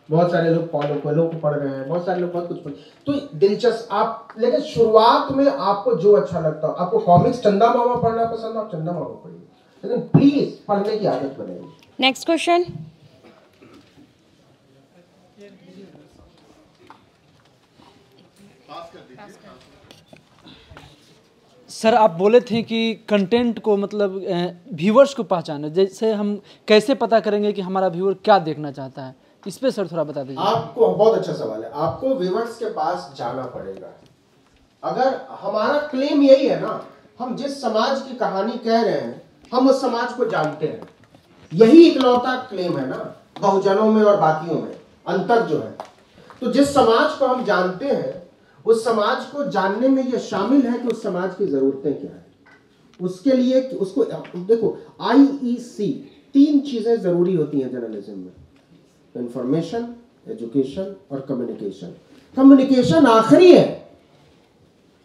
बहुत सारे लोग पॉलो कोएल्हो को पढ़ रहे हैं, बहुत सारे लोग बहुत कुछ पढ़, तो दिलचस्प आप। लेकिन शुरुआत में आपको जो अच्छा लगता हो, आपको कॉमिक्स चंदा मामा पढ़ना पसंद, आप चंदा मामा पढ़िए, लेकिन प्लीज पढ़ने की आदत बनाइए। Next question. सर, आप बोले थे कि कंटेंट को मतलब व्यूअर्स को पहचाने, जैसे हम कैसे पता करेंगे कि हमारा व्यूअर क्या देखना चाहता है, इस पे सर थोड़ा बता दीजिए। आपको बहुत अच्छा सवाल है। आपको व्यूअर्स के पास जाना पड़ेगा। अगर हमारा क्लेम यही है ना, हम जिस समाज की कहानी कह रहे हैं हम उस समाज को जानते हैं, यही इकलौता क्लेम है ना। बहुजनों में और बाकियों में अंतर जो है, तो जिस समाज को हम जानते हैं उस समाज को जानने में यह शामिल है कि उस समाज की जरूरतें क्या है। उसके लिए उसको देखो, IEC 3 चीजें जरूरी होती हैं जर्नलिज्म में, इंफॉर्मेशन, एजुकेशन और कम्युनिकेशन। कम्युनिकेशन आखिरी है,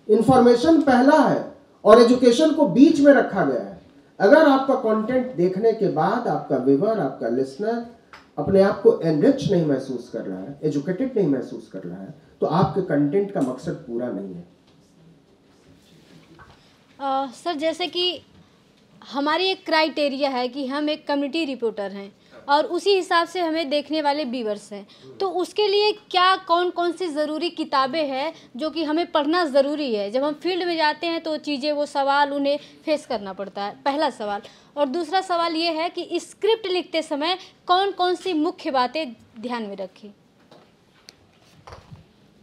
इंफॉर्मेशन पहला है और एजुकेशन को बीच में रखा गया है। अगर आपका कंटेंट देखने के बाद आपका व्यूअर, आपका लिसनर अपने आप को एनरिच नहीं महसूस कर रहा है, एजुकेटेड नहीं महसूस कर रहा है, तो आपके कंटेंट का मकसद पूरा नहीं है। सर जैसे कि हमारी एक क्राइटेरिया है कि हम एक कम्युनिटी रिपोर्टर हैं और उसी हिसाब से हमें देखने वाले व्यूअर्स हैं, तो उसके लिए क्या कौन कौन सी ज़रूरी किताबें हैं जो कि हमें पढ़ना ज़रूरी है? जब हम फील्ड में जाते हैं तो चीज़ें वो सवाल उन्हें फेस करना पड़ता है, पहला सवाल। और दूसरा सवाल ये है कि स्क्रिप्ट लिखते समय कौन कौन सी मुख्य बातें ध्यान में रखें?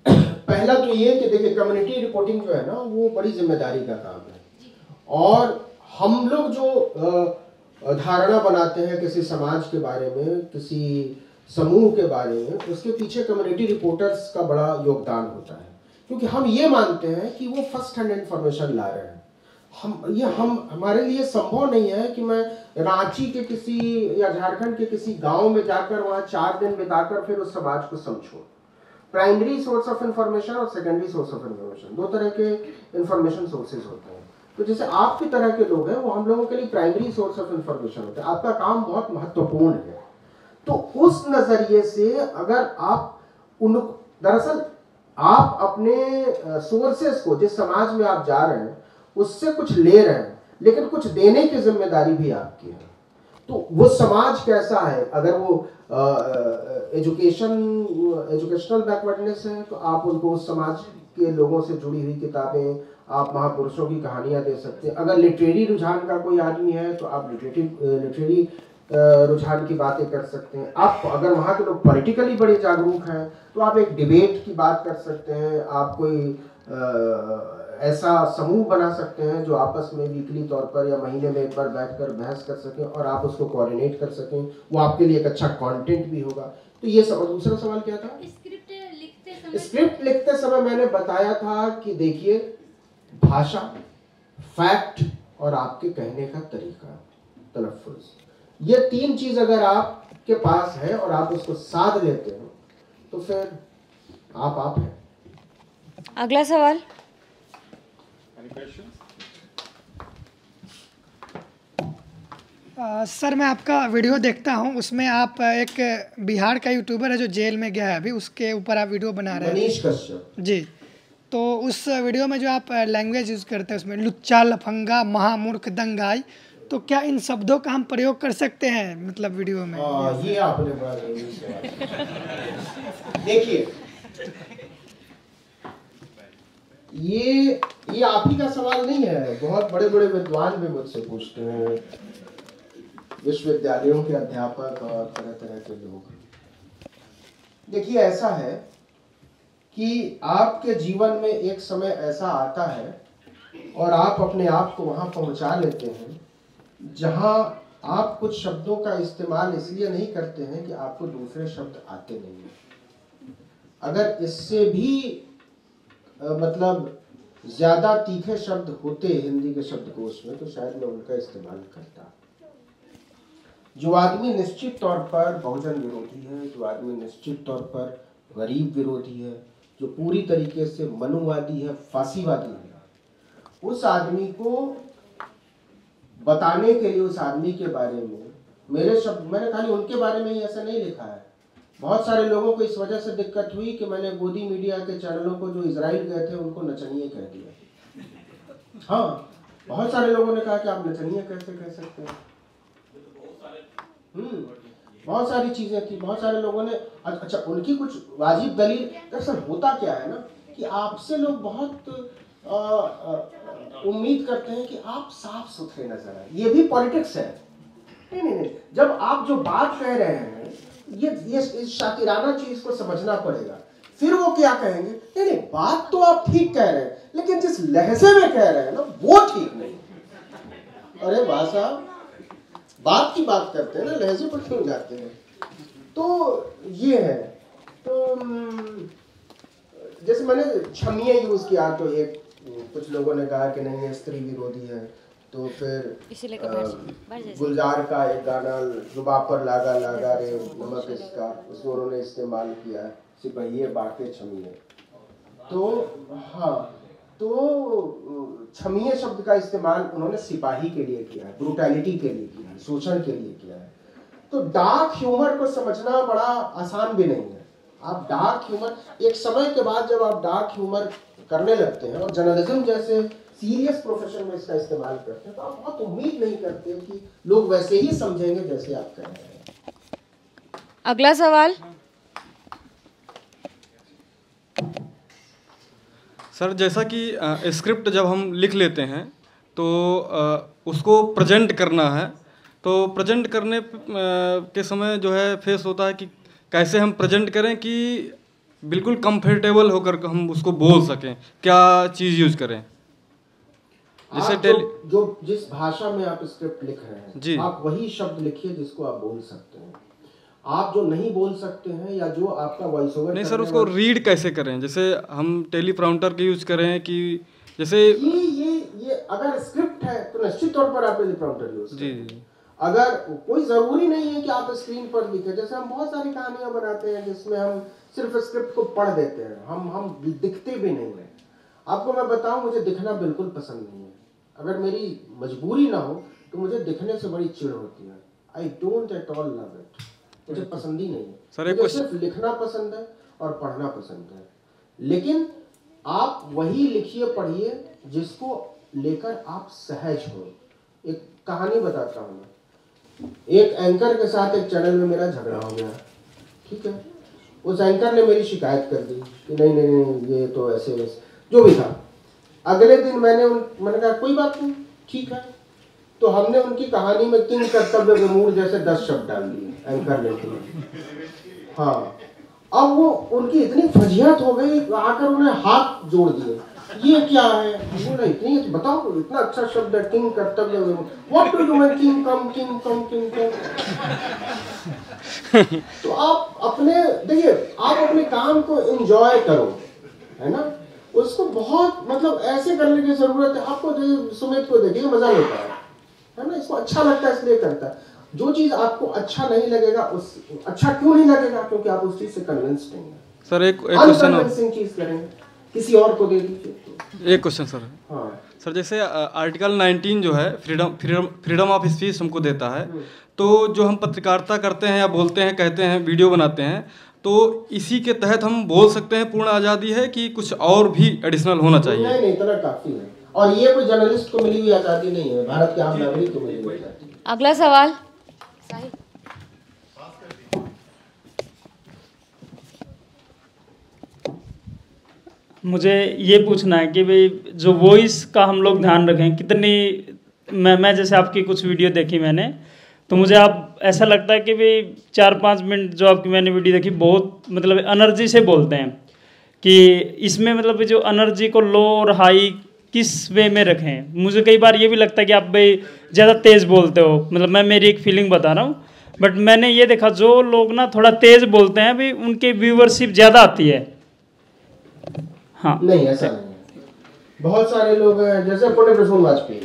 पहला तो ये कि देखिए कम्युनिटी रिपोर्टिंग जो है ना वो बड़ी जिम्मेदारी का काम है, और हम लोग जो धारणा बनाते हैं किसी समाज के बारे में, किसी समूह के बारे में, उसके पीछे कम्युनिटी रिपोर्टर्स का बड़ा योगदान होता है, क्योंकि हम ये मानते हैं कि वो फर्स्ट हैंड इंफॉर्मेशन ला रहे हैं। हम हमारे लिए संभव नहीं है कि मैं रांची के किसी या झारखंड के किसी गांव में जाकर वहाँ 4 दिन बिताकर फिर उस समाज को समझूं। प्राइमरी सोर्स ऑफ इंफॉर्मेशन और सेकेंडरी सोर्स ऑफ इंफॉर्मेशन, 2 तरह के इंफॉर्मेशन सोर्सेज होते हैं। तो जैसे आपकी तरह के लोग हैं वो हम लोगों के लिए प्राइमरी सोर्स ऑफ इंफॉर्मेशन होता है, आपका काम बहुत महत्वपूर्ण है। तो उस नजरिए से अगर आप दरअसल आप अपने सोर्सेस को, जिस समाज में आप जा रहे हैं उससे कुछ ले रहे हैं, लेकिन कुछ देने की जिम्मेदारी भी आपकी है। तो वो समाज कैसा है, अगर वो एजुकेशनल बैकवर्डनेस है तो आप उनको उस समाज के लोगों से जुड़ी हुई किताबें, आप महापुरुषों की कहानियां दे सकते हैं। अगर लिटरेरी रुझान का कोई आदमी है तो आप लिटरेरी रुझान की बातें कर सकते हैं। आप अगर वहाँ के लोग पॉलिटिकली बड़े जागरूक हैं तो आप एक डिबेट की बात कर सकते हैं। आप कोई ऐसा समूह बना सकते हैं जो आपस में वीकली तौर पर या महीने में एक बार बैठकर बहस कर सकें और आप उसको कोऑर्डिनेट कर सकें, वो आपके लिए एक अच्छा कंटेंट भी होगा। तो ये सब। दूसरा सवाल क्या था? स्क्रिप्ट लिखते समय मैंने बताया था कि देखिए भाषा, फैक्ट और आपके कहने का तरीका, तलफ्फुज़, ये 3 चीज अगर आपके पास है और आप उसको साध लेते हो तो फिर आप हैं। अगला सवाल। सर मैं आपका वीडियो देखता हूँ, उसमें आप एक बिहार का यूट्यूबर है जो जेल में गया है अभी, उसके ऊपर आप वीडियो बना रहे हैं, मनीष कश्यप जी। तो उस वीडियो में जो आप लैंग्वेज यूज़ करते हैं उसमें लुच्चा, लफंगा, महामूर्ख, दंगाई, तो क्या इन शब्दों का हम प्रयोग कर सकते हैं मतलब वीडियो में? ये आपने बड़ा जरूरी सवाल। देखिए ये आप ही का सवाल नहीं है, बहुत बड़े बड़े विद्वान भी मुझसे पूछते हैं, विश्वविद्यालयों के अध्यापक और तरह तरह के लोग। देखिए ऐसा है कि आपके जीवन में एक समय ऐसा आता है और आप अपने आप को वहां पहुंचा लेते हैं जहां आप कुछ शब्दों का इस्तेमाल इसलिए नहीं करते हैं कि आपको दूसरे शब्द आते नहीं हैं। अगर इससे भी मतलब ज्यादा तीखे शब्द होते हिंदी के शब्दकोश में तो शायद मैं उनका इस्तेमाल करता। जो आदमी निश्चित तौर पर बहुजन विरोधी है, जो आदमी निश्चित तौर पर गरीब विरोधी है, जो पूरी तरीके से मनुवादी है, फांसीवादी है, उस आदमी को बताने के लिए, उस आदमी के बारे में मेरे शब्द, मैंने खाली उनके बारे में ही ऐसा नहीं लिखा है। बहुत सारे लोगों को इस वजह से दिक्कत हुई कि मैंने गोदी मीडिया के चैनलों को जो इजराइल गए थे उनको नचनिए कह दिया। हाँ, बहुत सारे लोगों ने कहा कि आप नचनिए कैसे कह सकते हैं। बहुत सारी चीजें थी, बहुत सारे लोगों ने अच्छा उनकी कुछ वाजिब दलील। दरअसल होता क्या है ना कि आपसे लोग बहुत उम्मीद करते हैं कि आप साफ सुथरे नजर आए। ये भी पॉलिटिक्स है। नहीं, जब आप जो बात कह रहे हैं ये इस शातिराना चीज को समझना पड़ेगा। फिर वो क्या कहेंगे, नहीं बात तो आप ठीक कह रहे हैं लेकिन जिस लहजे में कह रहे हैं ना वो ठीक नहीं। अरे वाह साहब, बात की बात करते हैं ना, लहजे पर क्यों जाते हैं? तो ये है। तो जैसे मैंने छमिया यूज किया तो एक कुछ लोगों ने कहा कि नहीं ये स्त्री विरोधी है, तो फिर गुलजार का एक गाना जुबा पर लागा लागा रे नमक इसका, उसको उन्होंने इस्तेमाल किया है, सिपहिये बाटे छमिये। तो हाँ, तो छमिये शब्द का इस्तेमाल उन्होंने सिपाही के लिए किया है, ब्रूटैलिटी के लिए किया है, शोषण के लिए किया है। तो डार्क ह्यूमर को समझना बड़ा आसान भी नहीं है। आप डार्क ह्यूमर, एक समय के बाद जब आप डार्क ह्यूमर करने लगते हैं और जर्नलिज्म जैसे सीरियस प्रोफेशन में इसका इस्तेमाल करते हैं, तो आप बहुत उम्मीद नहीं करते कि लोग वैसे ही समझेंगे जैसे आप कह रहे हैं। अगला सवाल। सर, जैसा कि स्क्रिप्ट जब हम लिख लेते हैं तो उसको प्रेजेंट करना है, तो प्रेजेंट करने के समय जो है फेस होता है कि कैसे हम प्रेजेंट करें कि बिल्कुल कंफर्टेबल होकर हम उसको बोल सकें, क्या चीज़ यूज करें। जैसे जो जिस भाषा में आप स्क्रिप्ट लिख रहे हैं जी, आप वही शब्द लिखिए जिसको आप बोल सकते हैं। आप जो नहीं बोल सकते हैं या जो आपका वॉइस ओवर नहीं सर, उसको रीड कैसे करें? जैसे हम टेलीप्रॉम्प्टर का यूज करें कि जैसे ये अगर स्क्रिप्ट है तो निश्चित तौर पर आप टेलीप्रॉम्प्टर यूज जी। अगर कोई जरूरी नहीं है कि आप स्क्रीन पर लिखें, जैसे हम बहुत सारी कहानियां बनाते हैं जिसमें हम सिर्फ स्क्रिप्ट को पढ़ देते हैं, हम दिखते भी नहीं है। आपको मैं बताऊं, मुझे दिखना बिल्कुल पसंद नहीं है। अगर मेरी मजबूरी ना हो तो मुझे दिखने से बड़ी चिढ़ होती है। I don't at all love it, मुझे पसंद ही नहीं है। सर, मुझे सिर्फ लिखना पसंद है और पढ़ना पसंद है। लेकिन आप वही लिखिए पढ़िए जिसको लेकर आप सहज हो। एक कहानी बताता हूँ मैं। एक एंकर के साथ एक चैनल में मेरा झगड़ा हो गया, ठीक है। उस एंकर ने मेरी शिकायत कर दी कि नहीं नहीं नहीं ये तो ऐसे वैसे जो भी था। अगले दिन मैंने कहा कोई बात नहीं, ठीक है। तो हमने उनकी कहानी में किंग कर्तव्य विमूढ़ जैसे 10 शब्द डाल दिए एंकर ने। हाँ, अब वो उनकी इतनी फजियत हो गई, आकर उन्हें हाथ जोड़ दिए, ये क्या है? बोला इतनी बताओ, इतना अच्छा शब्द है किंग कर्तव्य विमूढ़, what do you mean king come king come king come. तो आप अपने देखिए, आप अपने काम को एंजॉय करो, है ना। उसको बहुत मतलब ऐसे करने की जरूरत है। आपको सुमित को देखिए मजा लेता है ना, इसको अच्छा लगता है इसलिए करता है। जो चीज आपको अच्छा नहीं लगेगा, उस अच्छा क्यों नहीं लगेगा? क्योंकि आप उस चीज से कन्विंस्ड नहीं है। सर, एक क्वेश्चन चीज करेंगे, किसी और को दे दीजिए। एक क्वेश्चन सर। हाँ सर, जैसे आर्टिकल 19 जो है फ्रीडम ऑफ स्पीच हमको देता है, तो जो हम पत्रकारिता करते हैं या बोलते हैं, कहते हैं, वीडियो बनाते हैं, तो इसी के तहत हम बोल सकते हैं पूर्ण आज़ादी है कि कुछ और भी एडिशनल होना चाहिए? नहीं, इतना काफी है। और ये कोई जर्नलिस्ट को मिली हुई आज़ादी नहीं है, भारत के आम नागरिक को मिली हुई आज़ादी। अगला सवाल। मुझे ये पूछना है कि भाई जो वॉइस का हम लोग ध्यान रखें कितनी, मैं जैसे आपकी कुछ वीडियो देखी मैंने, तो मुझे आप ऐसा लगता है कि भाई 4-5 मिनट जो आपकी मैंने वीडियो देखी बहुत मतलब एनर्जी से बोलते हैं, कि इसमें मतलब जो एनर्जी को लो और हाई किस वे में रखें। मुझे कई बार ये भी लगता है कि आप भाई ज़्यादा तेज़ बोलते हो, मतलब मैं मेरी एक फीलिंग बता रहा हूँ, बट मैंने ये देखा जो लोग ना थोड़ा तेज़ बोलते हैं भाई उनकी व्यूवरशिप ज़्यादा आती है। हाँ, नहीं ऐसा नहीं है। बहुत सारे लोग जैसे पंडित प्रसून वाजपेयी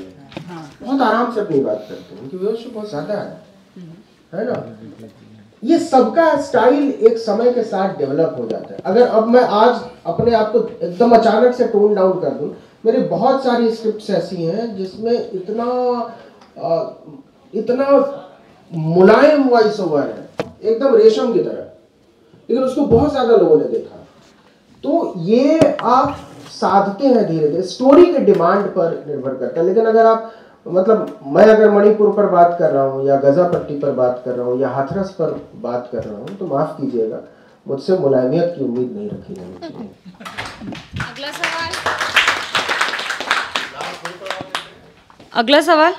बहुत आराम से अपनी बात करते हैं, उनकी व्यूअरशिप बहुत ज्यादा है ना। ये सबका स्टाइल एक समय के साथ डेवलप हो जाता है। अगर अब मैं आज अपने आप को एकदम अचानक से टोन डाउन कर दूं, मेरी बहुत सारी स्क्रिप्ट्स ऐसी हैं जिसमें इतना मुलायम वॉइस ओवर है, एकदम रेशम की तरह, लेकिन उसको बहुत ज्यादा लोगों ने देखा। तो ये आप साधते हैं धीरे धीरे, स्टोरी के डिमांड पर निर्भर करता है। लेकिन अगर आप मतलब मैं अगर मणिपुर पर बात कर रहा हूँ या गजापट्टी पर बात कर रहा हूँ या हाथरस पर बात कर रहा हूँ, तो माफ कीजिएगा, मुझसे मुलायमियत की उम्मीद नहीं रखी जानी चाहिए। अगला सवाल। अगला सवाल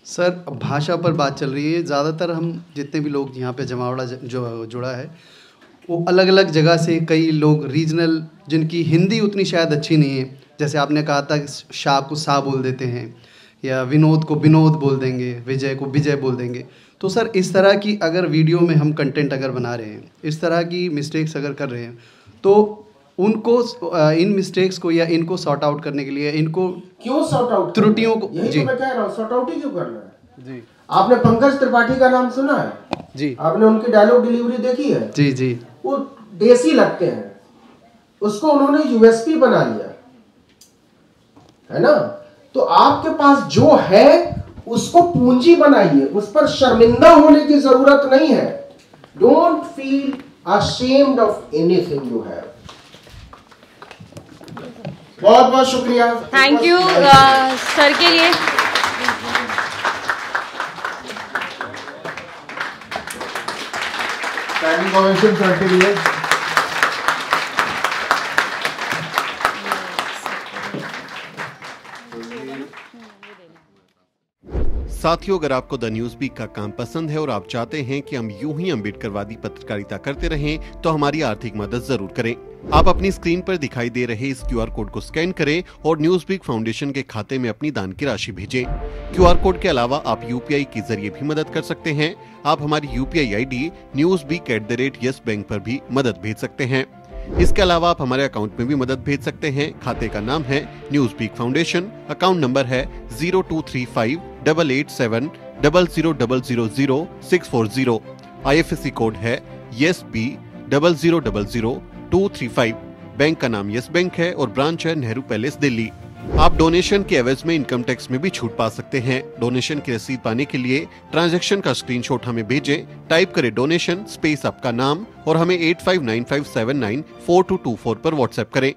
सर, भाषा पर बात चल रही है। ज़्यादातर हम जितने भी लोग यहाँ पे जमावड़ा जो जुड़ा है, वो अलग अलग जगह से, कई लोग रीजनल जिनकी हिंदी उतनी शायद अच्छी नहीं है, जैसे आपने कहा था शाह को शाह बोल देते हैं, या विनोद को विनोद बोल देंगे, विजय को विजय बोल देंगे। तो सर, इस तरह की अगर वीडियो में हम कंटेंट अगर बना रहे हैं, इस तरह की मिस्टेक्स अगर कर रहे हैं, तो उनको इन मिस्टेक्स को या इनको सॉर्ट आउट करने के लिए इनको क्यों सॉर्ट आउट, त्रुटियों को, यही जी तो मैं कह रहा हूँ, सॉर्ट आउट ही क्यों करना है? जी, आपने पंकज त्रिपाठी का नाम सुना है? जी। आपने उनकी डायलॉग डिलीवरी देखी है? जी जी। वो देसी लगते हैं, उसको उन्होंने यूएसपी बना लिया, है ना। तो आपके पास जो है उसको पूंजी बनाइए, उस पर शर्मिंदा होने की जरूरत नहीं है। Don't feel ashamed of anything you have। बहुत बहुत शुक्रिया। थैंक यू सर के लिए। स्टैंडिंग ओवेशन सर के लिए। साथियों, अगर आपको द न्यूज वीक का काम पसंद है और आप चाहते हैं कि हम यूं ही अम्बेडकरवादी पत्रकारिता करते रहें, तो हमारी आर्थिक मदद जरूर करें। आप अपनी स्क्रीन पर दिखाई दे रहे इस QR कोड को स्कैन करें और न्यूज वीक फाउंडेशन के खाते में अपनी दान की राशि भेजें। QR कोड के अलावा आप UPI के जरिए भी मदद कर सकते हैं। आप हमारी UPI ID newsweek@YesBank पर भी मदद भेज सकते हैं। इसके अलावा आप हमारे अकाउंट में भी मदद भेज सकते हैं। खाते का नाम है news week foundation, account number है 02358800000640। IFSC कोड है YesB000235। बैंक का नाम यस बैंक है और ब्रांच है नेहरू पैलेस, दिल्ली। आप डोनेशन के एवज में इनकम टैक्स में भी छूट पा सकते हैं। डोनेशन की रसीद पाने के लिए ट्रांजैक्शन का स्क्रीनशॉट हमें भेजें। टाइप करें डोनेशन स्पेस आपका नाम और हमें 8595794224 पर व्हाट्सएप करें।